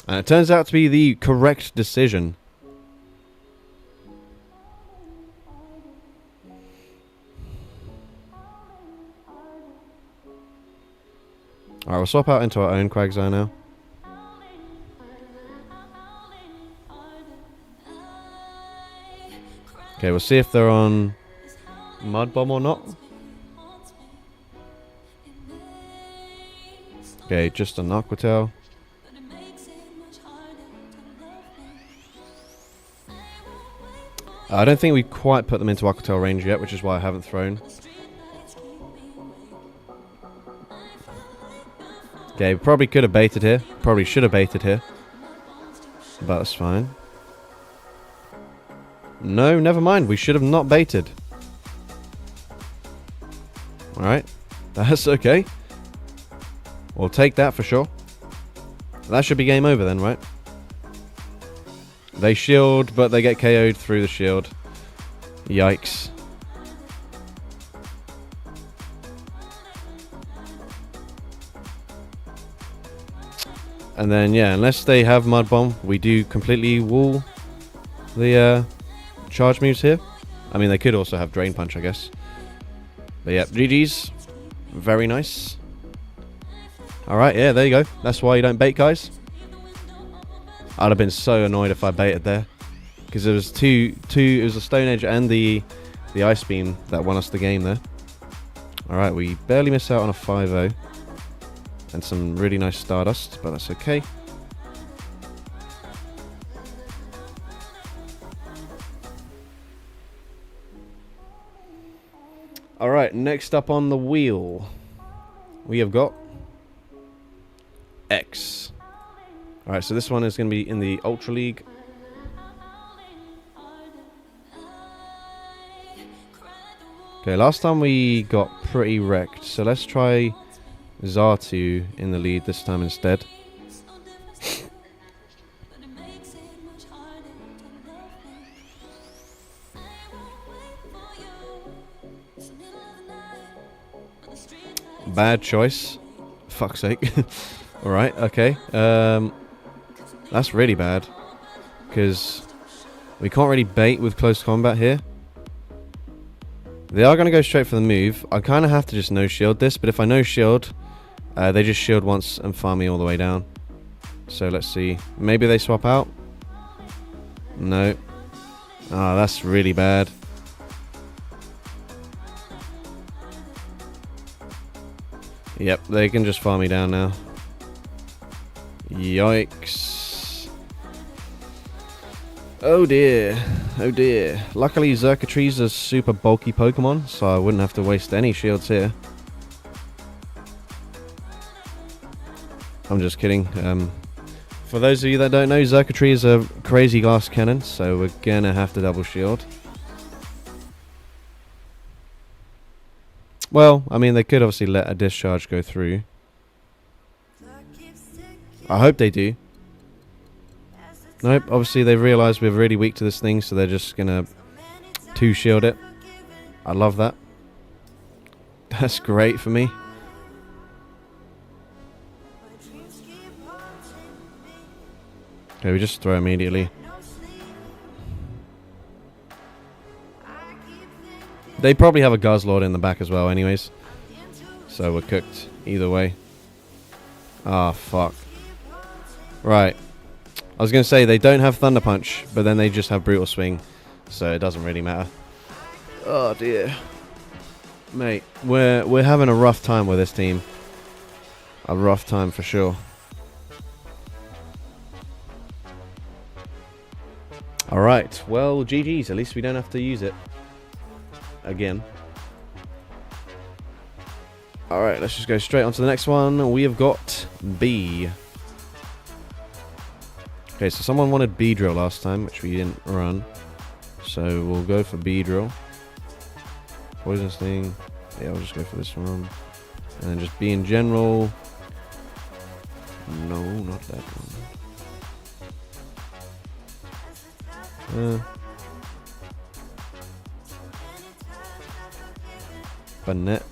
And it turns out to be the correct decision. Alright, we'll swap out into our own Quagsire now. Okay, we'll see if they're on Mud Bomb or not. Okay, just an Aqua Tail. I don't think we quite put them into Aqua Tail range yet, which is why I haven't thrown. Okay, probably could have baited here. Probably should have baited here. But that's fine. No, never mind. We should have not baited. Alright. That's okay. We'll take that for sure. That should be game over then, right? They shield, but they get KO'd through the shield. Yikes. And then, yeah, unless they have Mud Bomb, we do completely wall the charge moves here. I mean, they could also have Drain Punch, I guess. But yeah, GG's. Very nice. Alright, yeah, there you go. That's why you don't bait, guys. I'd have been so annoyed if I baited there. Because it was it was a Stone Edge and the Ice Beam that won us the game there. Alright, we barely miss out on a 5-0. And some really nice Stardust, but that's okay. Alright, next up on the wheel, we have got X. Alright, so this one is going to be in the Ultra League. Okay, last time we got pretty wrecked, so let's try Xatu in the lead this time instead. Bad choice. Fuck's sake. Alright, okay. That's really bad. Because we can't really bait with close combat here. They are going to go straight for the move. I kind of have to just no-shield this, but if I no-shield, they just shield once and farm me all the way down. So let's see. Maybe they swap out? No. Ah, that's really bad. Yep, they can just farm me down now. Yikes. Oh dear. Oh dear. Luckily, Xurkitree's a super bulky Pokemon, so I wouldn't have to waste any shields here. I'm just kidding. For those of you that don't know, Xurkitree is a crazy glass cannon, so we're gonna have to double shield. Well, I mean, they could obviously let a discharge go through. I hope they do. Nope, obviously they realise we're really weak to this thing, so they're just gonna two-shield it. I love that. That's great for me. Okay, we just throw immediately. They probably have a Guzzlord in the back as well anyways. So we're cooked either way. Ah, fuck. Right. I was going to say they don't have Thunder Punch, but then they just have Brutal Swing. So it doesn't really matter. Oh dear. Mate, we're having a rough time with this team. A rough time for sure. Alright, well, GG's. At least we don't have to use it again. Alright, let's just go straight on to the next one. We have got B. Okay, so someone wanted B-Drill last time, which we didn't run. So we'll go for B-Drill. Poison Sting. Yeah, I'll just go for this one. And then just B in general. No, not that one. Banette.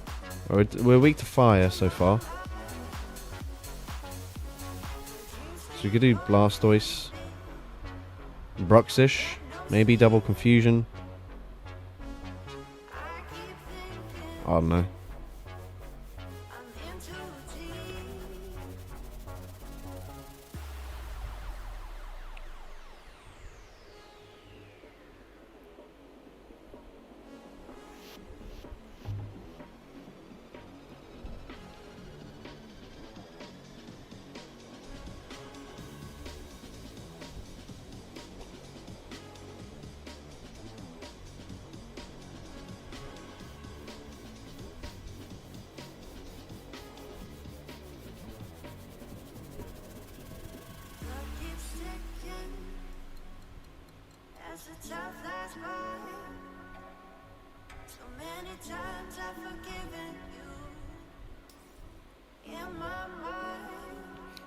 We're weak to fire so far. So we could do Blastoise. Bruxish. Maybe double Confusion. I don't know.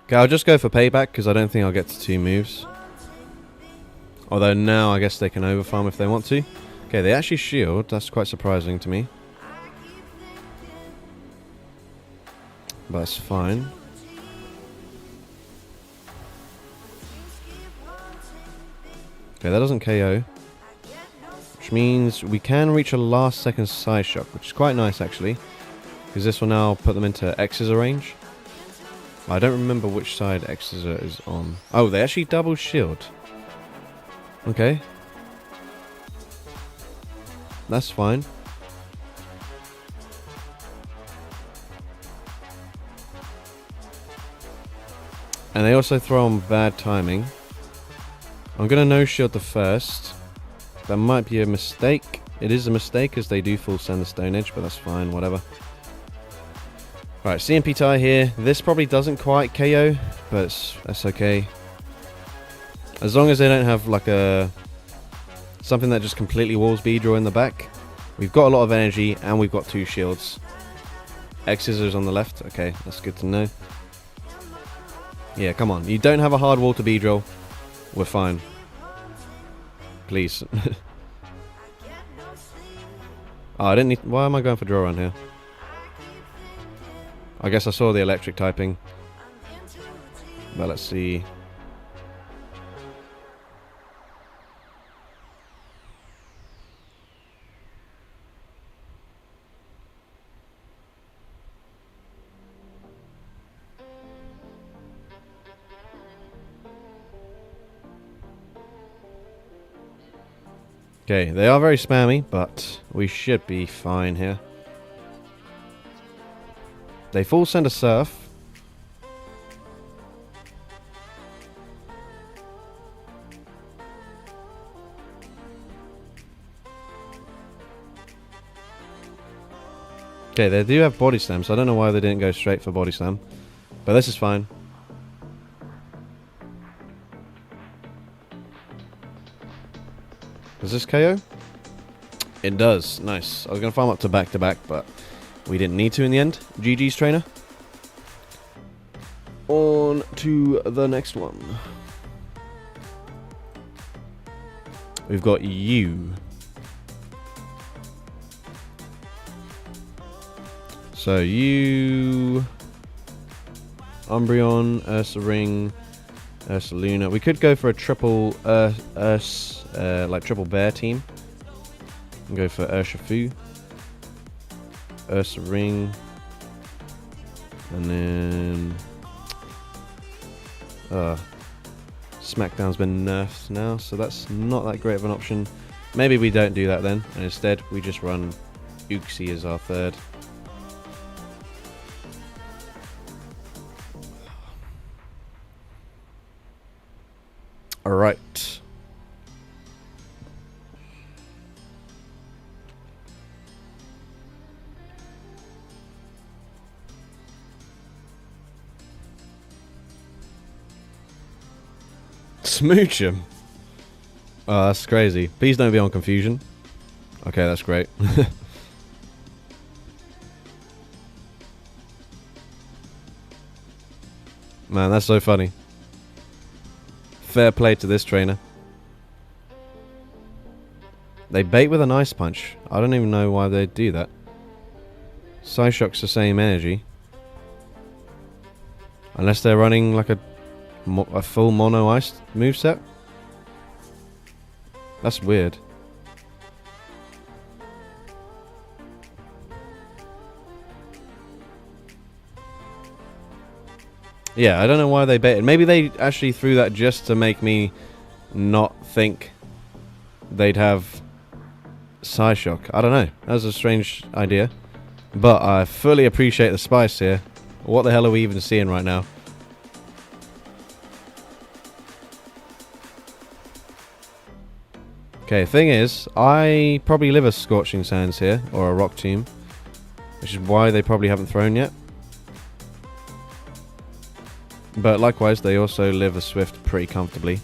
Okay, I'll just go for payback because I don't think I'll get to 2 moves. Although now I guess they can overfarm if they want to. Okay, they actually shield. That's quite surprising to me. But that's fine. Okay, that doesn't KO. Which means we can reach a last second side shock, which is quite nice actually. Because this will now put them into X-Scissor range. I don't remember which side X-Scissor is on. Oh, they actually double shield. Okay. That's fine. And they also throw on bad timing. I'm going to no-shield the first. That might be a mistake. It is a mistake as they do full send the Stone Edge, but that's fine, whatever. Alright, CMP tie here. This probably doesn't quite KO, but that's okay. As long as they don't have like something that just completely walls B-Draw in the back. We've got a lot of energy and we've got 2 shields. X-Scissors on the left. Okay, that's good to know. Yeah, come on. You don't have a hard wall to B-Draw. We're fine. Please. Oh, I didn't need... Why am I going for draw on here? I guess I saw the electric typing. But let's see. Okay, they are very spammy, but we should be fine here. They full send a surf. Okay, they do have body slam, so I don't know why they didn't go straight for body slam. But this is fine. Does this KO? It does. Nice. I was going to farm up to back, but we didn't need to in the end. GG's, trainer. On to the next one. We've got you. So you... Umbreon, Ursa Ring, Ursa Luna. We could go for a triple like triple bear team. And go for Urshifu, Ursa Ring, and then Smackdown's been nerfed now, so that's not that great of an option. Maybe we don't do that then, and instead we just run Uxie as our third. Alright. Smooch him. Oh, that's crazy. Please don't be on confusion. Okay, that's great. Man, that's so funny. Fair play to this trainer. They bait with an ice punch. I don't even know why they'd do that. Psyshock's the same energy. Unless they're running like a full mono ice moveset. That's weird. Yeah, I don't know why they baited. Maybe they actually threw that just to make me not think they'd have Psyshock. I don't know. That was a strange idea. But I fully appreciate the spice here. What the hell are we even seeing right now? Okay, thing is, I probably live a Scorching Sands here, or a Rock Tomb, which is why they probably haven't thrown yet. But likewise, they also live a Swift pretty comfortably.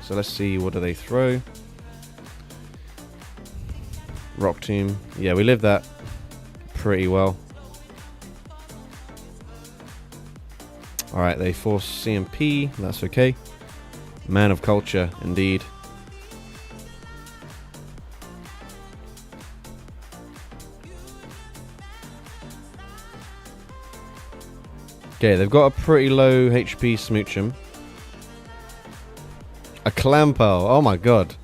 So let's see, what do they throw? Rock Tomb. Yeah, we live that pretty well. Alright, they force CMP, that's okay. Man of culture, indeed. Okay, they've got a pretty low HP Smoochum. A Clampo, oh my god.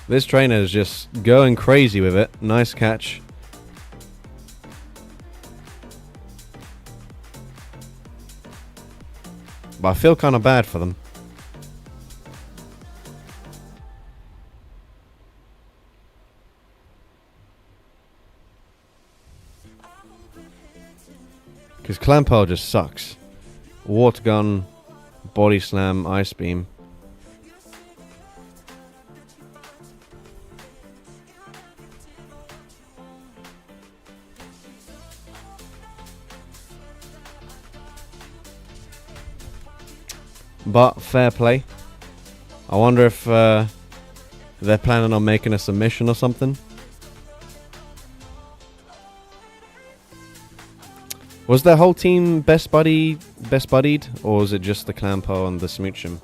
This trainer is just going crazy with it. Nice catch. But I feel kind of bad for them. Because Clampo just sucks. Water Gun, Body Slam, Ice Beam. But fair play. I wonder if they're planning on making a submission or something. Was their whole team best buddied, or was it just the Clampo and the Smoochum?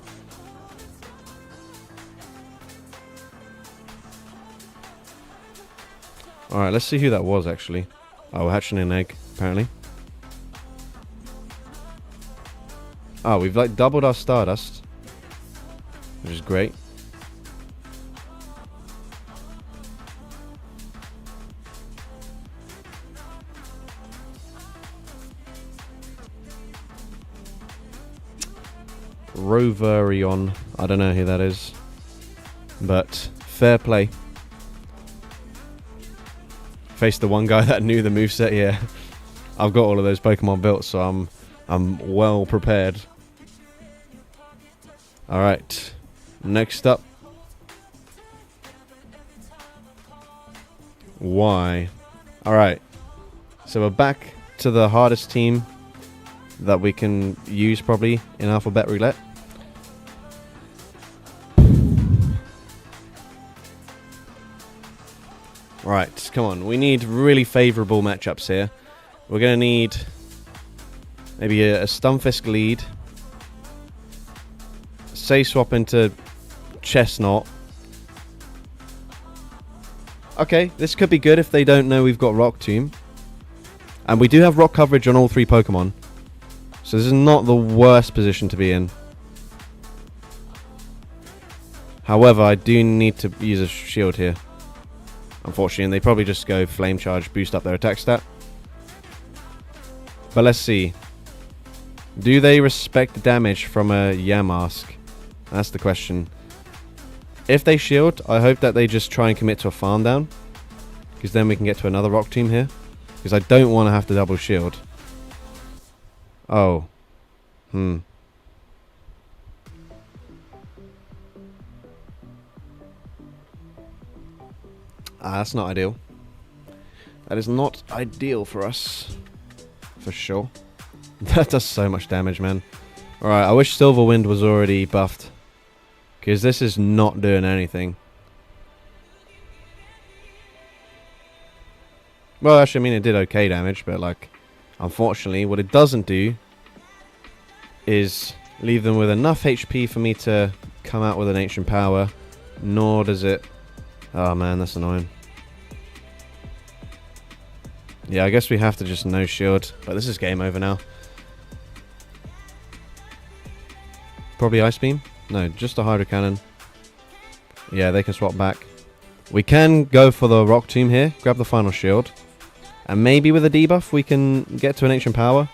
Alright, let's see who that was actually. Oh, we're hatching an egg, apparently. Oh, we've like doubled our Stardust, which is great. Roverion. I don't know who that is, but fair play. Faced the one guy that knew the moveset. Yeah, I've got all of those Pokemon built, so I'm well prepared. All right, next up, Y. All right, so we're back to the hardest team that we can use probably in Alphabet Roulette. Right, come on. We need really favourable matchups here. We're going to need maybe a Stunfisk lead. Say swap into Chestnut. Okay, this could be good if they don't know we've got Rock Tomb. And we do have Rock coverage on all 3 Pokemon. So this is not the worst position to be in. However, I do need to use a shield here. Unfortunately, and they probably just go Flame Charge, boost up their attack stat. But let's see. Do they respect the damage from a Yamask? That's the question. If they shield, I hope that they just try and commit to a farm down. Because then we can get to another Rock Tomb here. Because I don't want to have to double shield. Oh. That's not ideal. That is not ideal for us. For sure. That does so much damage, man. Alright, I wish Silverwind was already buffed. Because this is not doing anything. Well, actually, I mean, it did okay damage, but, like, unfortunately, what it doesn't do is leave them with enough HP for me to come out with an Ancient Power. Nor does it... Oh, man, that's annoying. Yeah, I guess we have to just no shield. But this is game over now. Probably Ice Beam? No, just a Hydro Cannon. Yeah, they can swap back. We can go for the Rock Tomb here. Grab the final shield. And maybe with a debuff we can get to an Ancient Power.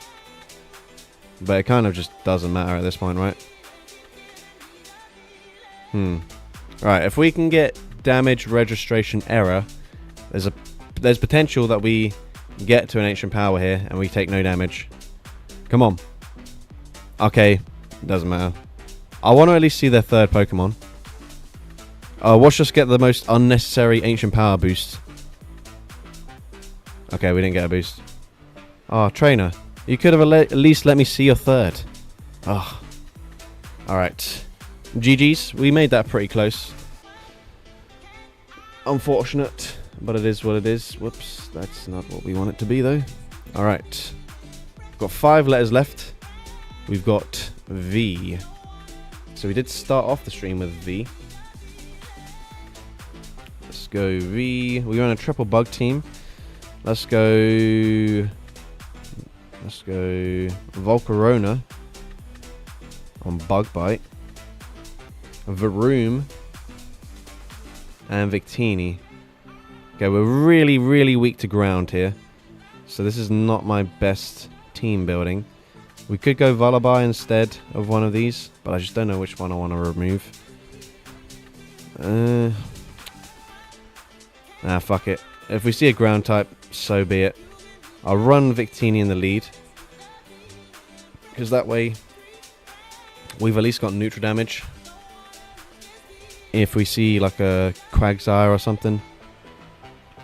But it kind of just doesn't matter at this point, right? Right, if we can get damage registration error, there's potential that we get to an Ancient Power here and we take no damage. Come on. Okay, doesn't matter. I want to at least see their 3rd Pokemon. Watch us get the most unnecessary Ancient Power boost. Okay, we didn't get a boost. Oh, Trainer. You could have at least let me see your 3rd. Oh. Alright. GG's. We made that pretty close. Unfortunate, but it is what it is. Whoops, that's not what we want it to be, though. Alright. Got 5 letters left. We've got V. So we did start off the stream with V. Let's go V. We run a triple bug team. Let's go Volcarona on Bug Bite. Varoom and Victini. Okay, we're really, really weak to ground here. So this is not my best team building. We could go Vullaby instead of one of these, but I just don't know which one I want to remove. Fuck it. If we see a ground type, so be it. I'll run Victini in the lead. Because that way, we've at least got neutral damage. If we see like a Quagsire or something.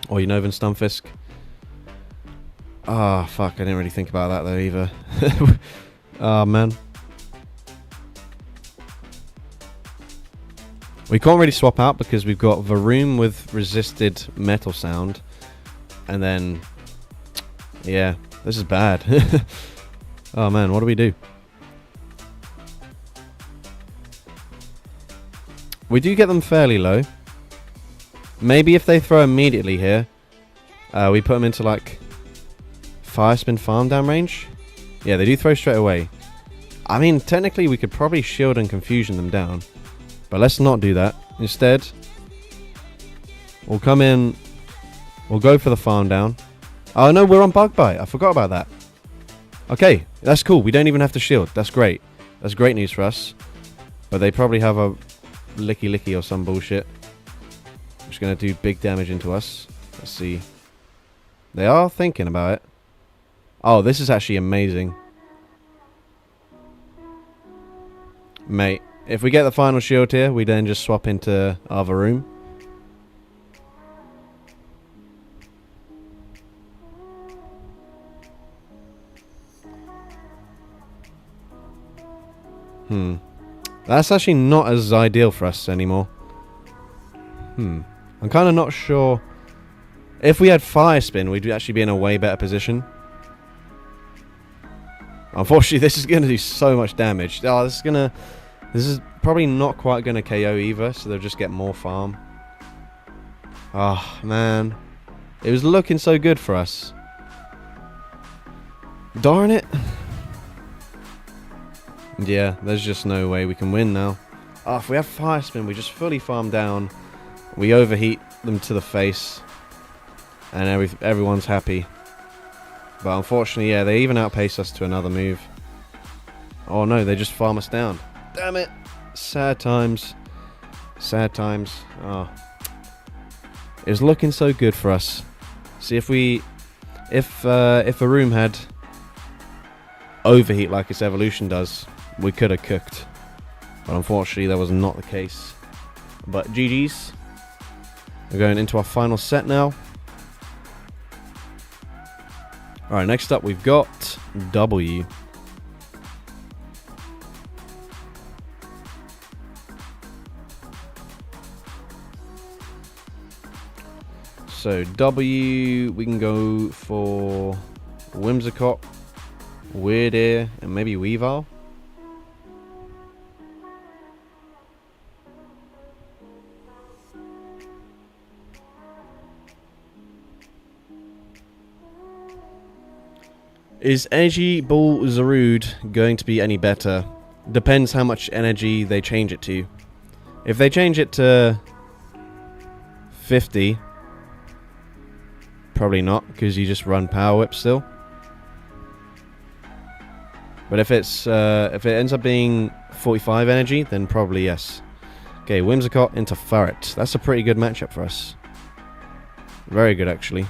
Or Unova Stunfisk. Ah, fuck, I didn't really think about that though either. Oh, man. We can't really swap out because we've got Varoom with resisted Metal Sound. And then... yeah, this is bad. Oh man, what do we do? We do get them fairly low. Maybe if they throw immediately here, we put them into like... Fire Spin Farm down range? Yeah, they do throw straight away. I mean, technically we could probably shield and confusion them down. But let's not do that. Instead, we'll come in. We'll go for the farm down. Oh no, we're on bug bite. I forgot about that. Okay, that's cool. We don't even have to shield. That's great. That's great news for us. But they probably have a licky or some bullshit. Which is going to do big damage into us. Let's see. They are thinking about it. Oh, this is actually amazing. Mate, if we get the final shield here, we then just swap into other room. That's actually not as ideal for us anymore. I'm kind of not sure. If we had fire spin, we'd actually be in a way better position. Unfortunately, this is going to do so much damage. Oh, this is probably not quite going to KO either, so they'll just get more farm. Oh, man. It was looking so good for us. Darn it. Yeah, there's just no way we can win now. Oh, if we have fire spin, we just fully farm down. We overheat them to the face. And everyone's happy. But unfortunately, yeah, they even outpace us to another move. Oh no, they just farm us down. Damn it. Sad times. Sad times. Oh. It was looking so good for us. See, if a room had overheat like its evolution does, we could have cooked. But unfortunately, that was not the case. But GG's. We're going into our final set now. Alright, next up we've got W. So W, we can go for Whimsicott, Weird Ear, and maybe Weavile. Is Energy Ball Zarude going to be any better? Depends how much energy they change it to. If they change it to 50, probably not, because you just run Power Whip still. But if it ends up being 45 energy, then probably yes. Okay, Whimsicott into Ferret. That's a pretty good matchup for us. Very good, actually.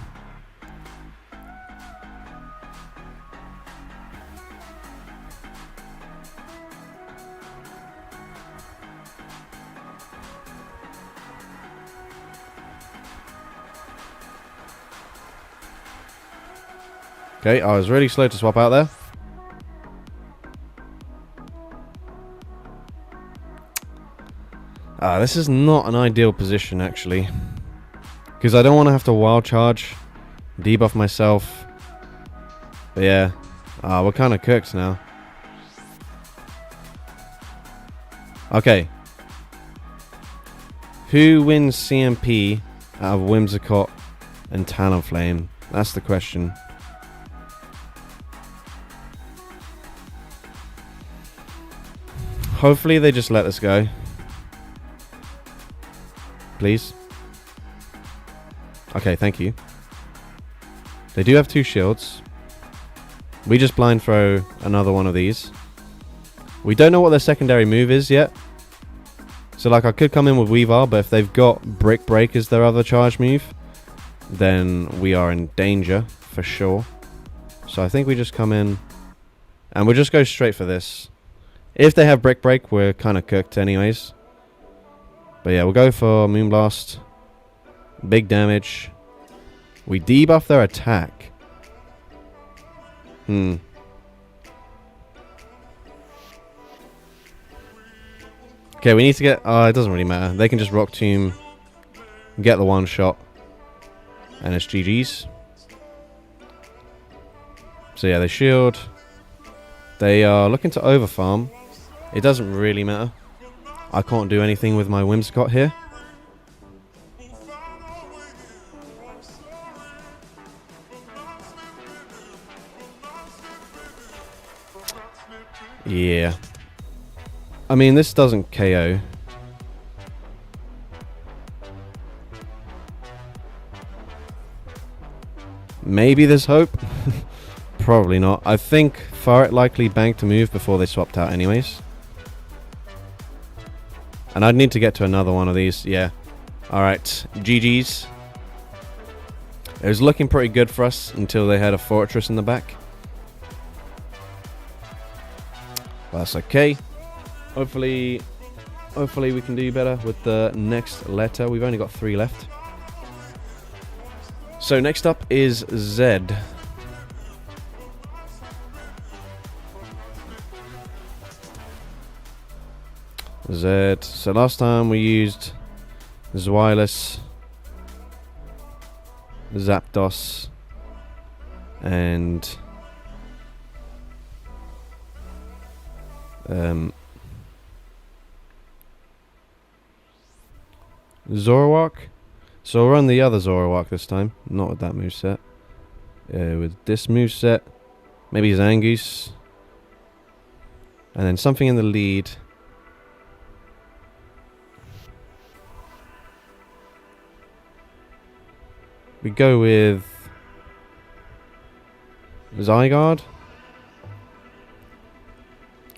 Okay, I was really slow to swap out there. This is not an ideal position, actually. Because I don't want to have to wild charge, debuff myself. But yeah, we're kind of cooked now. Okay. Who wins CMP out of Whimsicott and Talonflame? That's the question. Hopefully they just let this go. Please. Okay, thank you. They do have 2 shields. We just blind throw another one of these. We don't know what their secondary move is yet. So like I could come in with Weavile, but if they've got Brick Break as their other charge move, then we are in danger for sure. So I think we just come in and we'll just go straight for this. If they have Brick Break, we're kind of cooked anyways. But yeah, we'll go for Moonblast. Big damage. We debuff their attack. Okay, we need to get... it doesn't really matter. They can just Rock Tomb, get the one shot, and it's GG's. So yeah, they shield. They are looking to overfarm. It doesn't really matter. I can't do anything with my Whimsicott here. Yeah. I mean, this doesn't KO. Maybe there's hope. Probably not. I think Farret likely banked to move before they swapped out anyways. And I'd need to get to another one of these. Yeah. Alright. GG's. It was looking pretty good for us until they had a fortress in the back. That's okay. Hopefully we can do better with the next letter. We've only got 3 left. So next up is Z. Z. So last time we used Zweilis, Zapdos, and Zoroark. So we'll run the other Zoroark this time, not with that moveset. With this moveset, maybe Zangoose, and then something in the lead. We go with Zygarde.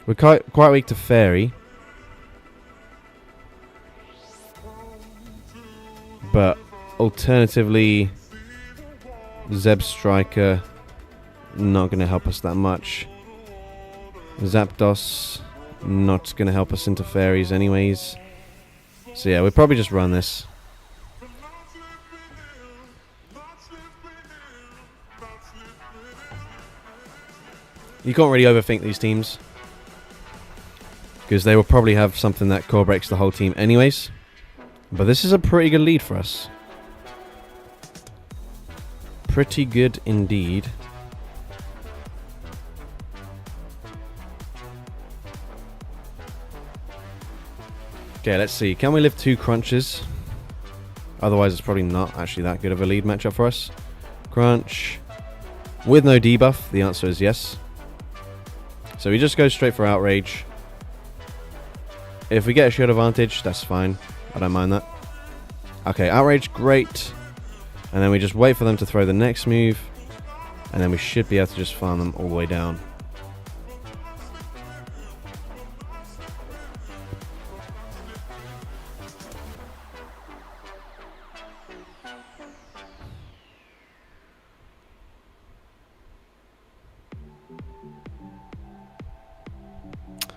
We're quite weak to Fairy. But alternatively, Zeb Striker, not going to help us that much. Zapdos, not going to help us into Fairies anyways. So yeah, we'll probably just run this. You can't really overthink these teams, because they will probably have something that core breaks the whole team anyways. But this is a pretty good lead for us. Pretty good indeed. Okay, let's see. Can we live 2 crunches? Otherwise, it's probably not actually that good of a lead matchup for us. Crunch. With no debuff, the answer is yes. So we just go straight for Outrage. If we get a shield advantage, that's fine. I don't mind that. Okay, Outrage, great. And then we just wait for them to throw the next move. And then we should be able to just farm them all the way down.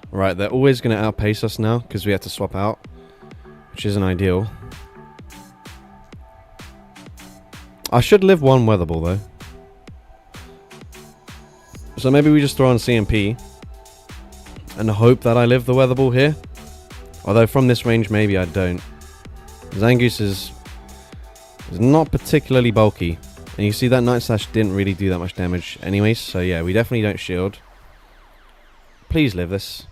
Right, they're always going to outpace us now because we have to swap out, which isn't ideal. I should live 1 Weather Ball though. So maybe we just throw on CMP and hope that I live the Weather Ball here. Although from this range maybe I don't. Zangoose is not particularly bulky. And you see that Night Slash didn't really do that much damage anyways. So yeah, we definitely don't shield. Please live this.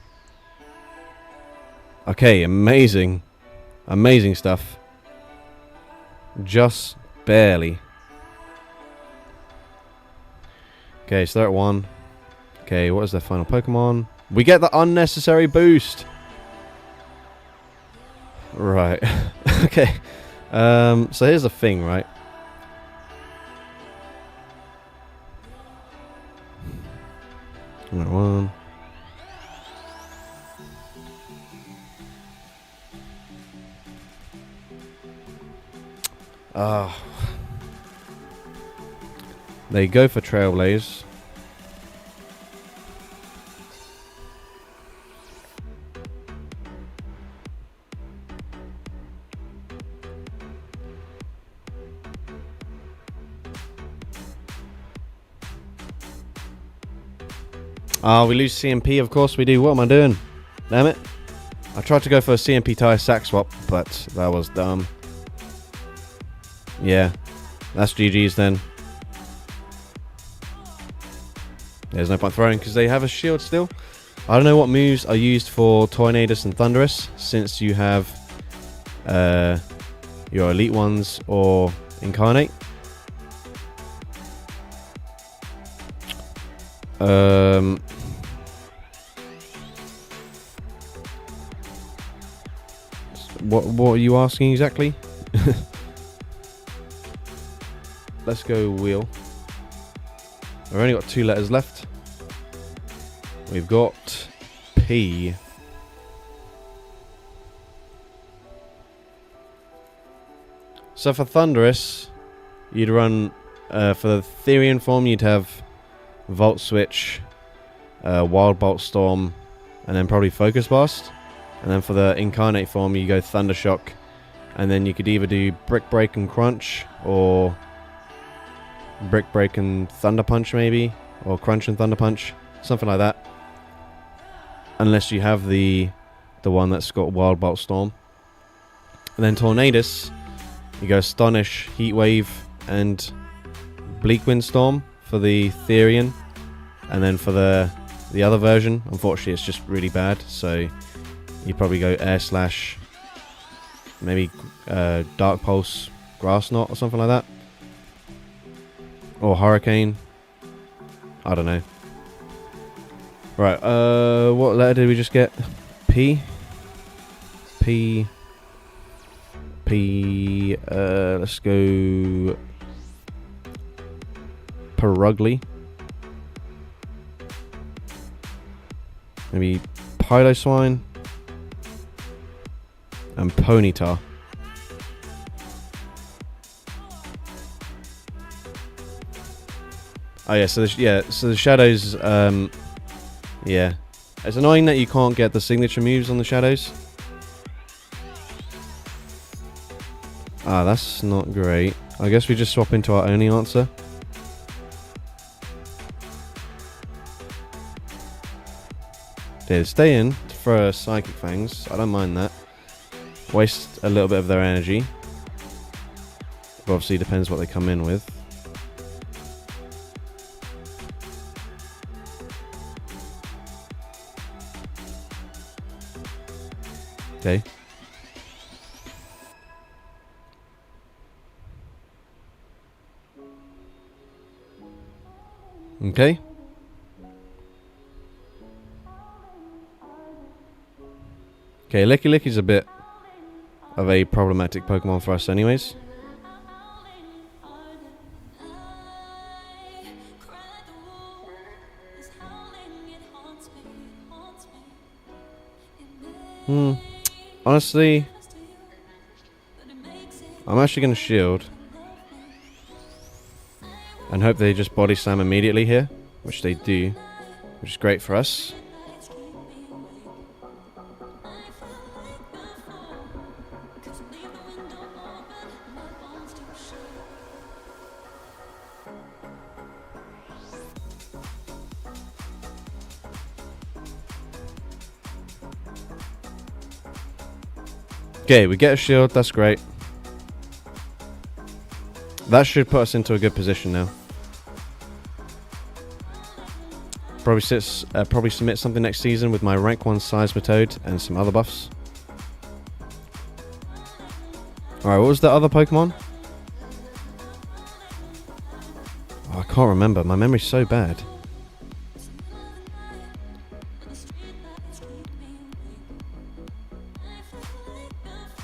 Okay, amazing. Amazing stuff. Just barely. Okay, so they're at 1. Okay, what is their final Pokemon? We get the unnecessary boost. Right. Okay. So here's the thing, right? Right, 1. They go for Trailblaze. We lose CMP, of course we do. What am I doing? Damn it. I tried to go for a CMP tire sack swap, but that was dumb. Yeah, that's GG's then. There's no point throwing because they have a shield still. I don't know what moves are used for Tornadus and Thundurus, since you have your elite ones or Incarnate. What are you asking exactly? Let's go wheel. We've only got 2 letters left. We've got P. So for Thunderous, you'd run, for the Therian form, you'd have Volt Switch, Wild Bolt Storm, and then probably Focus Blast. And then for the Incarnate form, you go Thunder Shock, and then you could either do Brick Break and Crunch, or Brick Break and Thunder Punch maybe, or Crunch and Thunder Punch, something like that. Unless you have the one that's got Wild Bolt Storm. And then Tornadus, you go Astonish, Heat Wave, and Bleak Windstorm for the Therian. And then for the other version, unfortunately it's just really bad, so you probably go Air Slash, maybe Dark Pulse, Grass Knot or something like that. Or Hurricane. I don't know. Right, what letter did we just get? P? P. Let's go Perugly. Maybe Piloswine. And Ponyta. Oh yeah, so the shadows, yeah. It's annoying that you can't get the signature moves on the shadows. Ah, that's not great. I guess we just swap into our only answer. Yeah, stay in for Psychic Fangs. I don't mind that. Waste a little bit of their energy. But obviously depends what they come in with. Okay. Okay. Okay, Licky Licky's a bit of a problematic Pokemon for us anyways. Honestly, I'm actually going to shield and hope they just body slam immediately here, which they do, which is great for us. Okay, we get a shield, that's great. That should put us into a good position now. Probably submit something next season with my rank 1 Seismitoad and some other buffs. Alright, what was the other Pokemon? Oh, I can't remember, my memory's so bad.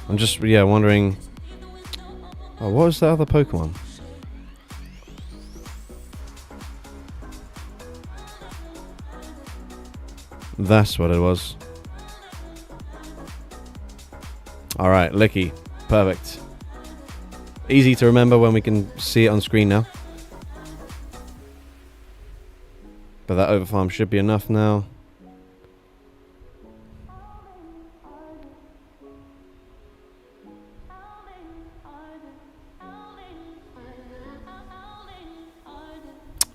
I'm just, wondering... Oh, what was the other Pokemon? That's what it was. Alright, Licky. Perfect. Easy to remember when we can see it on screen now. But that overfarm should be enough now.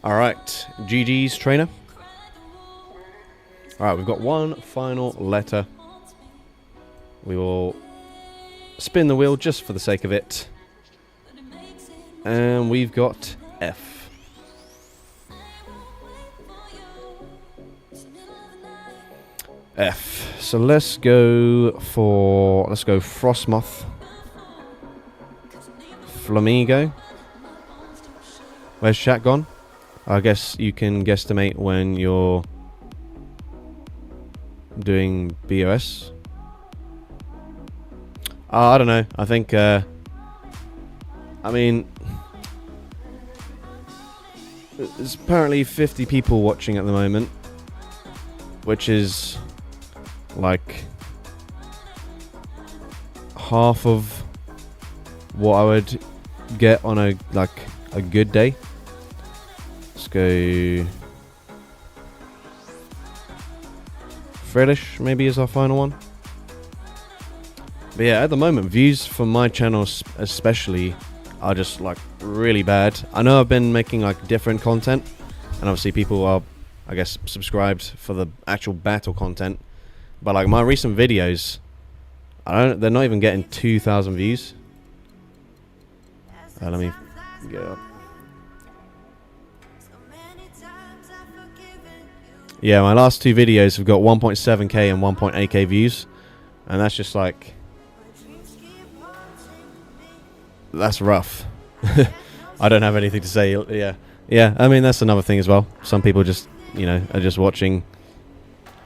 Alright, GG's trainer. Alright, we've got one final letter. We will spin the wheel just for the sake of it. And we've got F. F. So let's go Frostmoth. Flamigo. Where's chat gone? I guess you can guesstimate when you're doing BOS. I don't know. I think, I mean, there's apparently 50 people watching at the moment, which is like half of what I would get on a good day. Let's go Freddish maybe is our final one. But yeah, at the moment, views for my channel especially are just like really bad. I know I've been making like different content, and obviously people are, I guess, subscribed for the actual battle content. But like my recent videos, they're not even getting 2,000 views. Let me get up. Yeah, my last two videos have got 1.7k and 1.8k views, and that's just like, that's rough. I don't have anything to say. Yeah. I mean, that's another thing as well. Some people just, are just watching,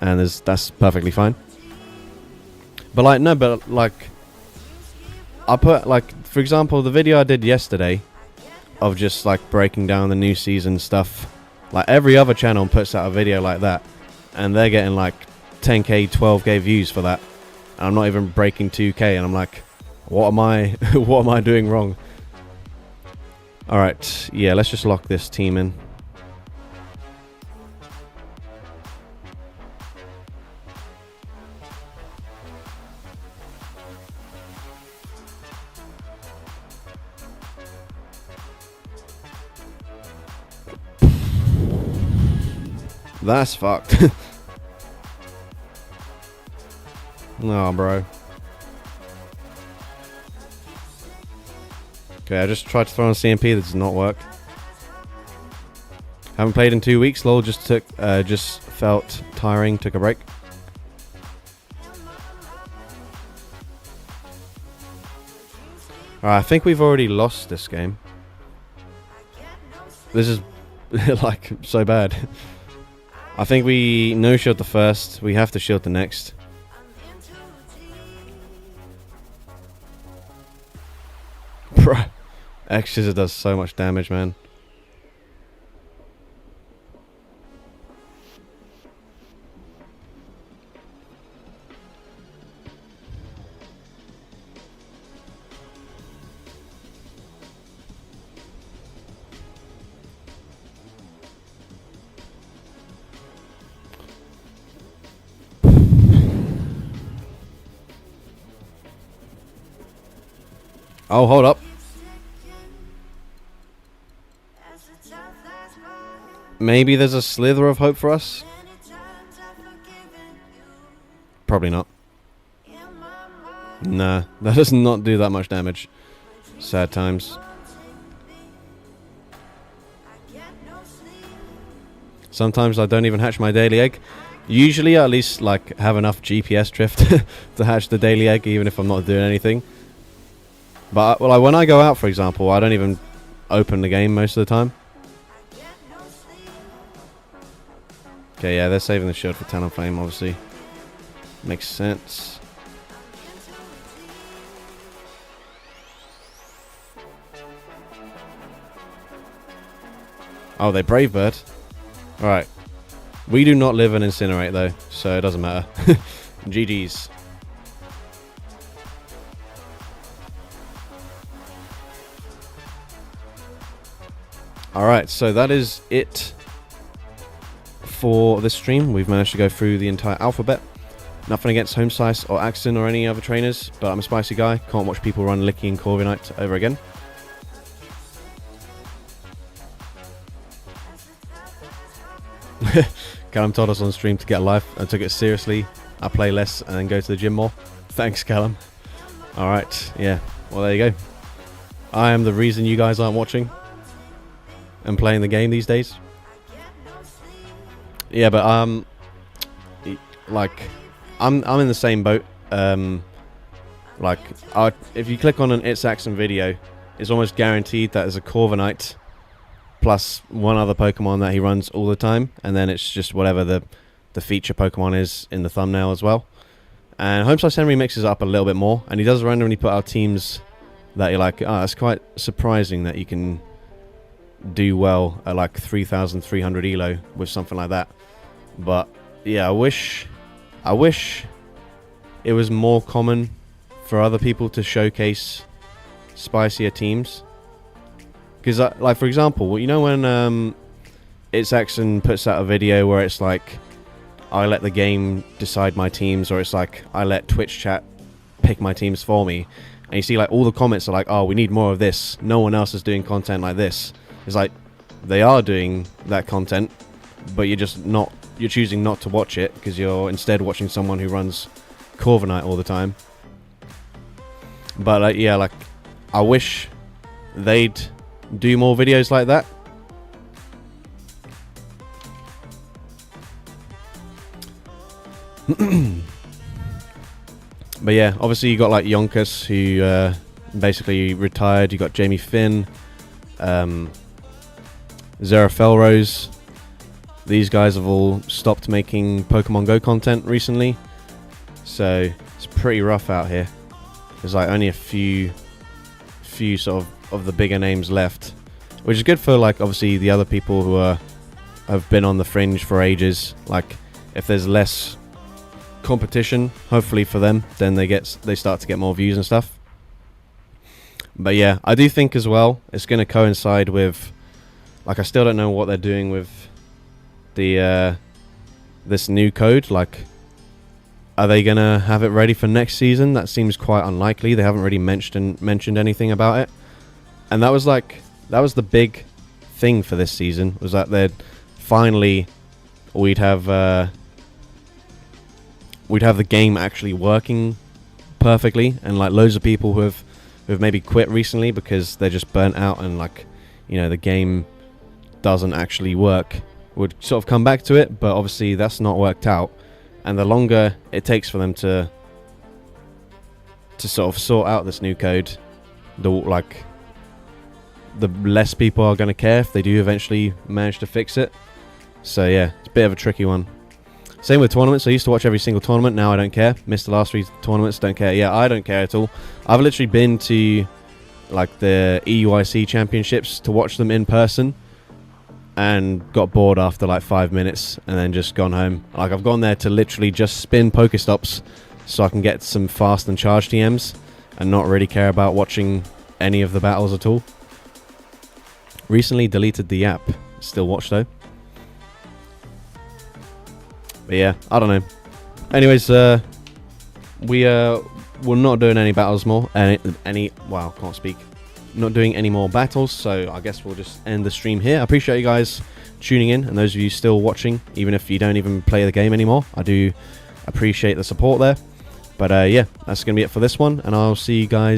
and that's perfectly fine. But I put for example, the video I did yesterday of just like breaking down the new season stuff. Like every other channel puts out a video like that, and they're getting like 10k, 12k views for that. And I'm not even breaking 2k, and I'm like, what am I doing wrong? All right, yeah, let's just lock this team in. That's fucked. No, bro. Okay, I just tried to throw on CMP. That does not work. Haven't played in 2 weeks. Lol, just felt tiring. Took a break. Alright, I think we've already lost this game. This is like so bad. I think we no shield the first. We have to shield the next. Bruh. X-Scissor does so much damage, man. Oh, hold up. Maybe there's a slither of hope for us. Probably not. Nah, that does not do that much damage. Sad times. Sometimes I don't even hatch my daily egg. Usually I at least like have enough GPS drift to hatch the daily egg, even if I'm not doing anything. But well, when I go out, for example, I don't even open the game most of the time. Okay, yeah, they're saving the shield for Talonflame, obviously. Makes sense. Oh, they Brave Bird. Alright. We do not live and incinerate, though, so it doesn't matter. GG's. Alright, so that is it for this stream. We've managed to go through the entire alphabet. Nothing against Home Slice or Axton or any other trainers, but I'm a spicy guy. Can't watch people run Licky and Corviknight over again. Callum told us on stream to get a life and took it seriously. I play less and then go to the gym more. Thanks, Callum. Alright, yeah. Well, there you go. I am the reason you guys aren't watching and playing the game these days. Yeah, but like I'm in the same boat. Like if you click on an It's Axon video, it's almost guaranteed that there's a Corviknight plus one other Pokemon that he runs all the time, and then it's just whatever the feature Pokemon is in the thumbnail as well. And Home/Henry mixes up a little bit more, and he does randomly put out teams that you're like, that's quite surprising that you can do well at like 3,300 elo with something like that. But yeah, I wish it was more common for other people to showcase spicier teams. Because like, for example, you know when It's Axon puts out a video where it's like, I let the game decide my teams, or it's like, I let Twitch chat pick my teams for me. And you see like all the comments are like, oh, we need more of this. No one else is doing content like this. It's like, they are doing that content, but you're choosing not to watch it because you're instead watching someone who runs Corviknight all the time. But yeah, like, I wish they'd do more videos like that. But yeah, obviously you got like Yonkus, who basically retired. You got Jamie Finn, Zara Felrose. These guys have all stopped making Pokemon Go content recently, so it's pretty rough out here. There's like only a few sort of the bigger names left, which is good for like obviously the other people who have been on the fringe for ages. Like, if there's less competition, hopefully for them, then they start to get more views and stuff. But yeah, I do think as well it's going to coincide with, like, I still don't know what they're doing with the this new code. Like, are they going to have it ready for next season? That seems quite unlikely. They haven't really mentioned anything about it. And that was the big thing for this season, was that we'd have the game actually working perfectly, and like loads of people who have maybe quit recently because they're just burnt out and, like, you know, the game doesn't actually work, would sort of come back to it. But obviously that's not worked out, and the longer it takes for them to sort of sort out this new code, the less people are going to care if they do eventually manage to fix it. So yeah, it's a bit of a tricky one. Same with tournaments. I used to watch every single tournament. Now I don't care. Missed the last 3 tournaments. Don't care. Yeah, I don't care at all. I've literally been to like the EUIC championships to watch them in person, and got bored after like 5 minutes and then just gone home. Like, I've gone there to literally just spin Pokestops so I can get some fast and charge TMs and not really care about watching any of the battles at all. Recently deleted the app. Still watch though. But yeah, I don't know. Anyways, we're not doing any battles more. Wow, can't speak. Not doing any more battles, so I guess we'll just end the stream here. I appreciate you guys tuning in, and those of you still watching, even if you don't even play the game anymore. I do appreciate the support there. But yeah, that's going to be it for this one, and I'll see you guys